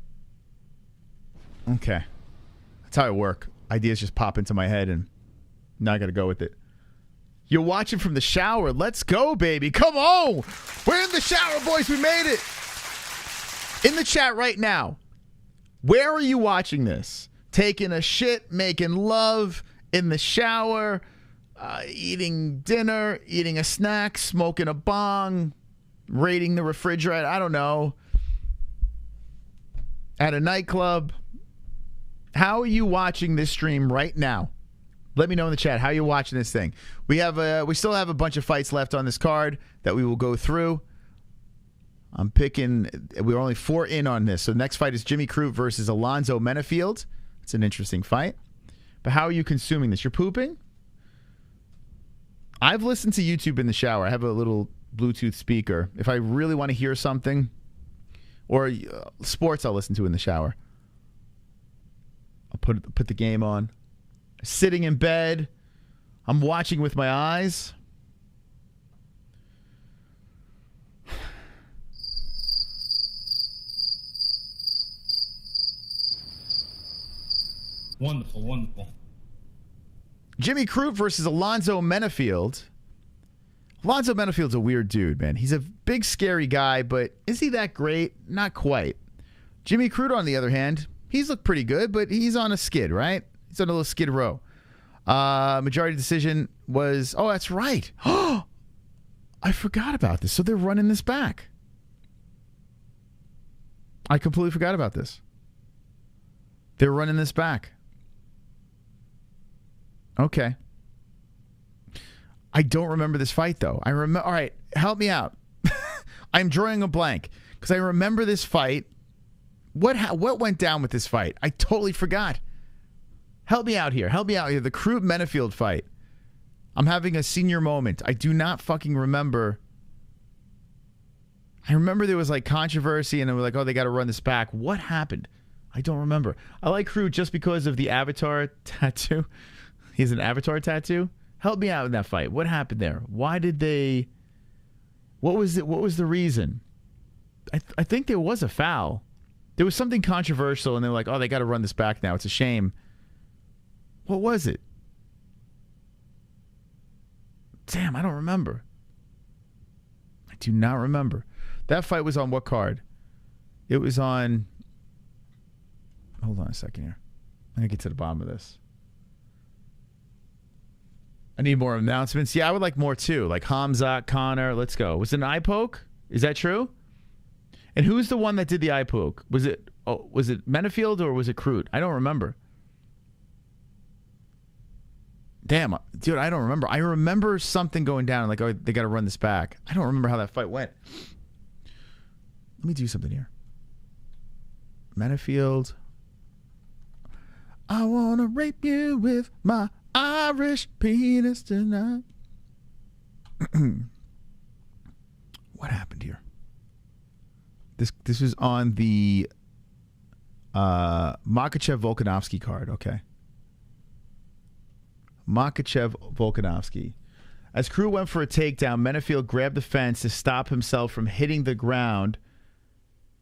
Okay. That's how I work. Ideas just pop into my head, and now I got to go with it. You're watching from the shower. Let's go, baby. Come on. We're in the shower, boys. We made it. In the chat right now, where are you watching this? Taking a shit, making love, in the shower, eating dinner, eating a snack, smoking a bong, raiding the refrigerator. I don't know. At a nightclub. How are you watching this stream right now? Let me know in the chat how you're watching this thing. We still have a bunch of fights left on this card that we will go through. I'm picking. We're only 4 in on this. So the next fight is Jimmy Crute versus Alonzo Menafield. It's an interesting fight. But how are you consuming this? You're pooping? I've listened to YouTube in the shower. I have a little Bluetooth speaker. If I really want to hear something, or sports, I'll listen to in the shower. I'll put the game on. Sitting in bed. I'm watching with my eyes. Wonderful. Jimmy Crute versus Alonzo Menafield. Alonzo Menafield's a weird dude, man. He's a big, scary guy, but is he that great? Not quite. Jimmy Crute, on the other hand, he's looked pretty good, but he's on a skid, right? He's on a little skid row. Majority decision was... Oh, that's right. I forgot about this. So they're running this back. I completely forgot about this. They're running this back. Okay. I don't remember this fight, though. I remember. All right, help me out. I'm drawing a blank because I remember this fight. What went down with this fight? I totally forgot. Help me out here. Help me out here. The Crute-Menefield fight. I'm having a senior moment. I do not fucking remember. I remember there was like controversy and they were like, oh, they got to run this back. What happened? I don't remember. I like Crute just because of the Avatar tattoo. He has an Avatar tattoo. Help me out in that fight. What happened there? Why did they... What was it? What was the reason? I think there was a foul. There was something controversial and they were like, oh, they got to run this back now. It's a shame. What was it? Damn, I don't remember. I do not remember. That fight was on what card? It was on... Hold on a second here. I'm going to get to the bottom of this. I need more announcements. Yeah, I would like more too. Like KHAMZAT, CONOR. Let's go. Was it an eye poke? Is that true? And who's the one that did the eye poke? Was it Menefield or was it Crute? I don't remember. Damn, dude, I don't remember. I remember something going down like, oh, they got to run this back. I don't remember how that fight went. Let me do something here. Menefield. I want to rape you with my Irish penis tonight. What happened here? This was on the Makhachev-Volkanovski card. Okay. Makhachev-Volkanovski. As Crute went for a takedown, Menefield grabbed the fence to stop himself from hitting the ground,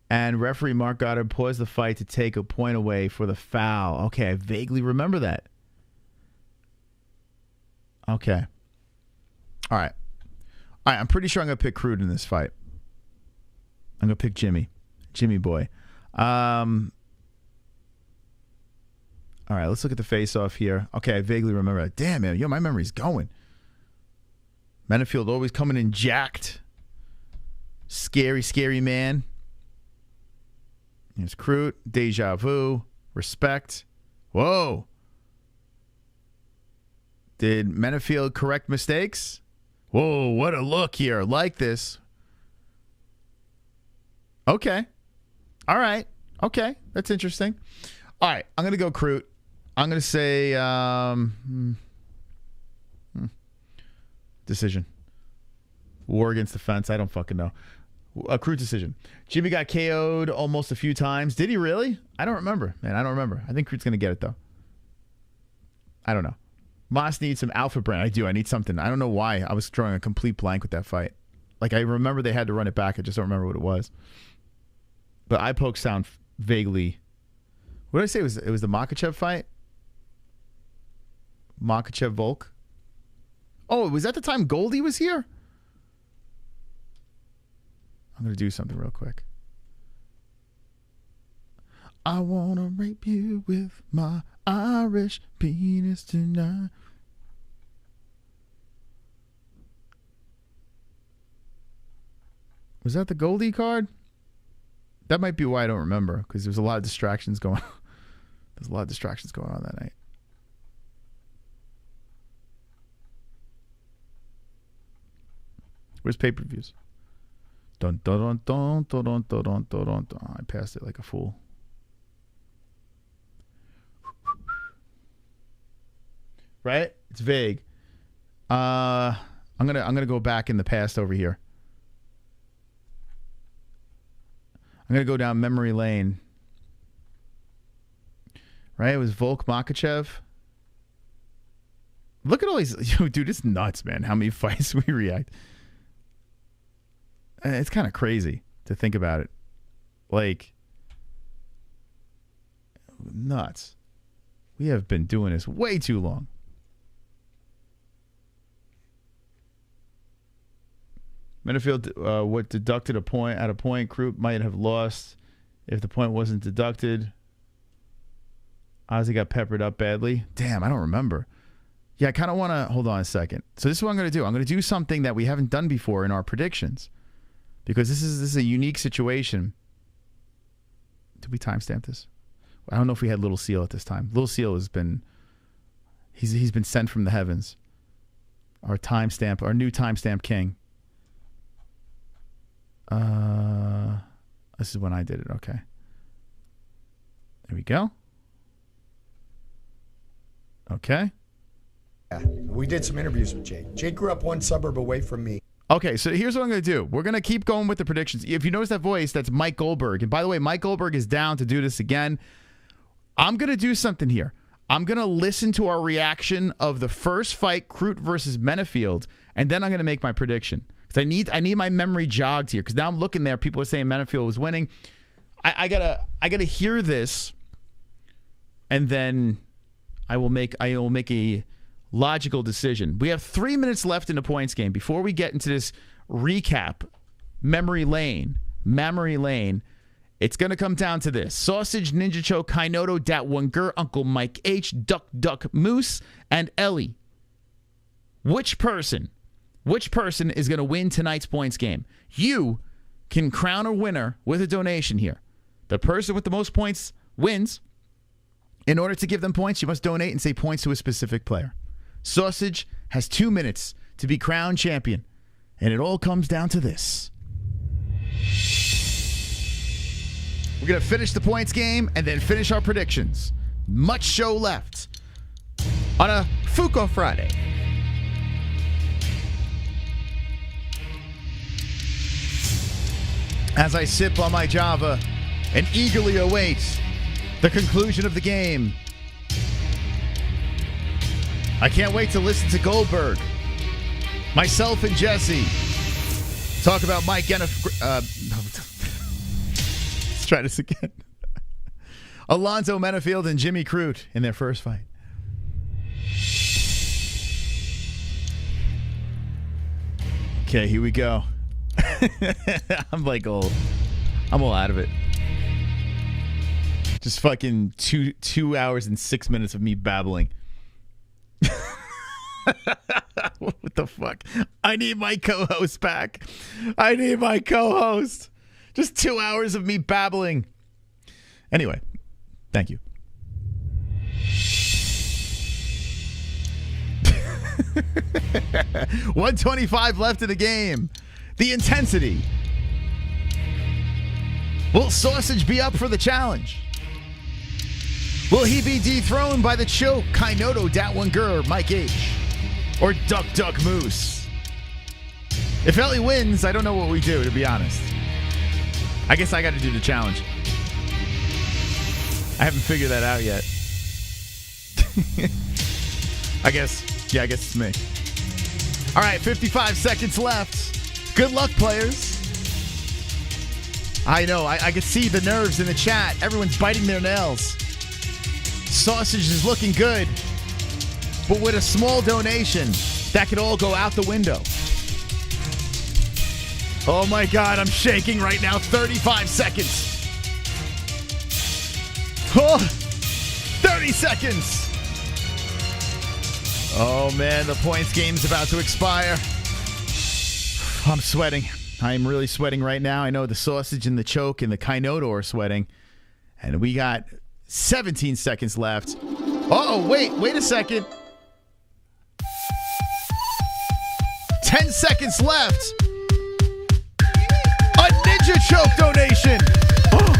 and referee Mark Goddard paused the fight to take a point away for the foul. Okay, I vaguely remember that. Okay. All right. All right, I'm pretty sure I'm going to pick Crute in this fight. I'm going to pick Jimmy. Jimmy boy. All right, let's look at the face-off here. Okay, I vaguely remember that. Damn, man. Yo, my memory's going. Menefield always coming in jacked. Scary, scary man. Here's Crute. Deja vu. Respect. Whoa. Did Menefield correct mistakes? Whoa, what a look here. Like this. Okay. All right. Okay. That's interesting. All right. I'm going to go Crute. I'm going to say decision. War against the fence. I don't fucking know. A Crute decision. Jimmy got KO'd almost a few times. Did he really? I don't remember. Man, I don't remember. I think Crute's going to get it, though. I don't know. Moss needs some alpha brand. I do. I need something. I don't know why. I was drawing a complete blank with that fight. Like, I remember they had to run it back. I just don't remember what it was. But eye pokes sound vaguely... What did I say? It was the Makhachev fight? Makhachev Volk? Oh, was that the time Goldie was here? I'm going to do something real quick. I want to rape you with my Irish penis tonight. Was that the Goldie card? That might be why I don't remember, because there's a lot of distractions going on. There's a lot of distractions going on that night. Where's pay-per-views? Dun dun dun dun dun dun dun dun dun dun. I passed it like a fool. Right? It's vague. I'm gonna go back in the past over here. I'm gonna go down memory lane. Right? It was Volk Makhachev. Look at all these. Yo, dude, it's nuts, man. How many fights we react. It's kind of crazy to think about it. Like, nuts. We have been doing this way too long. Menefield, what deducted a point at a point, Crute might have lost if the point wasn't deducted. Ozzy got peppered up badly. Damn, I don't remember. Yeah, I kind of want to... Hold on a second. So this is what I'm going to do. I'm going to do something that we haven't done before in our predictions. Because this is a unique situation. Did we timestamp this? I don't know if we had Little Seal at this time. Little Seal has been... He's been sent from the heavens. Our timestamp, our new timestamp king. This is when I did it. Okay. There we go. Okay. Yeah, we did some interviews with Jake. Jake grew up one suburb away from me. Okay, so here's what I'm going to do. We're going to keep going with the predictions. If you notice that voice, that's Mike Goldberg. And by the way, Mike Goldberg is down to do this again. I'm going to do something here. I'm going to listen to our reaction of the first fight, Crute versus Menafield, and then I'm going to make my prediction. Because I need my memory jogged here. Because now I'm looking there. People are saying Menafield was winning. I gotta hear this, and then I will make a logical decision. We have 3 minutes left in the points game before we get into this recap. Memory lane. It's going to come down to this. Sausage, Ninja Choke, Kainoto, Dat One Gur, Uncle Mike H, Duck, Moose, and Ellie. Which person is going to win tonight's points game? You can crown a winner with a donation here. The person with the most points wins. In order to give them points, you must donate and say points to a specific player. Sausage has 2 minutes to be crowned champion. And it all comes down to this. We're going to finish the points game and then finish our predictions. Much show left on a Fook Friday. As I sip on my Java and eagerly await the conclusion of the game. I can't wait to listen to Goldberg, myself and Jesse talk about Mike Let's try this again. Alonzo Menafield and Jimmy Crute in their first fight. Okay, here we go. I'm all out of it. Just fucking 2 hours and 6 minutes of me babbling. What the fuck? I need my co-host back. I need my co-host. Just 2 hours of me babbling. Anyway, thank you. $125 left in the game. The intensity. Will Sausage be up for the challenge? Will he be dethroned by the choke, Kainoto, Dat One Gur, Mike H, or Duck Moose? If Ellie wins, I don't know what we do, to be honest. I guess I got to do the challenge. I haven't figured that out yet. I guess it's me. All right, 55 seconds left. Good luck, players. I know, I could see the nerves in the chat. Everyone's biting their nails. Sausage is looking good. But with a small donation, that could all go out the window. Oh my God, I'm shaking right now. 35 seconds. Oh, 30 seconds. Oh man, the points game's about to expire. I'm sweating. I'm really sweating right now. I know the Sausage and the Choke and the Kainoto are sweating. And we got 17 seconds left. Oh, wait a second. 10 seconds left. A Ninja Choke donation. Oh.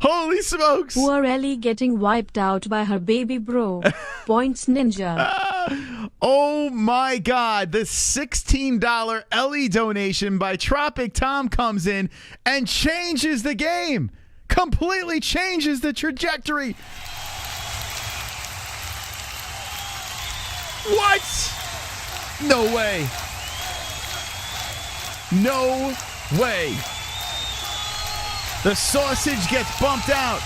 Holy smokes! Poor Ellie getting wiped out by her baby bro. Points Ninja. Oh my God. The $16 Ellie donation by Tropic Tom comes in and changes the game. Completely changes the trajectory. What? No way. No way. The sausage gets bumped out.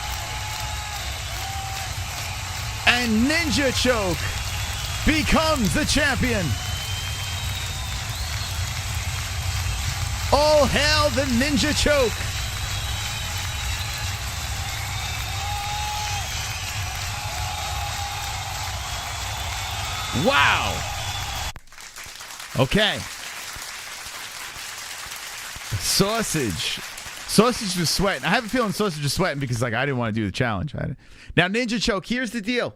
And Ninja Choke becomes the champion. All hail the Ninja Choke. Wow. Okay. Sausage. Sausage was sweating. I have a feeling Sausage was sweating because I didn't want to do the challenge. Now, Ninja Choke, here's the deal.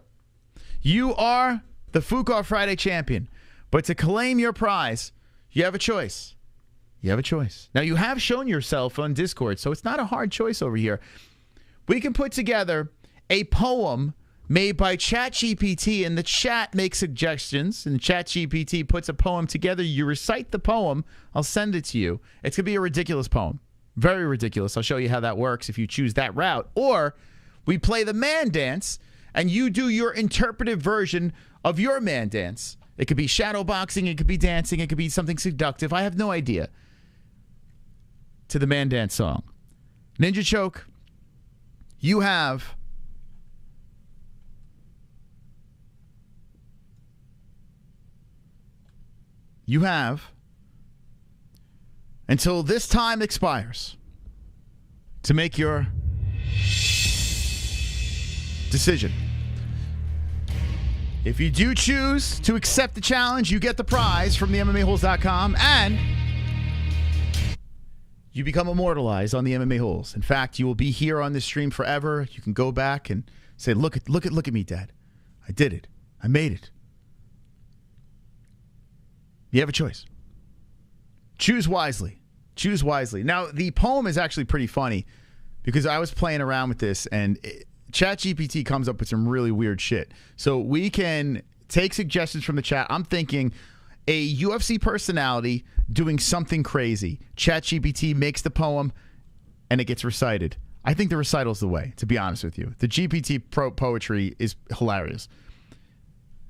You are the Fook Off Friday champion. But to claim your prize, you have a choice. You have a choice. Now, you have shown yourself on Discord, so it's not a hard choice over here. We can put together a poem made by ChatGPT, and the chat makes suggestions, and ChatGPT puts a poem together. You recite the poem. I'll send it to you. It's going to be a ridiculous poem. Very ridiculous. I'll show you how that works if you choose that route. Or we play the man dance, and you do your interpretive version of your man dance. It could be shadow boxing. It could be dancing. It could be something seductive. I have no idea. To the man dance song. Ninja Choke, you have until this time expires to make your decision. If you do choose to accept the challenge, you get the prize from the MMA-Holes.com, and you become immortalized on the MMA Holes. In fact, you will be here on this stream forever. You can go back and say, look at me, Dad. I did it. I made it. You have a choice. Choose wisely. Choose wisely. Now, the poem is actually pretty funny because I was playing around with this, and ChatGPT comes up with some really weird shit. So we can take suggestions from the chat. I'm thinking a UFC personality doing something crazy. ChatGPT makes the poem, and it gets recited. I think the recital's the way, to be honest with you. The GPT poetry is hilarious.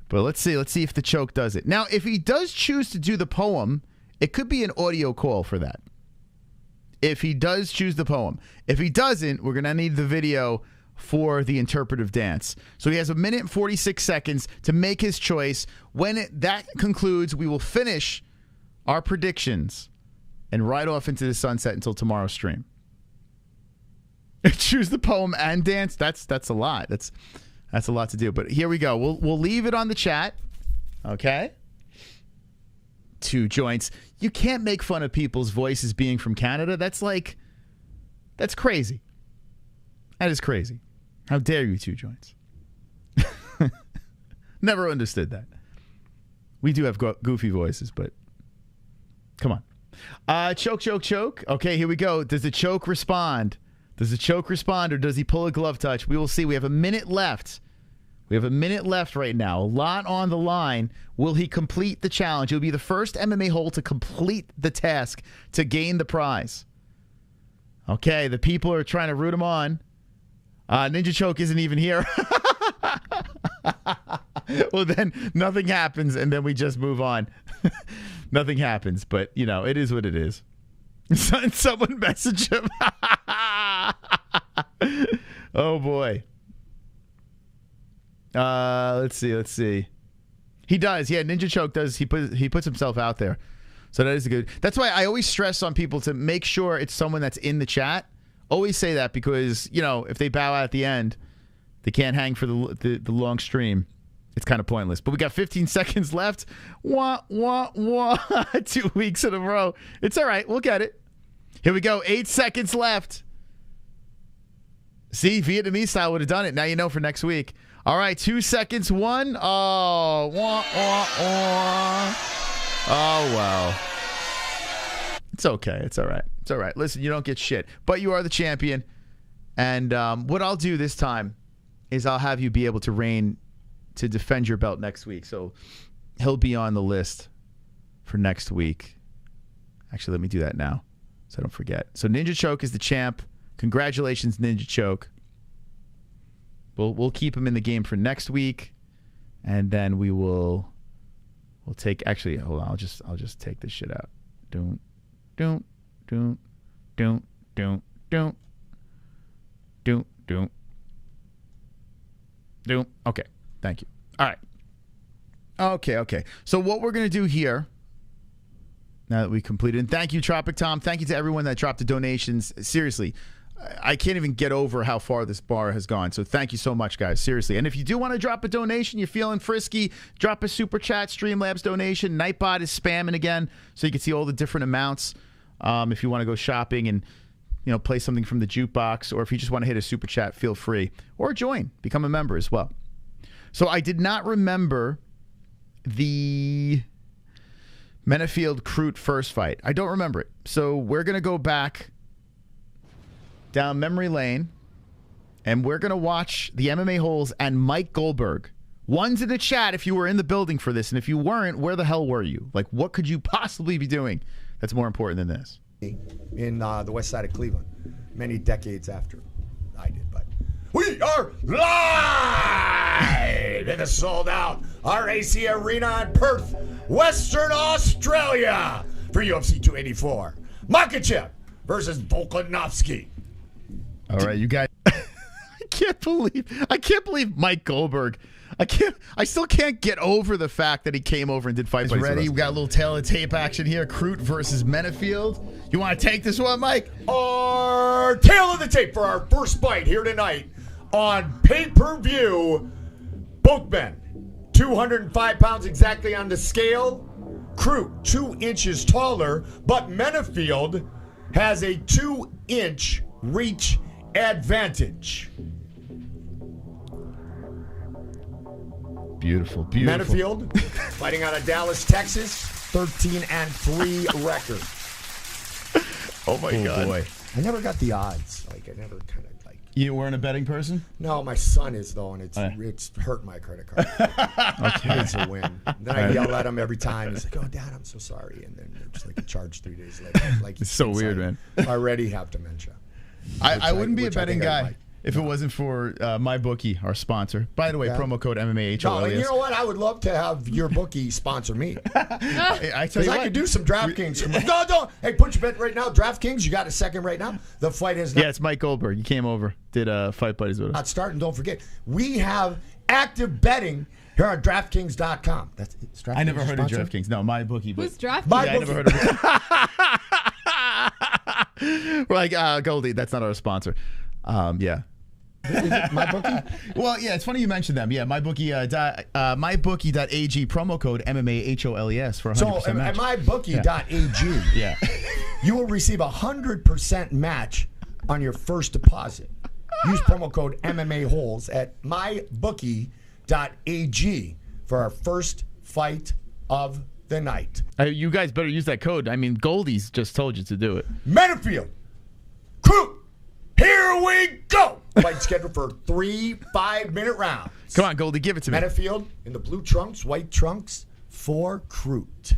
But let's see if the choke does it. Now, if he does choose to do the poem, it could be an audio call for that. If he does choose the poem. If he doesn't, we're going to need the video for the interpretive dance. So he has 1 minute and 46 seconds to make his choice. When that concludes, we will finish our predictions and ride off into the sunset until tomorrow's stream. Choose the poem and dance. That's a lot. That's a lot to do. But here we go. We'll leave it on the chat. Okay? 2 joints. You can't make fun of people's voices being from Canada. That's crazy. That is crazy. How dare you, 2 joints? Never understood that. We do have goofy voices, but come on. Choke. Okay, here we go. Does the choke respond? Does the choke respond, or does he pull a glove touch? We will see. We have 1 minute left. We have 1 minute left right now. A lot on the line. Will he complete the challenge? He'll be the first MMA hole to complete the task to gain the prize. Okay, the people are trying to root him on. Ninja Choke isn't even here. Well, then nothing happens, and then we just move on. Nothing happens, but, it is what it is. Someone message him. Oh, boy. Let's see. He does. Yeah, Ninja Choke does. He puts himself out there. So that is good. That's why I always stress on people to make sure it's someone that's in the chat. Always say that because, if they bow out at the end, they can't hang for the long stream. It's kind of pointless. But we got 15 seconds left. Wah, wah, wah. 2 weeks in a row. It's all right. We'll get it. Here we go. 8 seconds left. See, Vietnamese style would have done it. Now you know for next week. All right, 2 seconds. 1. Oh, wah, wah, wah. Oh, well. It's okay. It's all right. It's all right. Listen, you don't get shit, but you are the champion. And what I'll do this time is I'll have you be able to defend your belt next week. So he'll be on the list for next week. Actually, let me do that now so I don't forget. So Ninja Choke is the champ. Congratulations, Ninja Choke. We'll keep him in the game for next week, and then we'll take. Actually, hold on. I'll just take this shit out. Don't. don't. Okay, thank you. All right. Okay. So what we're going to do here, now that we completed, and thank you, Tropic Tom. Thank you to everyone that dropped the donations. Seriously, I can't even get over how far this bar has gone. So thank you so much, guys. Seriously. And if you do want to drop a donation, you're feeling frisky, drop a super chat, Streamlabs donation. Nightbot is spamming again, so you can see all the different amounts. If you want to go shopping and play something from the jukebox, or if you just want to hit a super chat, feel free. Or join, become a member as well. So I did not remember the Menafield-Crute first fight. I don't remember it. So we're going to go back down memory lane, and we're going to watch the MMA-Holes and Mike Goldberg. One's in the chat if you were in the building for this, and if you weren't, where the hell were you? Like, what could you possibly be doing that's more important than this? In the west side of Cleveland, many decades after I did, but we are live in the sold-out RAC Arena in Perth, Western Australia for UFC 284. Makachev versus Volkanovski. All right, you guys. I can't believe Mike Goldberg. I still can't get over the fact that he came over and did fight. Ready? We got a little tail of tape action here. Crute versus Menafield. You want to take this one, Mike? Our tail of the tape for our first fight here tonight on pay-per-view. Both men, 205 pounds exactly on the scale. Crute, 2 inches taller, but Menafield has a 2-inch reach advantage. Beautiful. Menafield, fighting out of Dallas, Texas, 13-3 record. Oh my God! Boy. I never got the odds. I never kind of You weren't a betting person? No, my son is though, and it's hurt my credit card. Okay, it's a win. Then I yell at him every time. He's like, "Oh, Dad, I'm so sorry," and then it's like a charge 3 days later. Like it's so weird, man. I already have dementia. I wouldn't be a betting guy if it wasn't for MyBookie, our sponsor. By the way, promo code MMA-HOLES. No, you know what? I would love to have your bookie sponsor me. I tell you what. I could do some DraftKings. No, don't. Hey, put your bet right now. DraftKings, you got a second right now? The fight is not. Yeah, it's Mike Goldberg. He came over, did Fight Buddies with us. Not starting. Don't forget, we have active betting here on DraftKings.com. That's DraftKings. I never heard of DraftKings. No, MyBookie. Who's DraftKings? MyBookie. I never heard of it. We're like, Goldie, that's not our sponsor. Yeah. MyBookie? Well, yeah, it's funny you mentioned them. Yeah, MyBookie, MyBookie.ag, promo code MMA-HOLES for 100% so, match. So, at MyBookie.ag, yeah. You will receive 100% match on your first deposit. Use promo code MMA-Holes at MyBookie.ag for our first fight of the night. You guys better use that code. I mean, Goldie's just told you to do it. Menafield, Crute, here we go. Fight scheduled for 3 5-minute rounds. Come on, Goldie, give it to me. Menafield in the blue trunks, white trunks for Crute.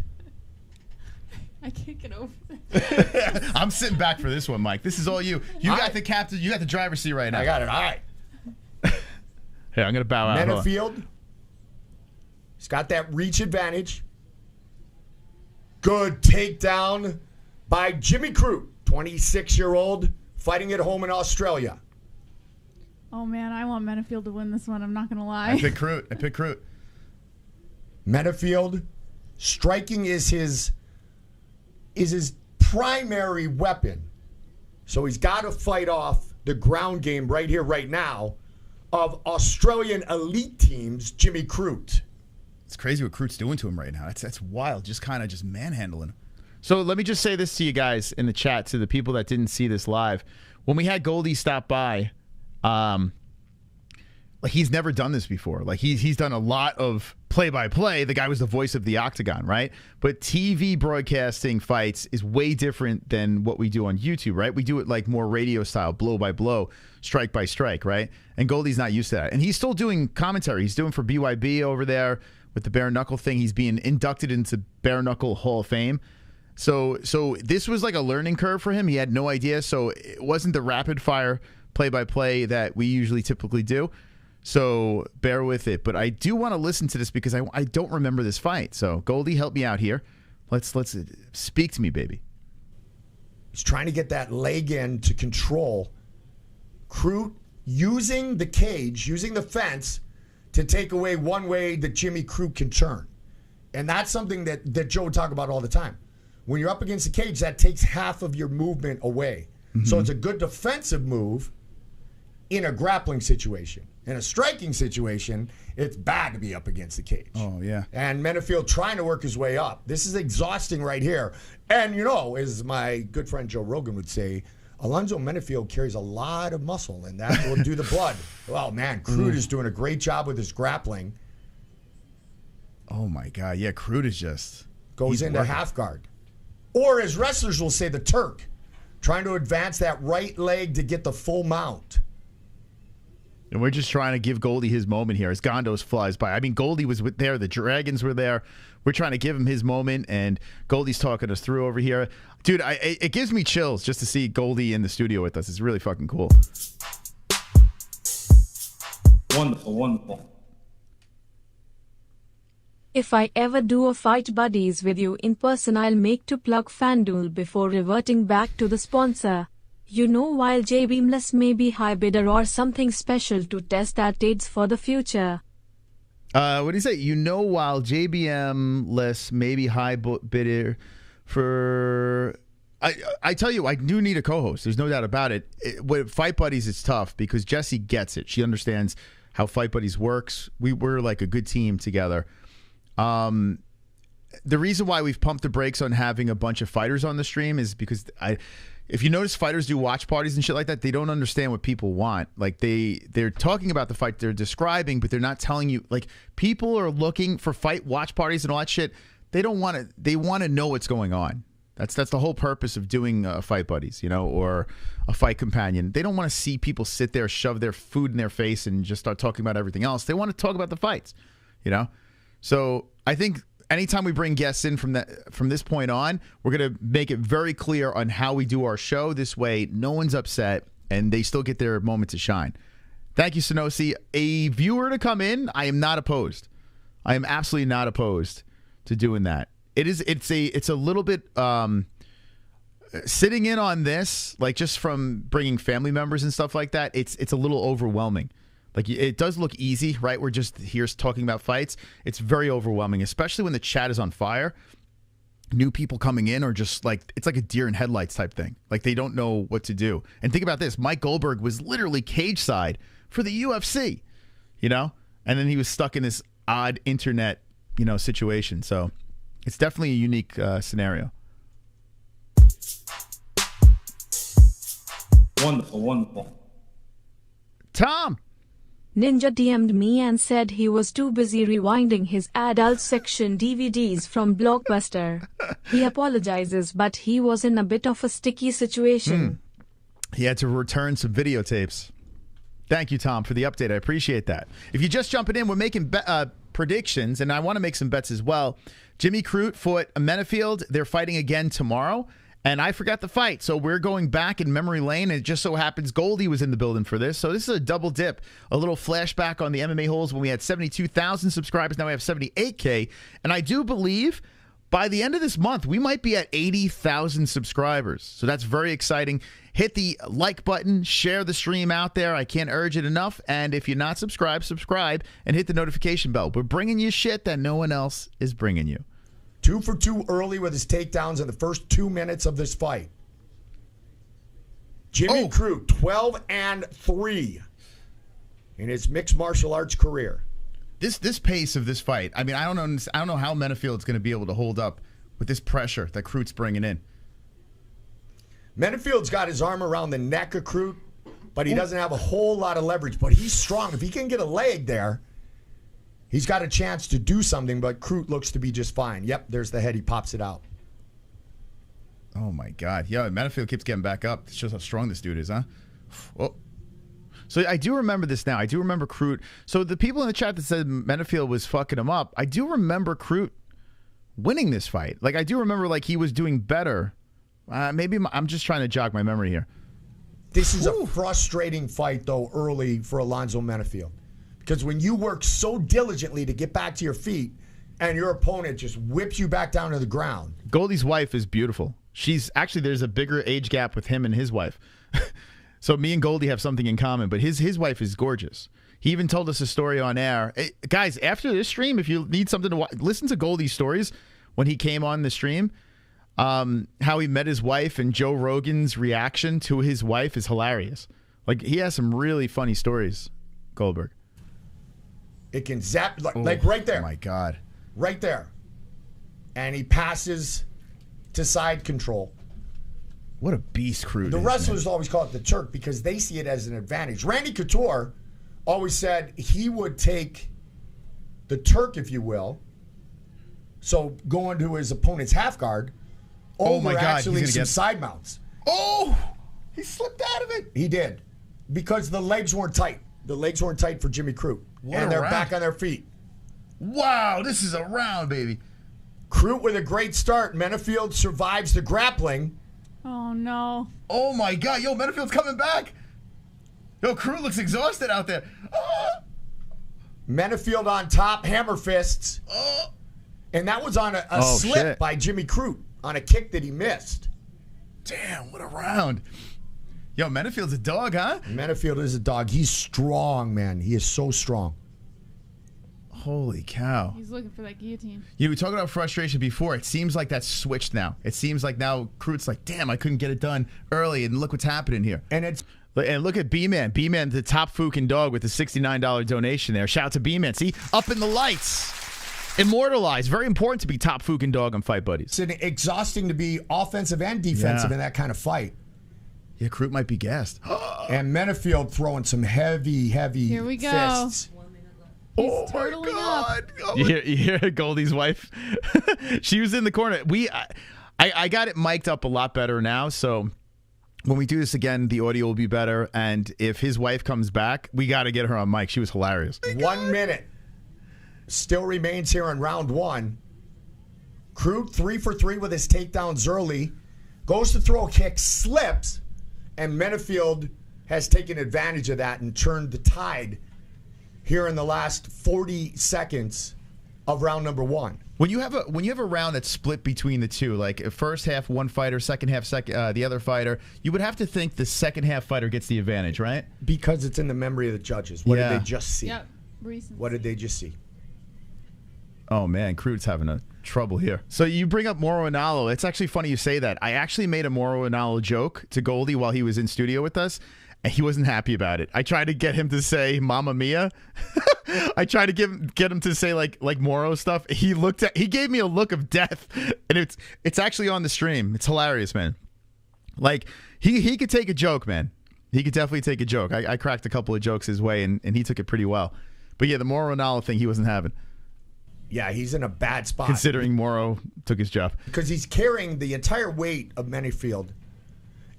I can't get over this. I'm sitting back for this one, Mike. This is all you. You got the captain. You got the driver's seat right now. I got it. All right. Hey, I'm gonna bow out. Menafield. He's got that reach advantage. Good takedown by Jimmy Crute, 26-year-old, fighting at home in Australia. Oh man, I want Menafield to win this one. I'm not gonna lie. I pick Crute. Menafield, striking is his primary weapon. So he's got to fight off the ground game right here, right now, of Australian elite teams, Jimmy Crute. It's crazy what Crute's doing to him right now. That's wild. Just kind of just manhandling him. So let me just say this to you guys in the chat, to the people that didn't see this live. When we had Goldie stop by, like he's never done this before. Like he's done a lot of play-by-play. The guy was the voice of the Octagon, right? But TV broadcasting fights is way different than what we do on YouTube, right? We do it like more radio style, blow by blow, strike by strike, right? And Goldie's not used to that. And he's still doing commentary. He's doing for BYB over there with the bare knuckle thing. He's being inducted into Bare Knuckle Hall of Fame. So this was like a learning curve for him. He had no idea. So it wasn't the rapid fire play-by-play that we usually typically do. So bear with it. But I do want to listen to this because I don't remember this fight. So Goldie, help me out here. Let's speak to me, baby. He's trying to get that leg in to control. Crute using the cage, using the fence to take away one way that Jimmy Crute can turn. And that's something that Joe would talk about all the time. When you're up against the cage, that takes half of your movement away. So it's a good defensive move in a grappling situation. In a striking situation, it's bad to be up against the cage. Oh, yeah. And Menafield trying to work his way up. This is exhausting right here. And, you know, as my good friend Joe Rogan would say, Alonzo Menafield carries a lot of muscle, and that will do the blood. Well, man, Crute is doing a great job with his grappling. Oh, my God. Yeah, Crute is just... Goes into half guard. Or, as wrestlers will say, the Turk. Trying to advance that right leg to get the full mount. And we're just trying to give Goldie his moment here as Gondos flies by. I mean, Goldie was there. The Dragons were there. We're trying to give him his moment, and Goldie's talking us through over here. Dude, it gives me chills just to see Goldie in the studio with us. It's really fucking cool. Wonderful, wonderful. If I ever do a fight buddies with you in person, I'll make to plug FanDuel before reverting back to the sponsor. You know, while JBMless may be high bidder or something special to test that aids for the future. What do you say? You know, while JBM-less may be high bidder for... I tell you, I do need a co-host. There's no doubt about it. With Fight Buddies, it's tough because Jessie gets it. She understands how Fight Buddies works. We're like a good team together. The reason why we've pumped the brakes on having a bunch of fighters on the stream is because if you notice, fighters do watch parties and shit like that. They don't understand what people want. Like they're talking about the fight they're describing, but they're not telling you. Like people are looking for fight watch parties and all that shit. They don't want to. They want to know what's going on. That's the whole purpose of doing Fight Buddies, you know, or a fight companion. They don't want to see people sit there, shove their food in their face, and just start talking about everything else. They want to talk about the fights, you know. So I think anytime we bring guests in from this point on, we're going to make it very clear on how we do our show. This way, no one's upset, and they still get their moment to shine. Thank you, Sonosi. A viewer to come in, I am not opposed. I am absolutely not opposed to doing that. It's a little bit sitting in on this, like just from bringing family members and stuff like that. It's a little overwhelming. Like, it does look easy, right? We're just here talking about fights. It's very overwhelming, especially when the chat is on fire. New people coming in are just like, it's like a deer in headlights type thing. Like, they don't know what to do. And think about this. Mike Goldberg was literally cage side for the UFC, you know? And then he was stuck in this odd internet, you know, situation. So it's definitely a unique scenario. Wonderful, wonderful. Tom. Ninja DM'd me and said he was too busy rewinding his adult section DVDs from Blockbuster. He apologizes, but he was in a bit of a sticky situation. He had to return some videotapes. Thank you, Tom, for the update. I appreciate that. If you're just jumping in, we're making predictions, and I want to make some bets as well. Jimmy Crute fought Menafield. They're fighting again tomorrow. And I forgot the fight, so we're going back in memory lane, and it just so happens Goldie was in the building for this. So this is a double dip, a little flashback on the MMA-Holes when we had 72,000 subscribers. Now we have 78K, and I do believe by the end of this month, we might be at 80,000 subscribers. So that's very exciting. Hit the like button, share the stream out there. I can't urge it enough. And if you're not subscribed, subscribe, and hit the notification bell. We're bringing you shit that no one else is bringing you. 2 for 2 early with his takedowns in the first 2 minutes of this fight. Jimmy Crute, 12-3 in his mixed martial arts career. This pace of this fight, I mean, I don't know how Menafield's going to be able to hold up with this pressure that Crute's bringing in. Menafield's got his arm around the neck of Crute, but he doesn't have a whole lot of leverage. But he's strong. If he can get a leg there, he's got a chance to do something, but Crute looks to be just fine. Yep, there's the head. He pops it out. Oh, my God. Yeah, Menafield keeps getting back up. It shows how strong this dude is, huh? Oh. So I do remember this now. I do remember Crute. So the people in the chat that said Menafield was fucking him up, I do remember Crute winning this fight. Like, I do remember, like, he was doing better. Maybe I'm just trying to jog my memory here. This is a frustrating fight, though, early for Alonzo Menafield. Because when you work so diligently to get back to your feet and your opponent just whips you back down to the ground. Goldie's wife is beautiful. She's actually, there's a bigger age gap with him and his wife. So me and Goldie have something in common, but his wife is gorgeous. He even told us a story on air. Hey, guys, after this stream, if you need something to watch, listen to Goldie's stories when he came on the stream. How he met his wife and Joe Rogan's reaction to his wife is hilarious. Like, he has some really funny stories, Goldberg. It can zap, like right there. Oh, my God. Right there. And he passes to side control. What a beast Crute The is, wrestlers man. always call it the Turk because they see it as an advantage. Randy Couture always said he would take the Turk, if you will, so going to his opponent's half guard, over my God, actually he's some gonna get... side mounts. Oh! He slipped out of it. He did. Because the legs weren't tight. The legs weren't tight for Jimmy Crute. And they're back on their feet. Wow, this is a round, baby. Crute with a great start. Menafield survives the grappling. Oh, no. Oh, my God. Yo, Menafield's coming back. Yo, Crute looks exhausted out there. Oh. Menafield on top, hammer fists. Oh. And that was on a slip by Jimmy Crute on a kick that he missed. Damn, what a round. Yo, Menafield's a dog, huh? Menafield is a dog. He's strong, man. He is so strong. Holy cow. He's looking for that guillotine. You were talking about frustration before. It seems like that's switched now. It seems like now Crute's like, damn, I couldn't get it done early, and look what's happening here. And look at B-Man. B-Man, the top Fukin dog with the $69 donation there. Shout out to B-Man. See, up in the lights. Immortalized. Very important to be top Fukin dog on Fight Buddies. It's exhausting to be offensive and defensive in that kind of fight. Yeah, Crute might be gassed. And Menafield throwing some heavy Here we go. fists. He's turtling up. Oh, you hear Goldie's wife? She was in the corner. I got it mic'd up a lot better now, so when we do this again, the audio will be better. And if his wife comes back, we got to get her on mic. She was hilarious. 1 minute still remains here in round one. Crute 3 for 3 with his takedowns early. Goes to throw a kick, slips, and Menafield has taken advantage of that and turned the tide here in the last 40 seconds of round number one. When you have a round that's split between the two, like first half one fighter, second half the other fighter, you would have to think the second half fighter gets the advantage, right? Because it's in the memory of the judges. What did they just see? Yep. Recency. What did they just see? Oh man, Crute's having a trouble here. So you bring up Mauro Ranallo. It's actually funny you say that. I actually made a Mauro Ranallo joke to Goldie while he was in studio with us, and he wasn't happy about it. I tried to get him to say "Mamma Mia." I tried to get him to say like Mauro stuff. He gave me a look of death, and it's actually on the stream. It's hilarious, man. Like he could take a joke, man. He could definitely take a joke. I cracked a couple of jokes his way, and he took it pretty well. But yeah, the Mauro Ranallo thing he wasn't having. Yeah, he's in a bad spot. Considering Mauro took his job. Because he's carrying the entire weight of Menafield.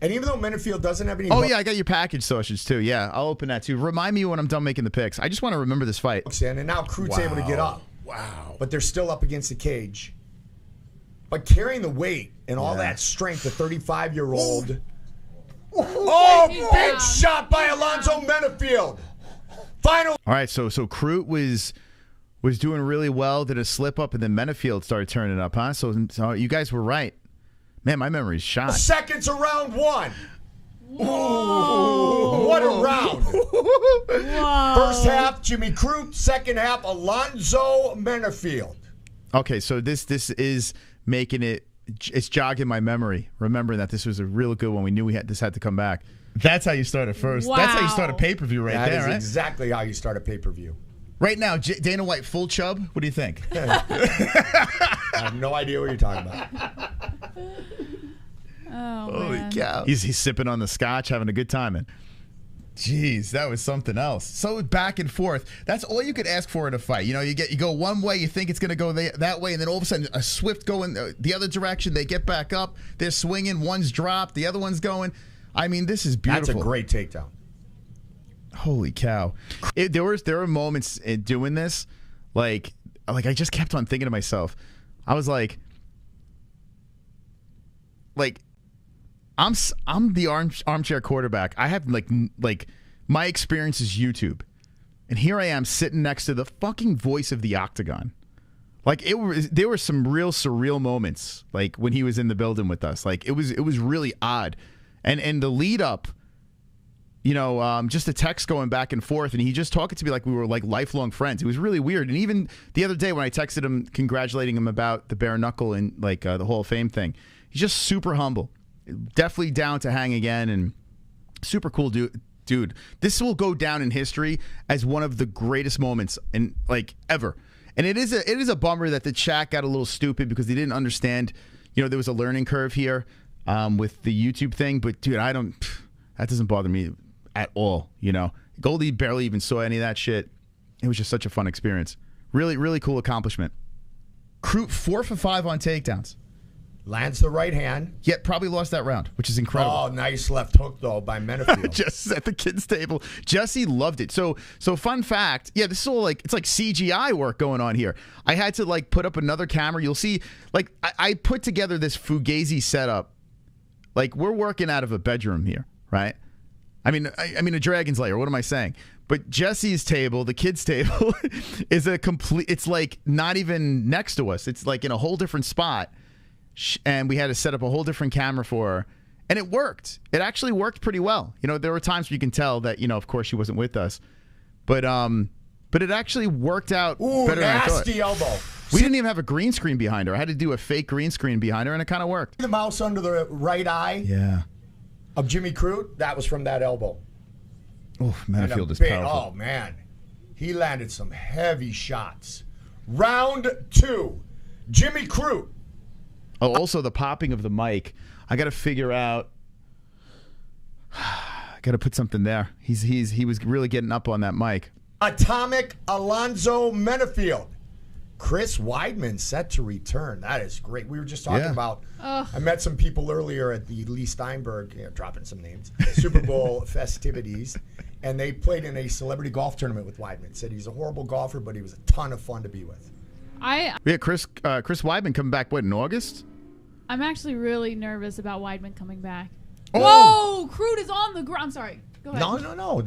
And even though Menafield doesn't have any... Oh, yeah, I got your package sausage, too. Yeah, I'll open that, too. Remind me when I'm done making the picks. I just want to remember this fight. And now Crute's able to get up. Wow. But they're still up against the cage. But carrying the weight and all that strength, the 35-year-old... Oh, big shot by Alonzo Menafield. Final... All right, so Crute was doing really well, did a slip up, and then Menafield started turning up, huh? So you guys were right. Man, my memory's shot. Seconds of round one. Whoa. What a round. Whoa. First half, Jimmy Crute. Second half, Alonzo Menafield. Okay, so this is making it, it's jogging my memory, remembering that this was a real good one. We knew this had to come back. That's how you start it first. Wow. That's how you start a pay-per-view right there, right? That is exactly how you start a pay-per-view. Right now, Dana White, full chub. What do you think? I have no idea what you're talking about. Oh, holy man. cow! He's sipping on the scotch, having a good time. And jeez, that was something else. So back and forth. That's all you could ask for in a fight. You know, you go one way, you think it's going to go that way, and then all of a sudden a swift going the other direction. They get back up. They're swinging. One's dropped. The other one's going. I mean, this is beautiful. That's a great takedown. Holy cow! There were moments in doing this, like I just kept on thinking to myself. I was like I'm the armchair quarterback. I have like my experience is YouTube, and here I am sitting next to the fucking voice of the octagon, Like there were some real surreal moments, like when he was in the building with us. Like it was really odd, and the lead up, you know, just a text going back and forth, and he just talking to me like we were like lifelong friends. It was really weird. And even the other day when I texted him congratulating him about the bare knuckle and like the Hall of Fame thing, he's just super humble, definitely down to hang again, and super cool dude. This will go down in history as one of the greatest moments in like ever. And it is a bummer that the chat got a little stupid because they didn't understand, you know, there was a learning curve here with the YouTube thing. But dude, that doesn't bother me at all. You know, Goldie barely even saw any of that shit. It was just such a fun experience. Really, really cool accomplishment. Crute 4 for 5 on takedowns. Lands the right hand. Yet probably lost that round, which is incredible. Oh, nice left hook, though, by Menafield. Just at the kids' table. Jesse loved it. So fun fact, yeah, this is all like, it's like CGI work going on here. I had to like put up another camera. You'll see, like, I put together this Fugazi setup. Like, we're working out of a bedroom here, right? I mean, a dragon's lair. What am I saying? But Jesse's table, the kids' table, is a complete, it's like not even next to us. It's like in a whole different spot. And we had to set up a whole different camera for her, and it worked. It actually worked pretty well. You know, there were times where you can tell that, you know, of course she wasn't with us, but it actually worked out better than I thought. Nasty elbow. We didn't even have a green screen behind her. I had to do a fake green screen behind her, and it kind of worked. The mouse under the right eye. Yeah. Of Jimmy Crute, that was from that elbow. Oh, Menafield is powerful. Oh man, he landed some heavy shots. Round 2, Jimmy Crute. Oh, also the popping of the mic. I got to figure out. I got to put something there. He was really getting up on that mic. Atomic Alonzo Menafield. Chris Weidman set to return. That is great. We were just talking about. I met some people earlier at the Lee Steinberg, dropping some names, Super Bowl festivities, and they played in a celebrity golf tournament with Weidman. Said he's a horrible golfer, but he was a ton of fun to be with. We had Chris Weidman coming back, what, in August? I'm actually really nervous about Weidman coming back. Oh! Whoa! Crute is on the ground. I'm sorry. Go ahead. No.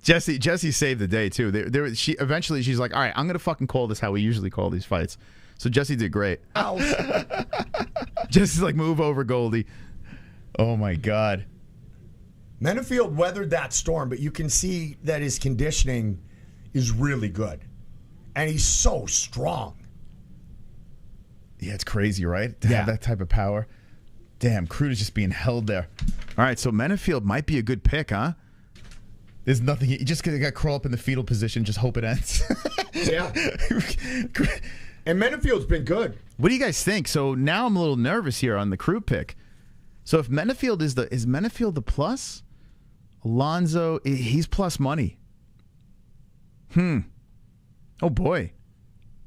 Jesse saved the day, too. Eventually, she's like, all right, I'm going to fucking call this how we usually call these fights. So Jesse did great. Jesse's like, move over, Goldie. Oh, my God. Menafield weathered that storm, but you can see that his conditioning is really good. And he's so strong. Yeah, it's crazy, right? To have that type of power. Damn, Crute is just being held there. All right, so Menafield might be a good pick, huh? There's nothing. You just got to crawl up in the fetal position, just hope it ends. Yeah. And Menafield's been good. What do you guys think? So now I'm a little nervous here on the Crute pick. So if Menafield is Menafield the plus? Alonzo, he's plus money. Oh boy.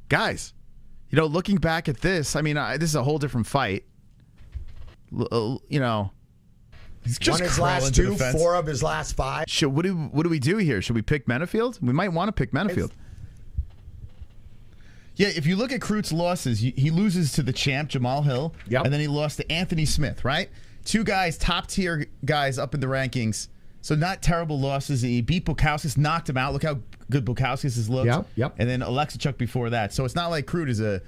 Guys. You know, looking back at this, I mean, this is a whole different fight. You know, he's just won his last 2, 4 of his last 5. What do we do here? Should we pick Menafield? We might want to pick Menafield. Yeah, if you look at Crute's losses, he loses to the champ, Jamal Hill, and then he lost to Anthony Smith, right? 2 guys, top-tier guys up in the rankings. So not terrible losses. He beat Bukauskas, knocked him out. Look how good Bukauskas has looked. Yep. And then Alexachuk before that. So it's not like Crute is a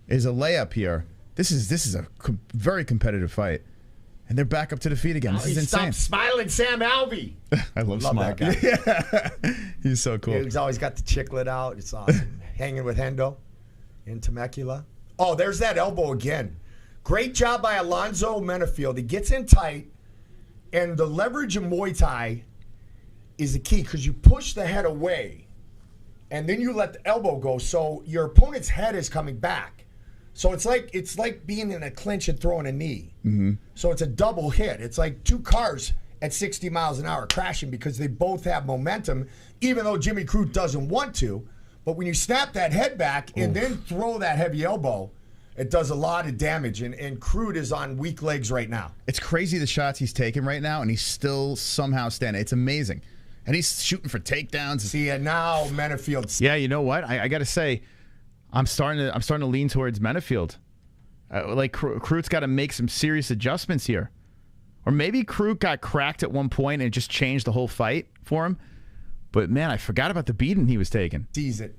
layup here. This is a very competitive fight. And they're back up to the feet again. This is insane. Stop smiling Sam Alvey. I love that guy. Yeah. He's so cool. Yeah, he's always got the chicklet out. It's awesome. Hanging with Hendo in Temecula. Oh, there's that elbow again. Great job by Alonzo Menafield. He gets in tight. And the leverage of Muay Thai is the key because you push the head away and then you let the elbow go. So your opponent's head is coming back. So it's like being in a clinch and throwing a knee. Mm-hmm. So it's a double hit. It's like 2 cars at 60 miles an hour crashing because they both have momentum, even though Jimmy Crute doesn't want to. But when you snap that head back and then throw that heavy elbow, it does a lot of damage, and Crute is on weak legs right now. It's crazy the shots he's taking right now, and he's still somehow standing. It's amazing. And he's shooting for takedowns. See, and now Menafield. Yeah, you know what? I got to say, I'm starting to lean towards Menafield. Like Crute's got to make some serious adjustments here. Or maybe Crute got cracked at one point and it just changed the whole fight for him. But, man, I forgot about the beating he was taking. Sees it.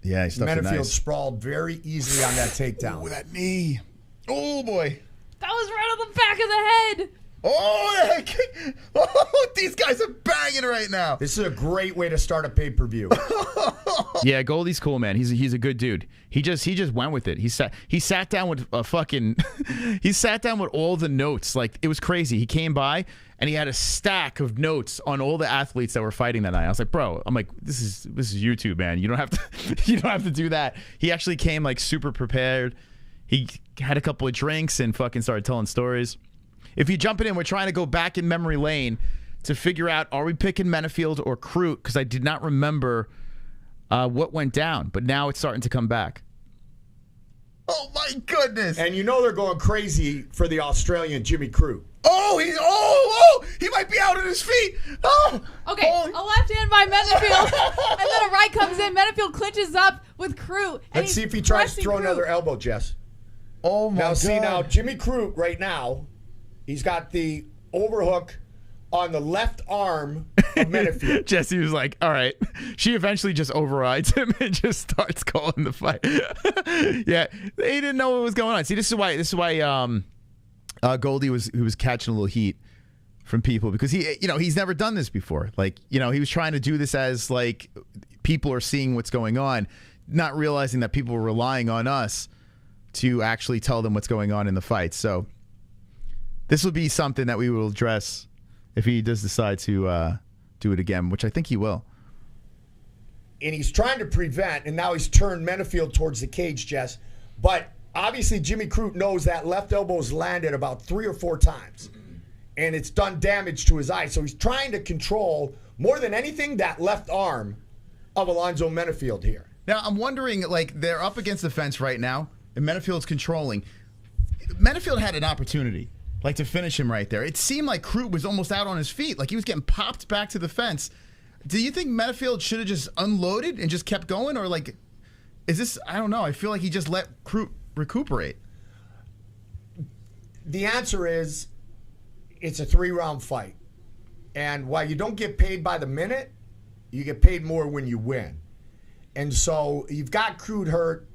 Yeah, he stuffed it Menafield nice. sprawled very easily on that takedown. Ooh, that knee. Oh, boy. That was right on the back of the head. Oh, these guys are banging right now. This is a great way to start a pay-per-view. Yeah, Goldie's cool, man. He's a good dude. He just went with it. He sat down with a fucking he sat down with all the notes. Like, it was crazy. He came by and he had a stack of notes on all the athletes that were fighting that night. I was like, bro, this is YouTube, man. You don't have to do that. He actually came like super prepared. He had a couple of drinks and fucking started telling stories. If you're jumping in, we're trying to go back in memory lane to figure out, are we picking Menafield or Crute? Because I did not remember what went down, but now it's starting to come back. Oh, my goodness. And you know they're going crazy for the Australian Jimmy Crute. Oh, he might be out on his feet. Oh. Okay, a left hand by Menafield, and then a right comes in. Menafield clinches up with Crute. Let's see if he tries to throw another elbow, Jess. Oh, my God. See, now, Jimmy Crute right now, he's got the overhook on the left arm of Menafield. Jesse was like, all right. She eventually just overrides him and just starts calling the fight. Yeah, they didn't know what was going on. See, this is why Goldie was catching a little heat from people, because he's never done this before. Like, he was trying to do this as like people are seeing what's going on, not realizing that people were relying on us to actually tell them what's going on in the fight. So this will be something that we will address if he does decide to do it again, which I think he will. And he's trying to prevent, and now he's turned Menafield towards the cage, Jess. But obviously Jimmy Crute knows that left elbow's landed about 3 or 4 times, and it's done damage to his eye. So he's trying to control, more than anything, that left arm of Alonzo Menafield here. Now, I'm wondering, like, they're up against the fence right now, and Menafield's controlling. Menafield had an opportunity, like, to finish him right there. It seemed like Crute was almost out on his feet, like he was getting popped back to the fence. Do you think Menafield should have just unloaded and just kept going, or, like, is this, I don't know, I feel like he just let Crute recuperate. The answer is, it's a 3-round fight. And while you don't get paid by the minute, you get paid more when you win. And so you've got Crute hurt,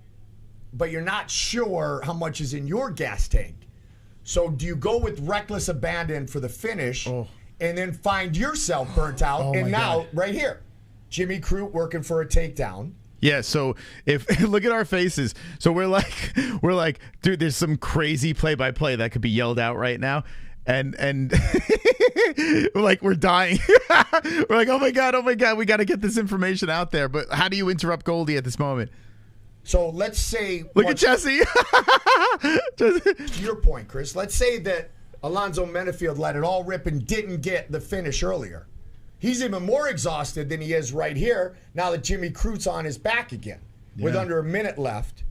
but you're not sure how much is in your gas tank. So do you go with reckless abandon for the finish and then find yourself burnt out? And now, right here, Jimmy Crute working for a takedown. Yeah, so if look at our faces. So we're like, dude, there's some crazy play-by-play that could be yelled out right now. And we're dying. We're like, oh my god, we got to get this information out there. But how do you interrupt Goldie at this moment? So let's say, look at Jesse. To your point, Chris, let's say that Alonzo Menafield let it all rip and didn't get the finish earlier. He's even more exhausted than he is right here now that Jimmy Crute's on his back again with under a minute left.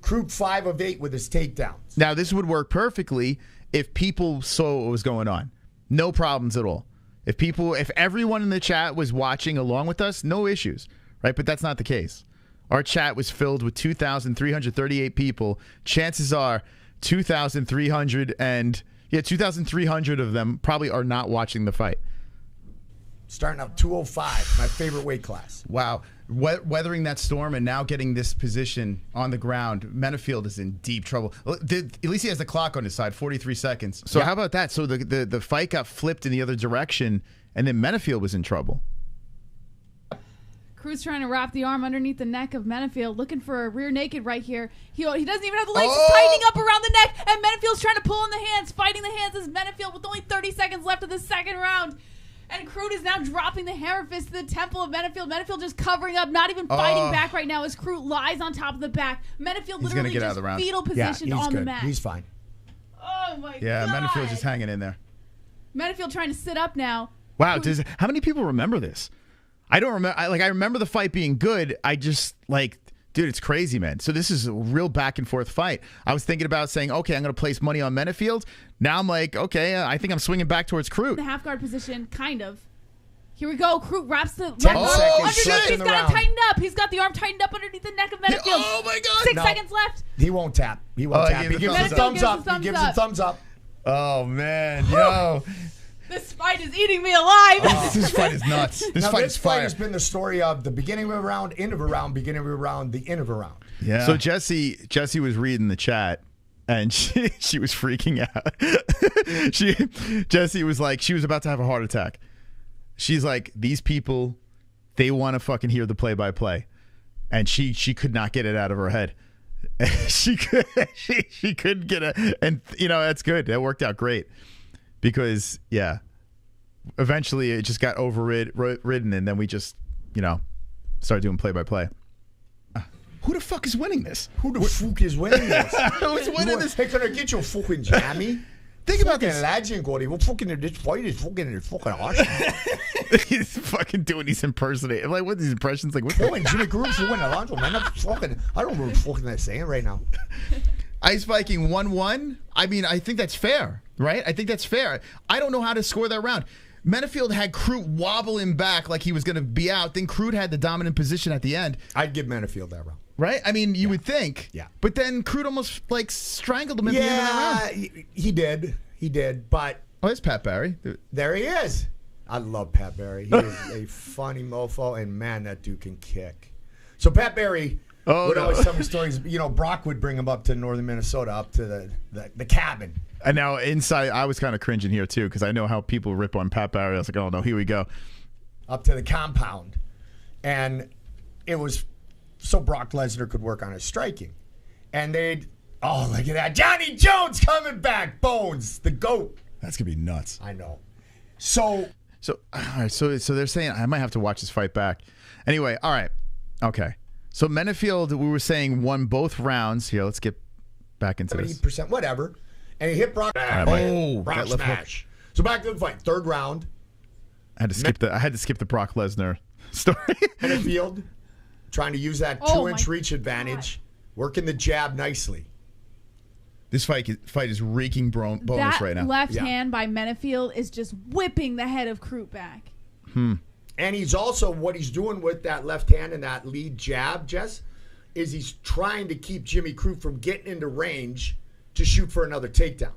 Crute 5 of 8 with his takedowns. Now this would work perfectly if people saw what was going on. No problems at all. If everyone in the chat was watching along with us, no issues, right? But that's not the case. Our chat was filled with 2,338 people. Chances are 2,300 of them probably are not watching the fight. Starting out 205, my favorite weight class. Wow. Weathering that storm and now getting this position on the ground, Menafield is in deep trouble. At least he has the clock on his side, 43 seconds. So how about that? So the fight got flipped in the other direction, and then Menafield was in trouble. Crute's trying to wrap the arm underneath the neck of Menafield, looking for a rear naked right here. He doesn't even have the legs. He's tightening up around the neck, and Menafield's trying to pull in the hands, fighting the hands as Menafield with only 30 seconds left of the second round. And Crute is now dropping the hammer fist to the temple of Menafield. Menafield just covering up, not even fighting back right now as Crute lies on top of the back. Menafield literally just fetal positioned on the mat. He's fine. Oh my god. Yeah, Menafield's just hanging in there. Menafield trying to sit up now. Wow, how many people remember this? I don't remember. I remember the fight being good. I just dude, it's crazy, man. So this is a real back and forth fight. I was thinking about saying, okay, I'm going to place money on Menafield. Now I'm like, okay, I think I'm swinging back towards Crute. The half guard position, kind of. Here we go. Crute wraps the 10 seconds underneath. He's got it tightened up. He's got the arm tightened up underneath the neck of Menafield. Oh my god! 6 seconds left. He won't tap. He won't tap. He gives a thumbs up. He gives a thumbs up. Oh man, yo. This fight is eating me alive. This fight is nuts. This now, fight this is fire. fight has been the story of the beginning of a round, end of a round, beginning of a round, the end of a round. Yeah. So Jesse was reading the chat, and she was freaking out. Jesse was like, she was about to have a heart attack. She's like, these people, they want to fucking hear the play-by-play, and she could not get it out of her head. she couldn't get it, and you know that's good. That worked out great because eventually it just got overridden, and then we just started doing play-by-play. Who the fuck is winning this? Who the fuck is winning this? Who's winning this? Hey, can I get your fucking jammy? Think about this. Legend, Gordy. What fucking this fight is fucking awesome. He's fucking doing these impersonations. Like, what these impressions? Like, what? Fucking Jimmy Cruz for winning Alonzo, man. I don't know what fucking they're saying right now. Ice Viking 1-1. I mean, I think that's fair, right? I think that's fair. I don't know how to score that round. Menafield had Crute wobbling back like he was going to be out. Then Crute had the dominant position at the end. I'd give Menafield that round. Right? I mean, you would think. Yeah. But then Crute almost like strangled him at the end of that round. He did. He did. But oh, there's Pat Barry. There he is. I love Pat Barry. He is a funny mofo, and man, that dude can kick. So Pat Barry would always tell me stories. You know, Brock would bring him up to northern Minnesota, up to the cabin. And now inside, I was kind of cringing here too because I know how people rip on Pat Barry. I was like, oh no, here we go. Up to the compound, and it was so Brock Lesnar could work on his striking, and they'd look at that, Johnny Jones coming back, Bones, the GOAT. That's gonna be nuts. I know. So all right, so they're saying I might have to watch this fight back. Anyway, all right, okay. So Menafield, we were saying, won both rounds. Here, let's get back into this. 70%, whatever. And he hit Brock. Brock smash. So back to the fight. Third round. I had to skip the Brock Lesnar story. Menafield trying to use that 2-inch reach advantage, working the jab nicely. This fight is reeking bonus right now. That left hand by Menafield is just whipping the head of Crute back. And he's also, what he's doing with that left hand and that lead jab, Jess, is he's trying to keep Jimmy Crute from getting into range to shoot for another takedown.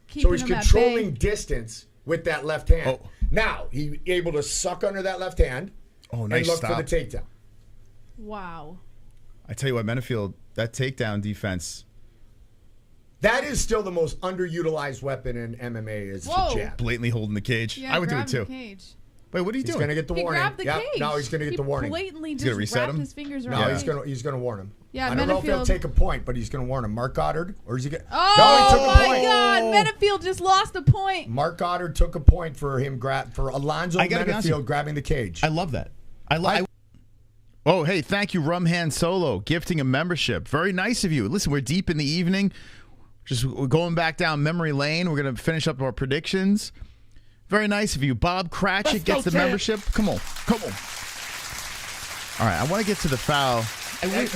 So he's controlling distance with that left hand. Now, he's able to suck under that left hand and look for the takedown. Wow. I tell you what, Menafield, that takedown defense. That is still the most underutilized weapon in MMA is the jab. Blatantly holding the cage. Yeah, I would do it too. Cage. Wait, what are you doing? He's going to get the warning. Grabbed the cage. No, he's going to get the warning. Blatantly he's just gonna reset wrapped him? his fingers around. No, he's going to warn him. Yeah, I don't know if he'll Menafield. take a point, but he's going to warn him. Mark Goddard, or is he going? Oh No, he took a point. God! Menafield just lost a point. Mark Goddard took a point for him for Alonzo Menafield grabbing the cage. I love that. Oh, hey, thank you, Rumhand Solo, gifting a membership. Very nice of you. Listen, we're deep in the evening. We're going back down memory lane. We're going to finish up our predictions. Very nice of you. Bob Cratchit gets the membership. Come on. Come on. All right, I want to get to the foul.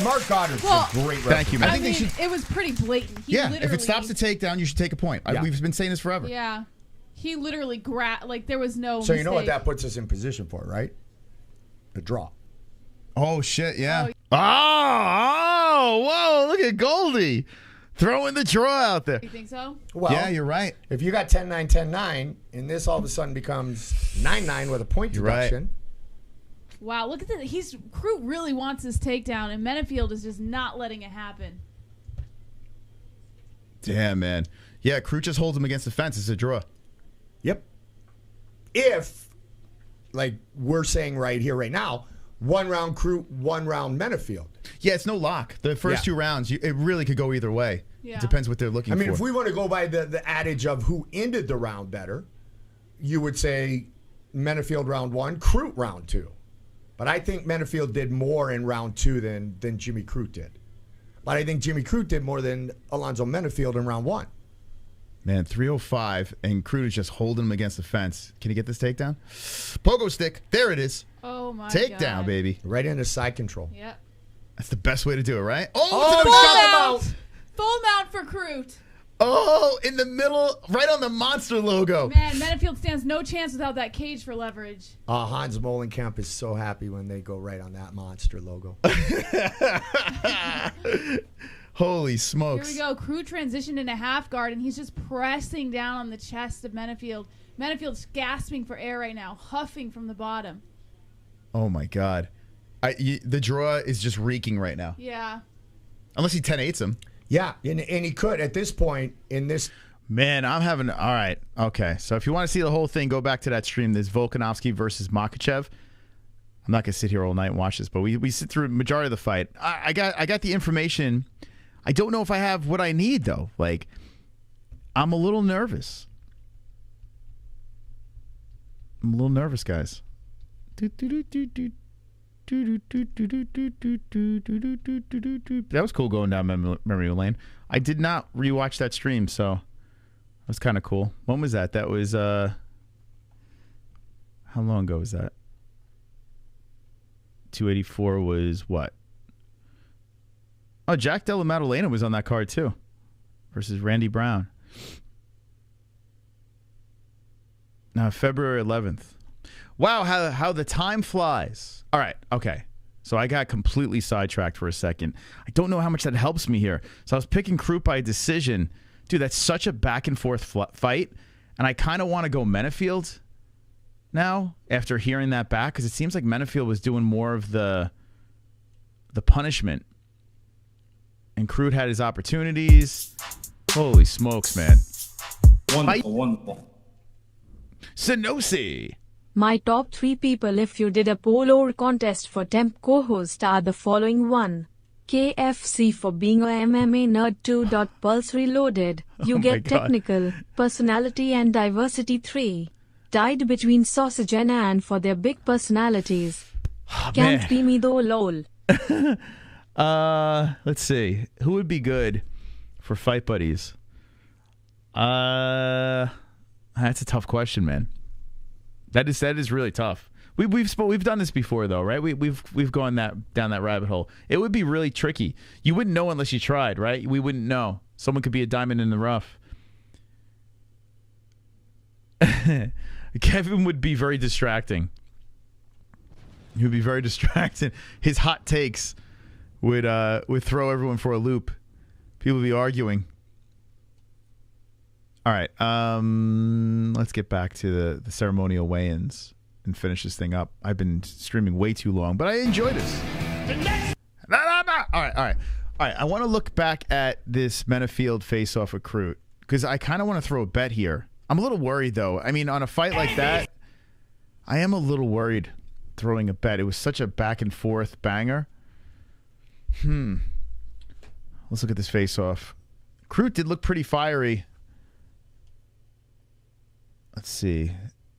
Mark Goddard's a great referee. Thank you, man. I mean, it was pretty blatant. He if it stops the takedown, you should take a point. We've been saying this forever. Yeah. He literally grabbed, like, there was no So you know what mistake. that puts us in position for, right? A draw. Oh, shit, yeah. Whoa, look at Goldie. Throwing the draw out there. You think so? Well, yeah, you're right. If you got 10-9, 10-9, and this all of a sudden becomes 9-9 with a point deduction. Right. Wow, look at this. Crute really wants this takedown, and Menafield is just not letting it happen. Damn, man. Yeah, Crute just holds him against the fence. It's a draw. Yep. If, like we're saying right here, right now, 1 round Crute, 1 round Menafield. Yeah, it's no lock. The first 2 rounds, it really could go either way. Yeah. It depends what they're looking for. I mean, if we want to go by the adage of who ended the round better, you would say Menafield round 1, Crute round 2. But I think Menafield did more in round 2 than Jimmy Crute did. But I think Jimmy Crute did more than Alonzo Menafield in round 1. Man, 305, and Crute is just holding him against the fence. Can he get this takedown? Pogo stick. There it is. Oh, my Takedown, God. baby. Right into side control. Yep. That's the best way to do it, right? Full mount. Full mount for Crute. Oh, in the middle, right on the monster logo. Man, Menafield stands no chance without that cage for leverage. Hans Molenkamp is so happy when they go right on that monster logo. Holy smokes. Here we go. Crute transitioned into half guard, and he's just pressing down on the chest of Menafield. Menifield's gasping for air right now, huffing from the bottom. Oh my God. The draw is just reeking right now. Yeah. Unless he 10-8s him. Yeah, and he could at this point in this. Man, I'm having... All right. Okay. So if you want to see the whole thing, go back to that stream. There's Volkanovski versus Makhachev. I'm not going to sit here all night and watch this, but we sit through the majority of the fight. I got the information. I don't know if I have what I need, though. Like, I'm a little nervous. I'm a little nervous, guys. That was cool going down memory lane. I did not rewatch that stream, so that was kind of cool. When was that? That was how long ago was that? 284 was what? Oh, Jack Della Maddalena was on that card too, versus Randy Brown. Now, February 11th. Wow, how the time flies. All right, okay. So I got completely sidetracked for a second. I don't know how much that helps me here. So I was picking Crute by decision. Dude, that's such a back-and-forth fight, and I kind of want to go Menafield now after hearing that back, because it seems like Menafield was doing more of the punishment, and Crute had his opportunities. Holy smokes, man. Wonderful, wonderful. Sanosi. My top 3 people if you did a poll or contest for temp co-host are the following: 1. KFC for being a MMA nerd. 2. Pulse Reloaded. You get technical, personality and diversity. 3. Tied between Sausage and Ann for their big personalities. Can't be me though, lol. Let's see. Who would be good for Fight Buddies? That's a tough question, man. That is really tough. We've done this before though, right? We've gone down that rabbit hole. It would be really tricky. You wouldn't know unless you tried, right? We wouldn't know. Someone could be a diamond in the rough. Kevin would be very distracting. He would be very distracting. His hot takes would throw everyone for a loop. People would be arguing. All right, let's get back to the ceremonial weigh-ins and finish this thing up. I've been streaming way too long, but I enjoy this. All right. I want to look back at this Menafield face-off with Crute, because I kind of want to throw a bet here. I'm a little worried, though. I mean, on a fight like that, I am a little worried throwing a bet. It was such a back-and-forth banger. Let's look at this face-off. Crute did look pretty fiery. Let's see.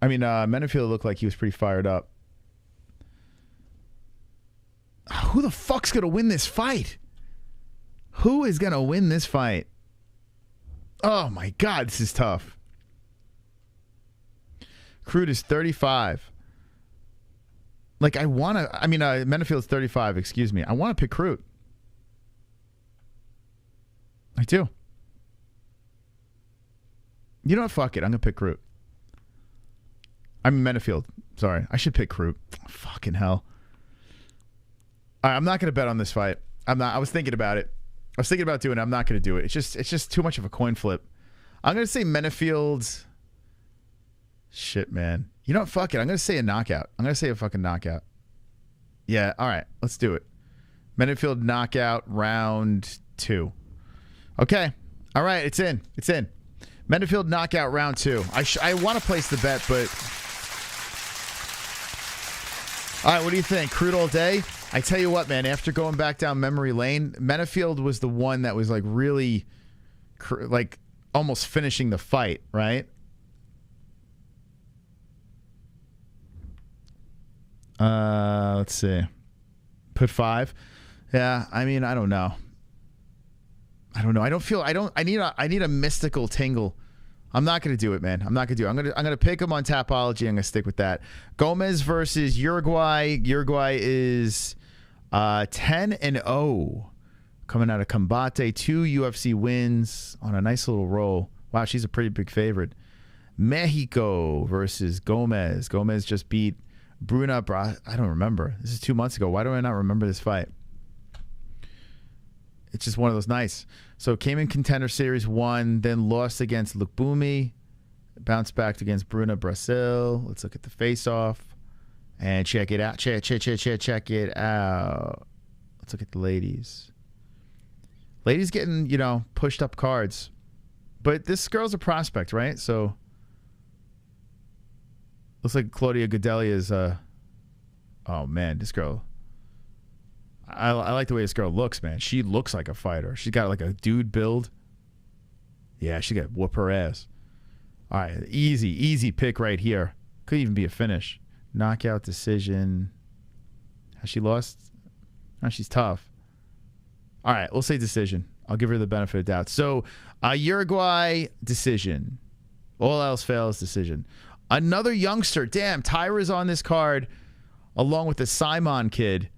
I mean, Menafield looked like he was pretty fired up. Who the fuck's going to win this fight? Who is going to win this fight? Oh, my God. This is tough. Crute is 35. Like, I want to... I mean, Menafield's 35, excuse me. I want to pick Crute. I do. You know what? Fuck it. I'm going to pick Crute. I'm Menafield. Sorry. I should pick Crute. Fucking hell. All right, I'm not going to bet on this fight. I'm not. I was thinking about it. I was thinking about doing it. I'm not going to do it. It's just too much of a coin flip. I'm going to say Menafield. Shit, man. You know what? Fuck it. I'm going to say a knockout. I'm going to say a fucking knockout. Yeah. All right. Let's do it. Menafield knockout round 2. Okay. All right. It's in. It's in. Menafield knockout round 2. I want to place the bet, but... All right, what do you think? Crute all day? I tell you what, man, after going back down memory lane, Menafield was the one that was like really, like almost finishing the fight, right? Let's see. Put 5. Yeah, I mean, I don't know. I need a mystical tingle. I'm not going to do it, man. I'm not going to do it. I'm going to pick him on Tapology. I'm going to stick with that. Gomez versus Uruguay. Uruguay is 10-0 coming out of Combate. 2 UFC wins on a nice little roll. Wow, she's a pretty big favorite. Mexico versus Gomez. Gomez just beat Bruna. I don't remember. This is 2 months ago. Why do I not remember this fight? It's just one of those nights. So came in Contender Series 1, then lost against Lukbumi, Bounced back against Bruna Brasil. Let's look at the face-off. And check it out. Check it out. Let's look at the ladies. Ladies getting, you know, pushed up cards. But this girl's a prospect, right? So looks like Claudia Gadelha is oh man, this girl. I like the way this girl looks, man. She looks like a fighter. She's got like a dude build. Yeah, she got whoop her ass. All right, easy pick right here. Could even be a finish. Knockout decision. Has she lost? No, she's tough. All right, we'll say decision. I'll give her the benefit of the doubt. So, Uruguay, decision. All else fails, decision. Another youngster. Damn, Tyra's on this card along with the Simon kid.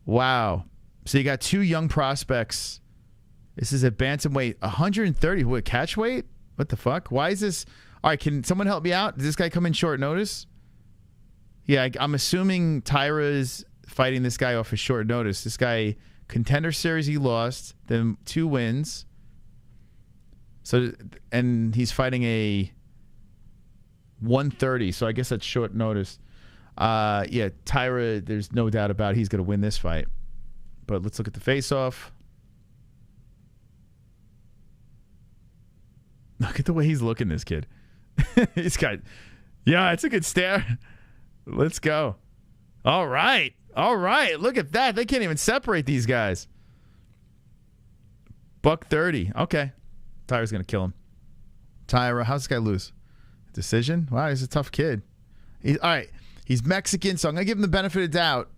Wow. So you got two young prospects. This is at bantamweight. 130. What, catch weight? What the fuck? Why is this? All right, can someone help me out? Did this guy come in short notice? Yeah, I'm assuming Tyra is fighting this guy off of short notice. This guy, Contender Series, he lost. Then 2 wins. So, and he's fighting a 130. So I guess that's short notice. Yeah, Tyra, there's no doubt about it, he's going to win this fight. But let's look at the face-off. Look at the way he's looking, this kid. He's got, yeah, it's a good stare. Let's go. All right. All right. Look at that. They can't even separate these guys. $130. Okay. Tyra's going to kill him. Tyra, how's this guy lose? Decision? Wow, he's a tough kid. All right. He's Mexican, so I'm going to give him the benefit of doubt.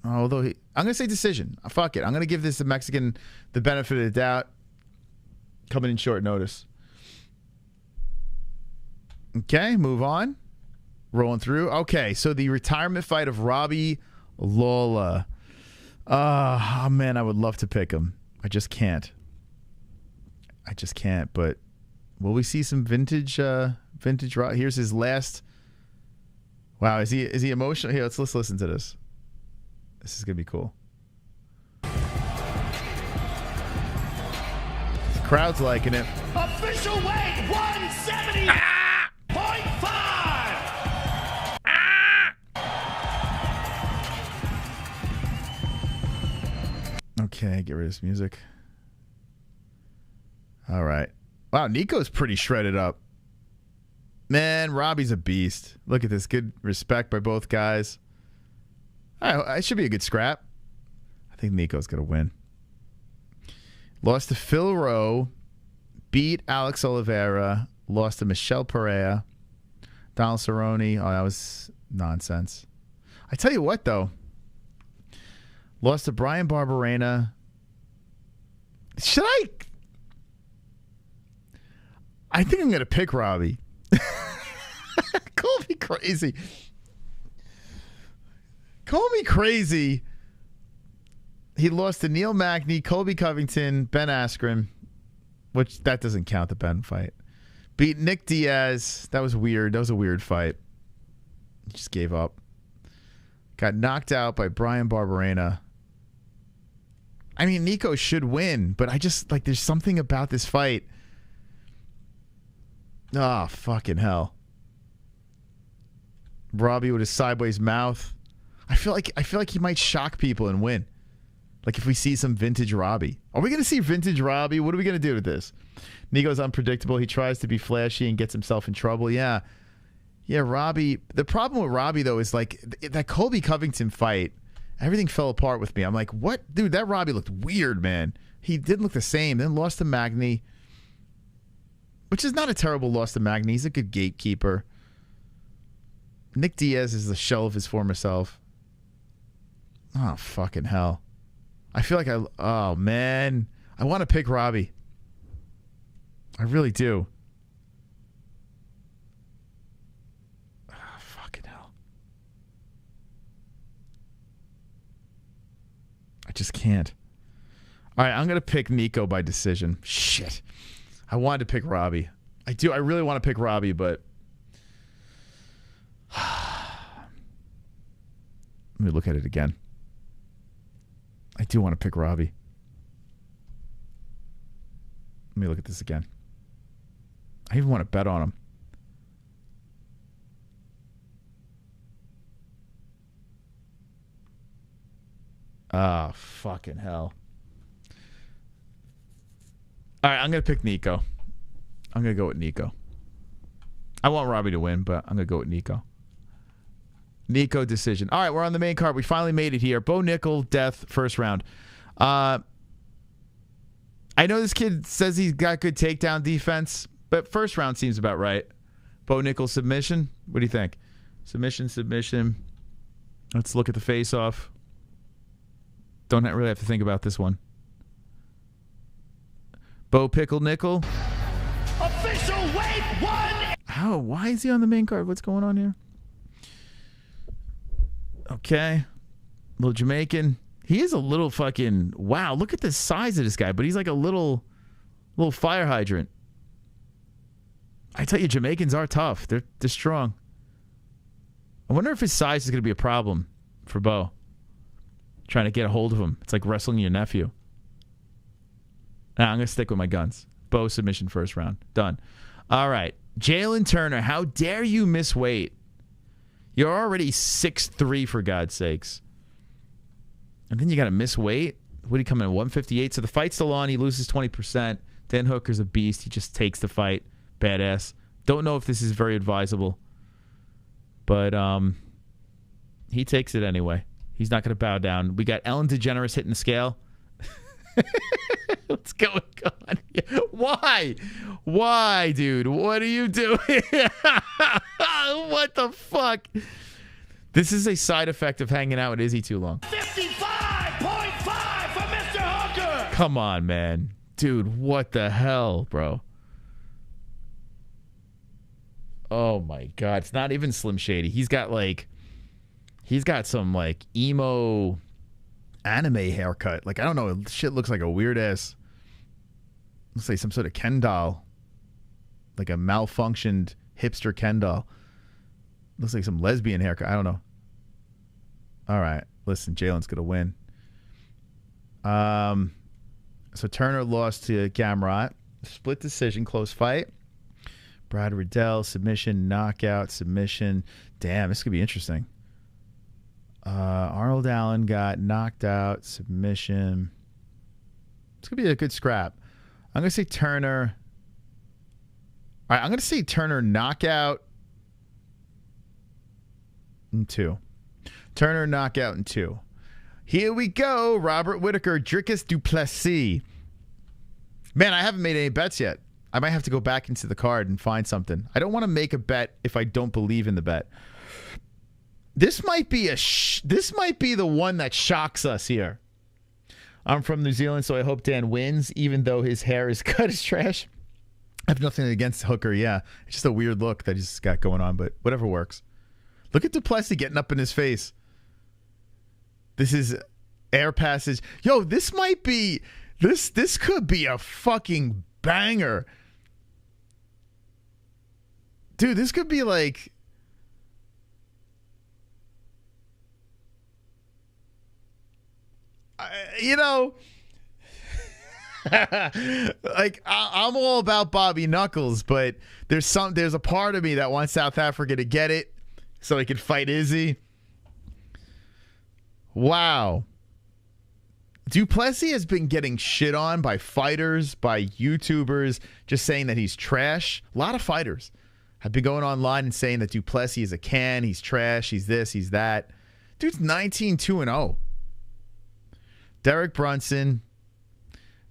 Although I'm going to say decision. Fuck it. I'm going to give this Mexican the benefit of the doubt. Coming in short notice. Okay, move on. Rolling through. Okay, so the retirement fight of Robbie Lawler. Oh, man, I would love to pick him. I just can't. But will we see some vintage here's his last. Wow, is he emotional? Here, let's listen to this. This is gonna be cool. The crowd's liking it. Official weight 170.5. Okay, get rid of this music. All right. Wow, Nico's pretty shredded up. Man, Robbie's a beast. Look at this. Good respect by both guys. All right, it should be a good scrap. I think Nico's going to win. Lost to Phil Rowe. Beat Alex Oliveira. Lost to Michelle Pereira. Donald Cerrone. Oh, that was nonsense. I tell you what, though. Lost to Brian Barberena. Should I think I'm going to pick Robbie. Call me crazy. Call me crazy. He lost to Neil Magny, Colby Covington, Ben Askren, which that doesn't count, the Ben fight. Beat Nick Diaz. That was weird. That was a weird fight. He just gave up. Got knocked out by Brian Barberena. I mean, Nico should win, but I just, like, there's something about this fight. Oh, fucking hell. Robbie with his sideways mouth. I feel like he might shock people and win. Like if we see some vintage Robbie. Are we going to see vintage Robbie? What are we going to do with this? Nico's unpredictable. He tries to be flashy and gets himself in trouble. Yeah. Yeah, Robbie. The problem with Robbie, though, is like that Colby Covington fight, everything fell apart with me. I'm like, what? Dude, that Robbie looked weird, man. He didn't look the same. Then lost to Magny, which is not a terrible loss to Magny. He's a good gatekeeper. Nick Diaz is the shell of his former self. Oh, fucking hell. I feel like oh, man. I want to pick Robbie. I really do. Oh, fucking hell. I just can't. All right, I'm going to pick Nico by decision. Shit. I wanted to pick Robbie. I do. I really want to pick Robbie, but let me look at it again. I do want to pick Robbie. Let me look at this again. I even want to bet on him. Ah, fucking hell. All right, I'm going to pick Nico. I'm going to go with Nico. I want Robbie to win, but I'm going to go with Nico. Nico decision. All right, we're on the main card. We finally made it here. Bo Nickel, death, first round. I know this kid says he's got good takedown defense, but first round seems about right. Bo Nickel submission. What do you think? Submission. Let's look at the face-off. Don't really have to think about this one. Bo Pickle Nickel. Official weight 1. How? Why is he on the main card? What's going on here? Okay. Little Jamaican. He is a little fucking... Wow, look at the size of this guy, but he's like a little fire hydrant. I tell you, Jamaicans are tough. They're strong. I wonder if his size is going to be a problem for Bo. Trying to get a hold of him. It's like wrestling your nephew. Nah, I'm going to stick with my guns. Bo submission first round. Done. All right. Jalen Turner, how dare you miss weight? You're already 6'3", for God's sakes. And then you got to miss weight? What did he come in at 158? So the fight's still on. He loses 20%. Dan Hooker's a beast. He just takes the fight. Badass. Don't know if this is very advisable. But he takes it anyway. He's not going to bow down. We got Ellen DeGeneres hitting the scale. What's going on here? Why? Why, dude? What are you doing? What the fuck? This is a side effect of hanging out with Izzy too long. 55.5 for Mr. Hooker. Come on, man. Dude, what the hell, bro? Oh, my God. It's not even Slim Shady. He's got some, like, emo anime haircut. Like, I don't know. Shit looks like a weird-ass... Let's say some sort of Ken doll. Like a malfunctioned hipster Ken doll. Looks like some lesbian haircut. I don't know. All right. Listen, Jalen's going to win. So Turner lost to Gamrot. Split decision, close fight. Brad Riddell, submission, knockout, submission. Damn, this could be interesting. Arnold Allen got knocked out, submission. This could be a good scrap. I'm going to say Turner. All right, I'm going to say Turner knockout in 2. Turner knockout in 2. Here we go. Robert Whittaker, Dricus du Plessis. Man, I haven't made any bets yet. I might have to go back into the card and find something. I don't want to make a bet if I don't believe in the bet. This might be this might be the one that shocks us here. I'm from New Zealand, so I hope Dan wins, even though his hair is cut as trash. I have nothing against Hooker, yeah. It's just a weird look that he's got going on, but whatever works. Look at Duplessis getting up in his face. This is air passage. Yo, this might be... This could be a fucking banger. Dude, this could be like... you know, like I'm all about Bobby Knuckles, but there's a part of me that wants South Africa to get it so he could fight Izzy. Wow. Duplessis has been getting shit on by fighters, by YouTubers, just saying that he's trash. A lot of fighters have been going online and saying that Duplessis is a can, he's trash, he's this, he's that. Dude's 19-2-0. Derek Brunson,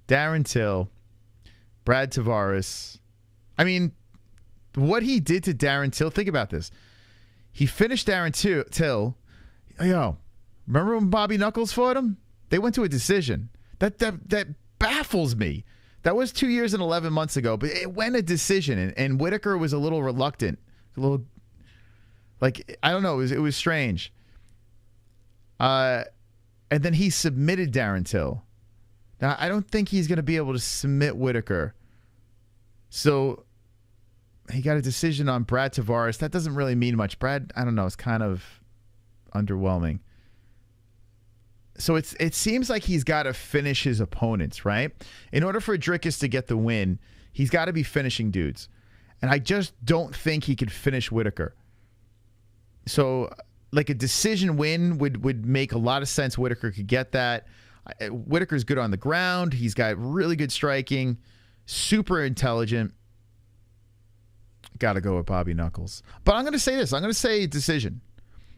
Darren Till, Brad Tavares. I mean, what he did to Darren Till, think about this. He finished Darren Till. Yo, remember when Bobby Knuckles fought him? They went to a decision. That baffles me. That was 2 years and 11 months ago, but it went a decision, and Whittaker was a little reluctant. A little, like, I don't know, it was strange. And then he submitted Darren Till. Now, I don't think he's going to be able to submit Whittaker. So he got a decision on Brad Tavares. That doesn't really mean much. Brad, I don't know, it's kind of underwhelming. So it seems like he's got to finish his opponents, right? In order for Dricus to get the win, he's got to be finishing dudes. And I just don't think he could finish Whitaker. So, like, a decision win would make a lot of sense. Whitaker could get that. Whitaker's good on the ground. He's got really good striking. Super intelligent. Got to go with Bobby Knuckles. But I'm going to say this. I'm going to say decision.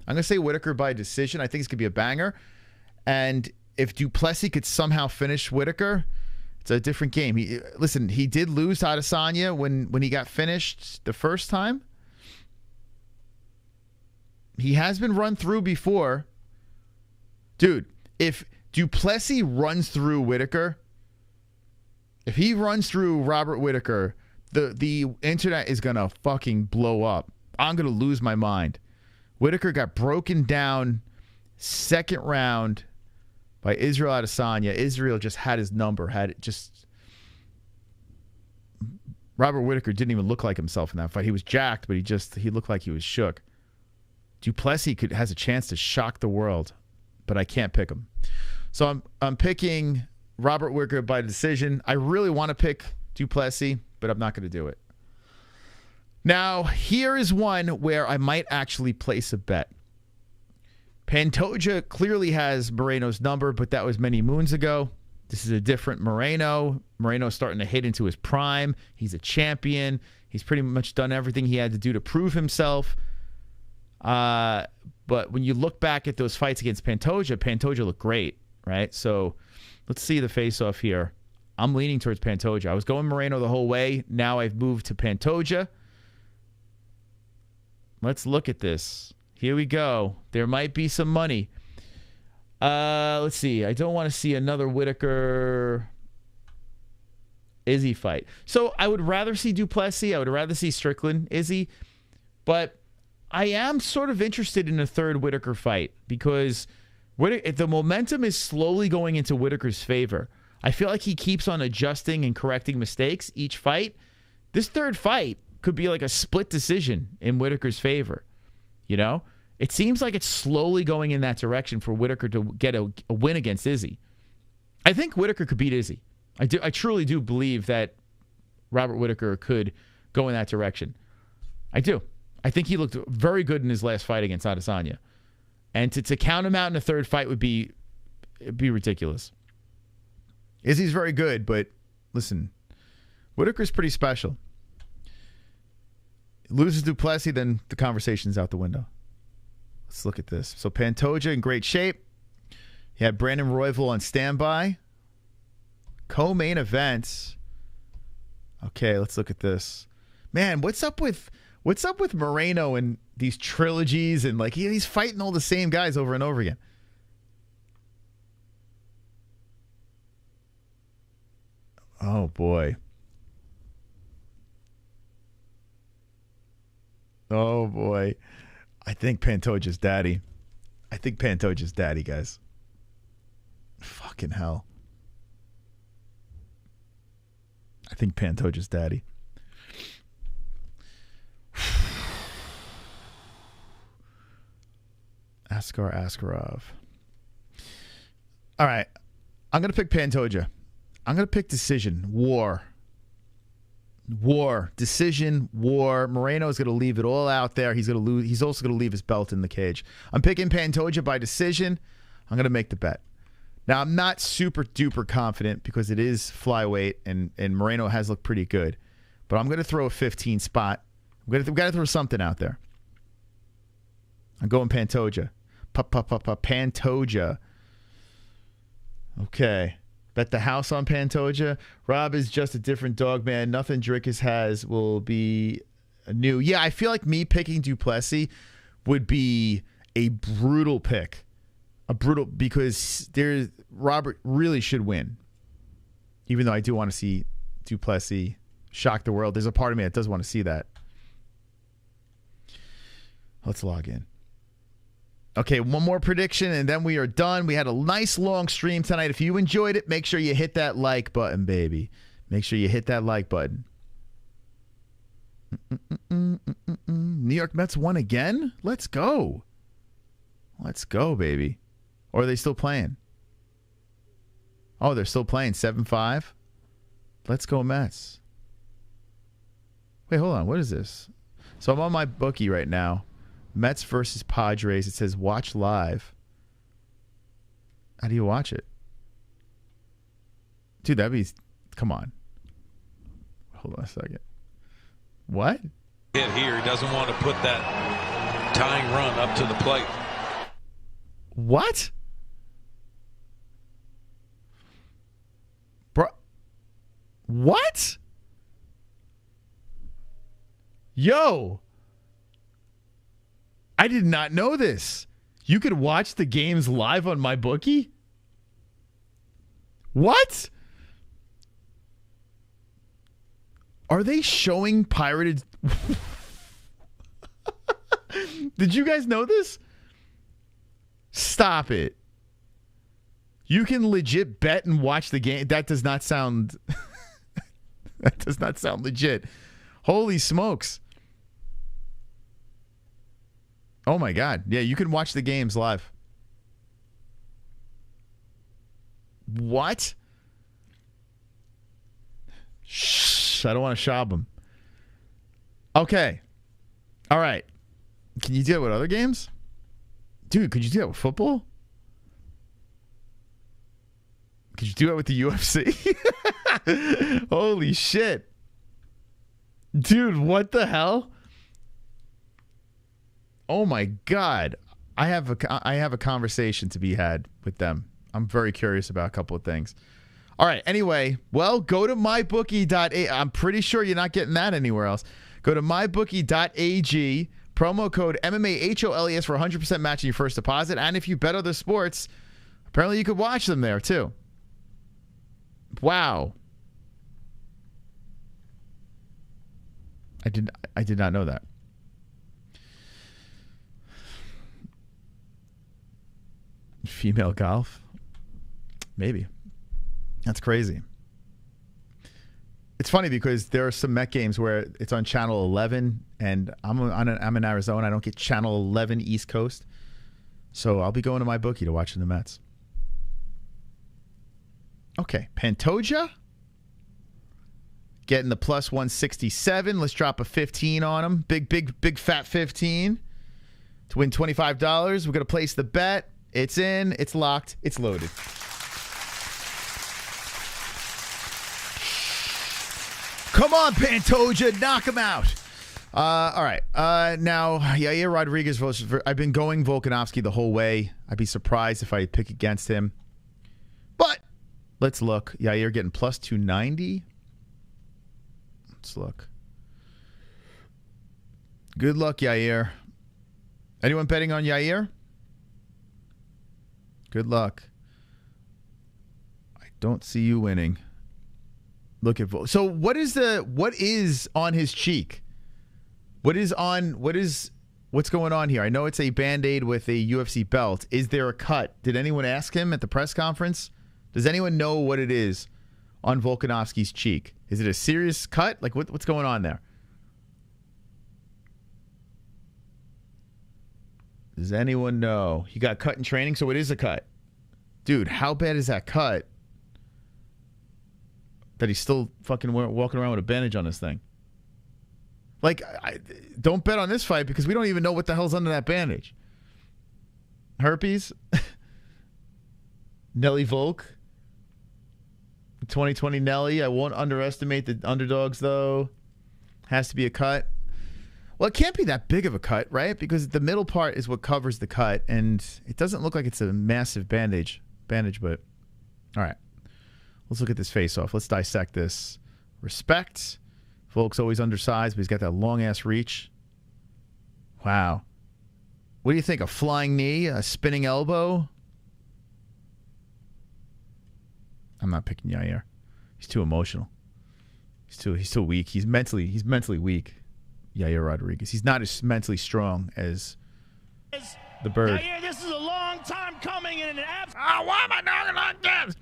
I'm going to say Whitaker by decision. I think it's going to be a banger. And if Duplessis could somehow finish Whitaker, it's a different game. He did lose to Adesanya when he got finished the first time. He has been run through before. Dude, if Duplessis runs through Whitaker, if he runs through Robert Whitaker, the internet is going to fucking blow up. I'm going to lose my mind. Whitaker got broken down second round by Israel Adesanya. Israel just had his number. Robert Whitaker didn't even look like himself in that fight. He was jacked, but he looked like he was shook. Duplessis has a chance to shock the world, but I can't pick him. So I'm picking Robert Whitaker by decision. I really want to pick Duplessis, but I'm not going to do it. Now, here is one where I might actually place a bet. Pantoja clearly has Moreno's number, but that was many moons ago. This is a different Moreno. Moreno's starting to hit into his prime. He's a champion. He's pretty much done everything he had to do to prove himself. But when you look back at those fights against Pantoja looked great, right? So let's see the face-off here. I'm leaning towards Pantoja. I was going Moreno the whole way. Now I've moved to Pantoja. Let's look at this. Here we go. There might be some money. Let's see. I don't want to see another Whitaker Izzy fight. So I would rather see Duplessis. I would rather see Strickland Izzy. But I am sort of interested in a third Whitaker fight because the momentum is slowly going into Whitaker's favor. I feel like he keeps on adjusting and correcting mistakes each fight. This third fight could be like a split decision in Whitaker's favor. You know? It seems like it's slowly going in that direction for Whitaker to get a win against Izzy. I think Whitaker could beat Izzy. I truly do believe that Robert Whitaker could go in that direction. I do. I think he looked very good in his last fight against Adesanya. And to count him out in a third fight would be ridiculous. Izzy's very good, but listen, Whitaker's pretty special. Loses Duplessis, then the conversation's out the window. Let's look at this. So Pantoja in great shape. He had Brandon Royval on standby. Co-main events. Okay, let's look at this. Man, what's up with Moreno and these trilogies and like he's fighting all the same guys over and over again. Oh boy. Oh boy. I think Pantoja's daddy. I think Pantoja's daddy, guys. Fucking hell. I think Pantoja's daddy. Askar Askarov. All right. I'm going to pick Pantoja. I'm going to pick decision. War. Decision. War. Moreno's going to leave it all out there. He's going to lose. He's also going to leave his belt in the cage. I'm picking Pantoja by decision. I'm going to make the bet. Now, I'm not super duper confident because it is flyweight and Moreno has looked pretty good. But I'm going to throw a 15 spot. We've got to throw something out there. I'm going Pantoja. Pantoja. Okay. Bet the house on Pantoja. Rob is just a different dog, man. Nothing Drickus has will be new. Yeah, I feel like me picking Duplessis would be a brutal pick. Because Robert really should win. Even though I do want to see Duplessis shock the world. There's a part of me that does want to see that. Let's log in. Okay, one more prediction, and then we are done. We had a nice long stream tonight. If you enjoyed it, make sure you hit that like button, baby. Make sure you hit that like button. New York Mets won again? Let's go. Let's go, baby. Or are they still playing? Oh, they're still playing 7-5. Let's go, Mets. Wait, hold on. What is this? So I'm on my bookie right now. Mets versus Padres. It says watch live. How do you watch it? Dude, that'd be... Come on. Hold on a second. What? Hit here. He doesn't want to put that tying run up to the plate. What? Bro. What? Yo. I did not know this. You could watch the games live on my bookie? What? Are they showing pirated? Did you guys know this? Stop it. You can legit bet and watch the game. That does not sound that does not sound legit. Holy smokes. Oh my God. Yeah, you can watch the games live. What? Shh. I don't want to SCHAUB them. Okay. All right. Can you do it with other games? Dude, could you do that with football? Could you do it with the UFC? Holy shit. Dude, what the hell? Oh my God. I have a conversation to be had with them. I'm very curious about a couple of things. All right. Anyway, well, go to mybookie.ag. I'm pretty sure you're not getting that anywhere else. Go to mybookie.ag. Promo code MMA-HOLES for 100% match in your first deposit. And if you bet other sports, apparently you could watch them there too. Wow. I did not know that. Female golf? Maybe. That's crazy. It's funny because there are some Met games where it's on channel 11 and I'm in Arizona. I don't get channel 11 East Coast. So I'll be going to my bookie to watch the Mets. Okay. Pantoja getting the plus 167. Let's drop a 15 on him. Big fat 15 to win $25. We're going to place the bet. It's in. It's locked. It's loaded. Come on, Pantoja. Knock him out. All right. Now, Yair Rodriguez versus... I've been going Volkanovski the whole way. I'd be surprised if I pick against him. But let's look. Yair getting plus 290. Let's look. Good luck, Yair. Anyone betting on Yair? Good luck. I don't see you winning. Look at so what is on his cheek? What's going on here? I know it's a Band-Aid with a UFC belt. Is there a cut? Did anyone ask him at the press conference? Does anyone know what it is on Volkanovski's cheek? Is it a serious cut? Like what's going on there? Does anyone know? He got cut in training, so it is a cut. Dude, how bad is that cut? That he's still fucking walking around with a bandage on his thing. Like, don't bet on this fight because we don't even know what the hell's under that bandage. Herpes? Nelly Volk? 2020 Nelly. I won't underestimate the underdogs, though. Has to be a cut. Well, it can't be that big of a cut, right? Because the middle part is what covers the cut, and it doesn't look like it's a massive bandage, but all right. Let's look at this face-off. Let's dissect this. Respect. Volk's always undersized, but he's got that long-ass reach. Wow. What do you think? A flying knee? A spinning elbow? I'm not picking Yair. He's too emotional. He's too weak. He's mentally weak. Yair Rodriguez. He's not as mentally strong as the Bird. Yair, this is a long time coming and an why am I talking like this?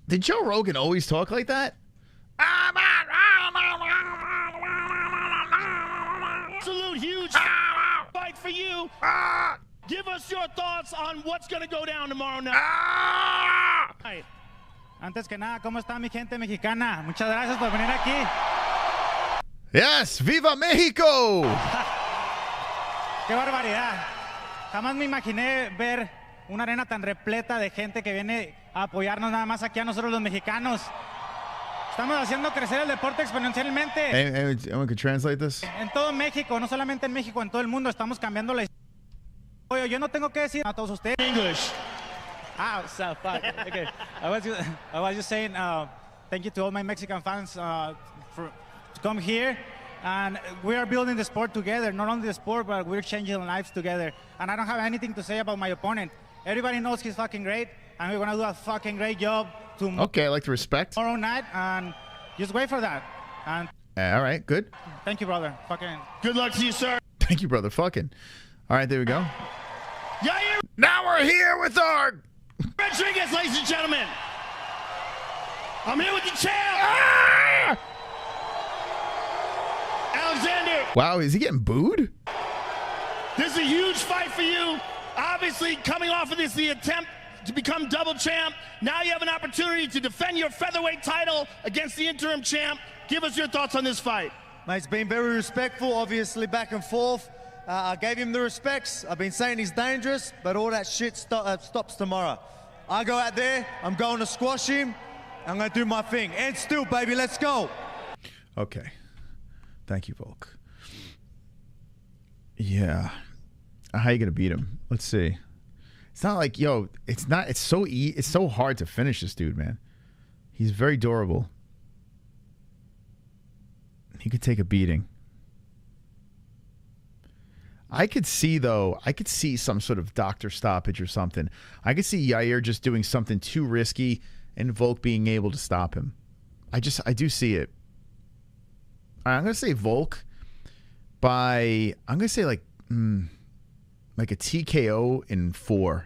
Did Joe Rogan always talk like that? Absolute huge fight for you. Give us your thoughts on what's going to go down tomorrow night. Antes que nada, ¿cómo está mi gente mexicana? Muchas gracias por venir aquí. Yes, Viva Mexico. Qué barbaridad. Jamás me imaginé ver una arena tan repleta de gente que viene a apoyarnos nada más aquí a nosotros los mexicanos. Estamos haciendo crecer el deporte exponencialmente. Anyone can translate this? En todo México, no solamente en México, en todo el mundo estamos cambiando la historia. Yo no tengo que decir a todos ustedes. English. Ah, so fuck. Okay. I was just saying thank you to all my Mexican fans for to come here. And we are building the sport together. Not only the sport, but we're changing lives together. And I don't have anything to say about my opponent. Everybody knows he's fucking great. And we're going to do a fucking great job Okay, I like the respect. tomorrow night. And just wait for that. And All right, good. thank you, brother. Fucking. Good luck to you, sir. Thank you, brother. Fucking. All right, there we go. Yair Now we're here with our... Rodriguez, ladies and gentlemen. I'm here with the champ. Ah! Alexander. Wow, is he getting booed? This is a huge fight for you. Obviously, coming off of this, the attempt to become double champ. Now you have an opportunity to defend your featherweight title against the interim champ. Give us your thoughts on this fight. Mate, it's been very respectful, obviously back and forth. I gave him the respects. I've been saying he's dangerous, but all that shit stops tomorrow. I go out there, I'm going to squash him. I'm going to do my thing. And still, baby, let's go. Okay. Thank you, Volk. Yeah. How you going to beat him? Let's see. It's not like, yo, it's so hard to finish this dude, man. He's very durable. He could take a beating. I could see some sort of doctor stoppage or something. I could see Yair just doing something too risky and Volk being able to stop him. I do see it. All right, I'm going to say Volk I'm going to say like a TKO in 4. I'm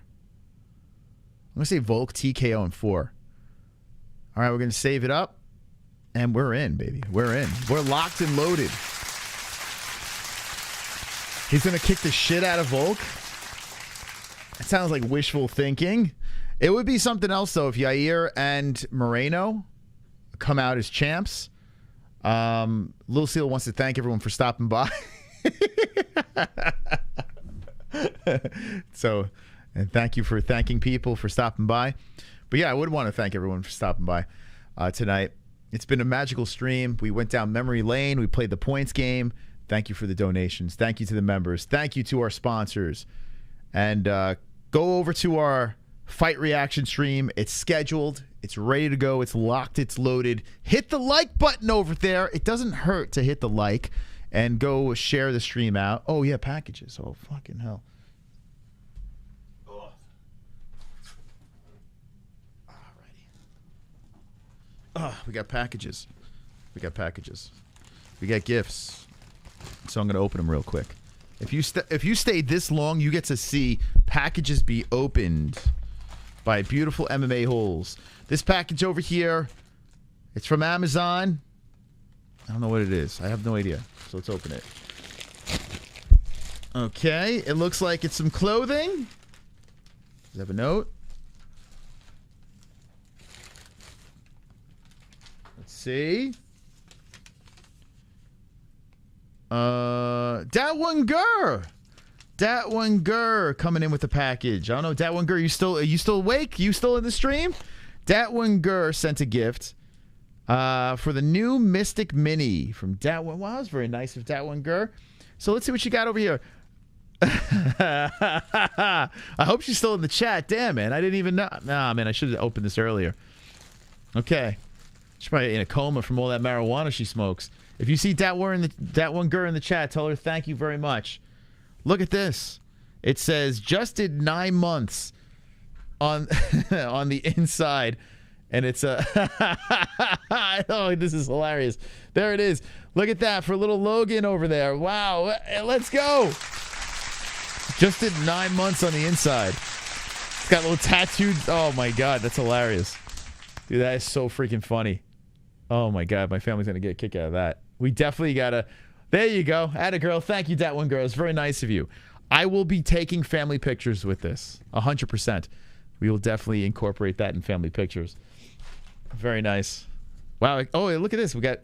going to say Volk TKO in 4. All right, we're going to save it up. And we're in, baby. We're in. We're locked and loaded. He's going to kick the shit out of Volk. That sounds like wishful thinking. It would be something else, though, if Yair and Moreno come out as champs. Little Seal wants to thank everyone for stopping by. So, and thank you for thanking people for stopping by. But yeah, I would want to thank everyone for stopping by tonight. It's been a magical stream. We went down memory lane. We played the points game. Thank you for the donations. Thank you to the members. Thank you to our sponsors. And go over to our fight reaction stream. It's scheduled. It's ready to go. It's locked. It's loaded. Hit the like button over there. It doesn't hurt to hit the like. And go share the stream out. Oh, yeah, packages. Oh, fucking hell. Oh, we got packages. We got packages. We got gifts. So I'm going to open them real quick. If you stayed this long, you get to see packages be opened by beautiful MMA-Holes. This package over here, it's from Amazon. I don't know what it is. I have no idea. So let's open it. Okay. It looks like it's some clothing. Does it have a note? Let's see. Dat One Gur coming in with the package. I don't know, Dat One Gur, are you still awake? You still in the stream? Dat One Gur sent a gift for the new Mystic Mini from Dat One. Wow, that was very nice of Dat One Gur. So let's see what you got over here. I hope she's still in the chat. Damn, man, I didn't even know. Nah, man, I should have opened this earlier. Okay. She's probably in a coma from all that marijuana she smokes. If you see Dat One Gur in the chat, tell her thank you very much. Look at this. It says just did 9 months on on the inside, and it's a oh, this is hilarious. There it is. Look at that for little Logan over there. Wow, let's go. Just did 9 months on the inside. It's got little tattooed. Oh my god, that's hilarious, dude. That is so freaking funny. Oh my god, my family's gonna get a kick out of that. We definitely gotta. There you go. Atta girl. Thank you, Dat One Girl. It's very nice of you. I will be taking family pictures with this. 100%. We will definitely incorporate that in family pictures. Very nice. Wow. Oh, look at this. We got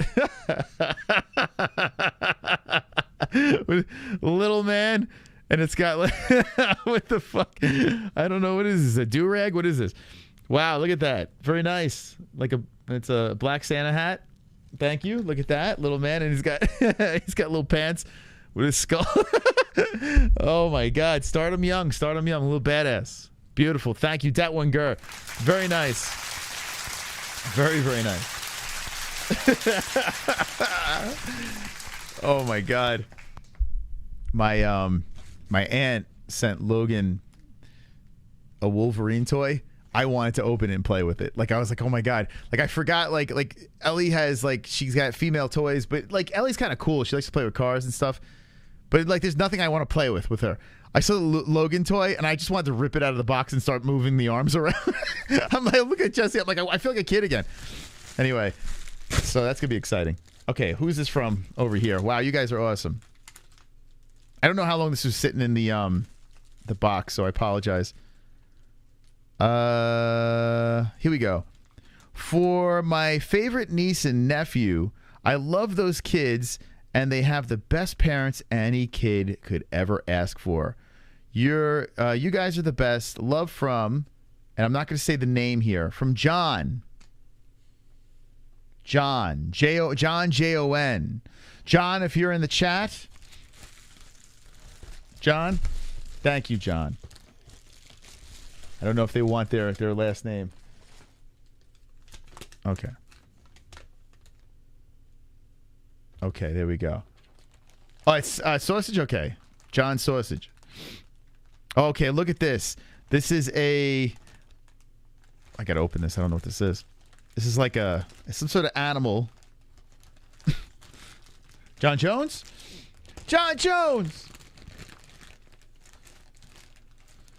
With little man, and it's got like what the fuck? I don't know what is this? A do-rag? What is this? Wow, look at that. Very nice. It's a black Santa hat. Thank you. Look at that little man, and he's got little pants with his skull. Oh my God! Start him young. A little badass. Beautiful. Thank you, that one girl. Very nice. Very, very nice. Oh my God. My aunt sent Logan a Wolverine toy. I wanted to open it and play with it. Like I was like, oh my God. Like I forgot like Ellie has she's got female toys, but like Ellie's kind of cool. She likes to play with cars and stuff. But like there's nothing I want to play with her. I saw the Logan toy and I just wanted to rip it out of the box and start moving the arms around. I'm like, look at Jesse. I'm like, I feel like a kid again. Anyway, so that's gonna be exciting. Okay, who's this from over here? Wow, you guys are awesome. I don't know how long this was sitting in the box, so I apologize. Here we go. For my favorite niece and nephew, I love those kids, and they have the best parents any kid could ever ask for. You guys are the best. Love from, and I'm not going to say the name here, from John. John, Jon. John, if you're in the chat. John, thank you, John. I don't know if they want their last name. Okay. Okay, there we go. Oh, it's sausage? Okay. John Sausage. Okay, look at this. This is a... I gotta open this. I don't know what this is. This is like some sort of animal. Jon Jones? Jon Jones!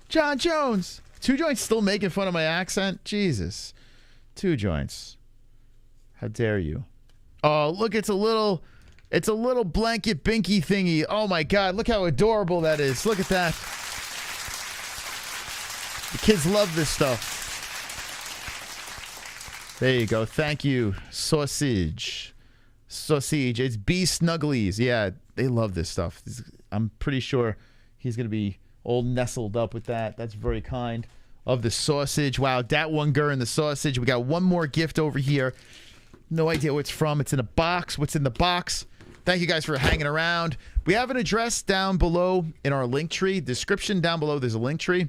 Jon Jones! Two Joints still making fun of my accent? Jesus. Two Joints. How dare you? Oh, look, it's a little blanket binky thingy. Oh my God, look how adorable that is. Look at that. The kids love this stuff. There you go. Thank you. Sausage. It's B Snugglies. Yeah, they love this stuff. I'm pretty sure he's going to be all nestled up with that. That's very kind of the sausage. Wow, that one girl in the sausage. We got one more gift over here. No idea what it's from. It's in a box. What's in the box? Thank you guys for hanging around. We have an address down below in our link tree. Description down below, there's a link tree.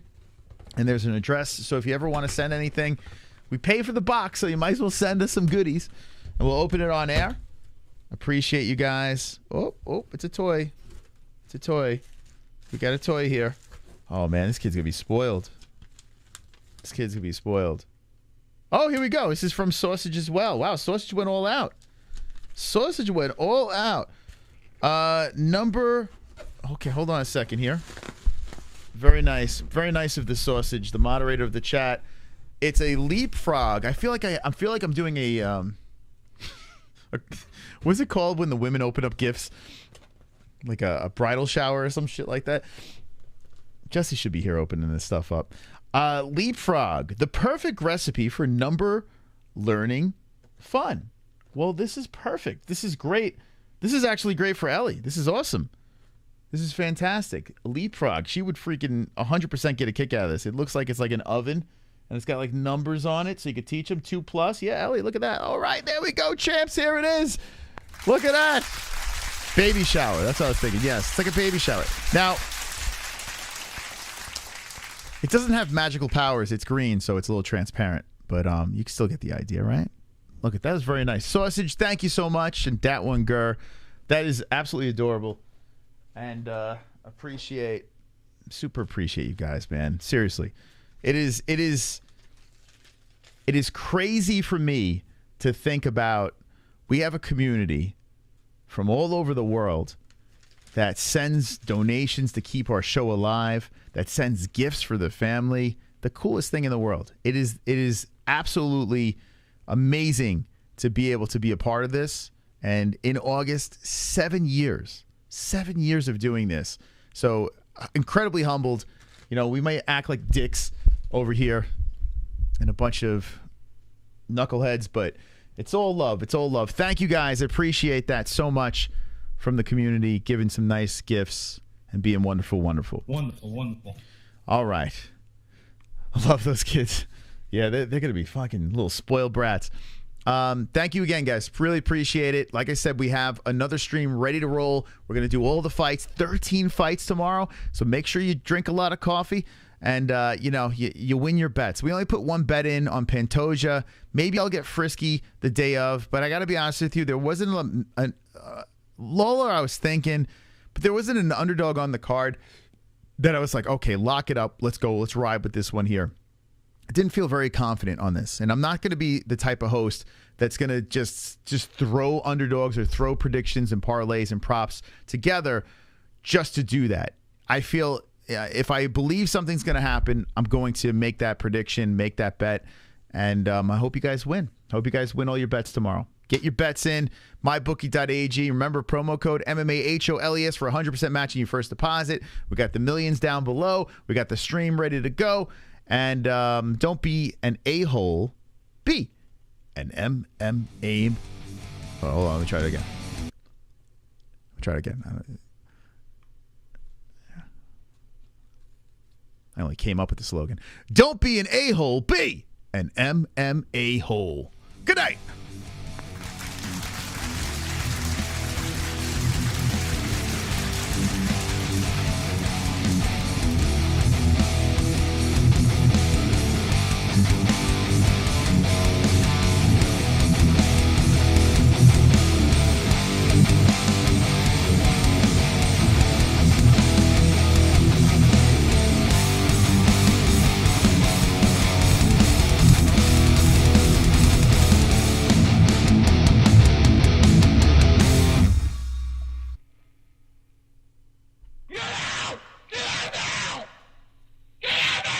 And there's an address. So if you ever want to send anything, we pay for the box, so you might as well send us some goodies. And we'll open it on air. Appreciate you guys. Oh, it's a toy. It's a toy. We got a toy here. Oh, man, this kid's going to be spoiled. This kid's going to be spoiled. Oh, here we go. This is from Sausage as well. Wow, Sausage went all out. Sausage went all out. Okay, hold on a second here. Very nice. Very nice of the Sausage, the moderator of the chat. It's a leapfrog. I feel like I'm doing a what's it called when the women open up gifts? Like a bridal shower or some shit like that. Jesse should be here opening this stuff up. Leapfrog, the perfect recipe for number learning fun. Well, this is perfect. This is great. This is actually great for Ellie. This is awesome. This is fantastic. Leapfrog. She would freaking 100% get a kick out of this. It looks like it's like an oven, and it's got like numbers on it, so you could teach them 2+. Yeah, Ellie, look at that. All right, there we go, champs. Here it is. Look at that. Baby shower. That's what I was thinking. Yes, it's like a baby shower. Now, it doesn't have magical powers. It's green, so it's a little transparent. But you can still get the idea, right? Look at that. Was very nice. Sausage, thank you so much. And that one, Gur. That is absolutely adorable. And super appreciate you guys, man. Seriously. It is crazy for me to think about. We have a community from all over the world that sends donations to keep our show alive, that sends gifts for the family. The coolest thing in the world. It is absolutely amazing to be able to be a part of this. And in August, 7 years. 7 years of doing this. So incredibly humbled. You know, we might act like dicks over here and a bunch of knuckleheads, but It's all love. It's all love. Thank you guys. I appreciate that so much from the community, giving some nice gifts and being wonderful, wonderful. Wonderful, wonderful. All right. I love those kids. Yeah, they're going to be fucking little spoiled brats. Thank you again, guys. Really appreciate it. Like I said, we have another stream ready to roll. We're going to do all the fights, 13 fights tomorrow. So make sure you drink a lot of coffee and, you win your bets. We only put one bet in on Pantoja. Maybe I'll get frisky the day of, but I got to be honest with you. There wasn't a Lawler I was thinking, but there wasn't an underdog on the card that I was like, okay, lock it up. Let's go. Let's ride with this one here. I didn't feel very confident on this, and I'm not going to be the type of host that's going to just throw underdogs or throw predictions and parlays and props together just to do that. I feel if I believe something's going to happen, I'm going to make that prediction, make that bet, and I hope you guys win. I hope you guys win all your bets tomorrow. Get your bets in, mybookie.ag. Remember, promo code MMAHOLES for 100% matching your first deposit. We got the millions down below. We got the stream ready to go. And don't be an a-hole. Be an MMA. Oh, hold on, let me try it again. I only came up with the slogan. Don't be an a-hole. Be an MMA hole. Good night.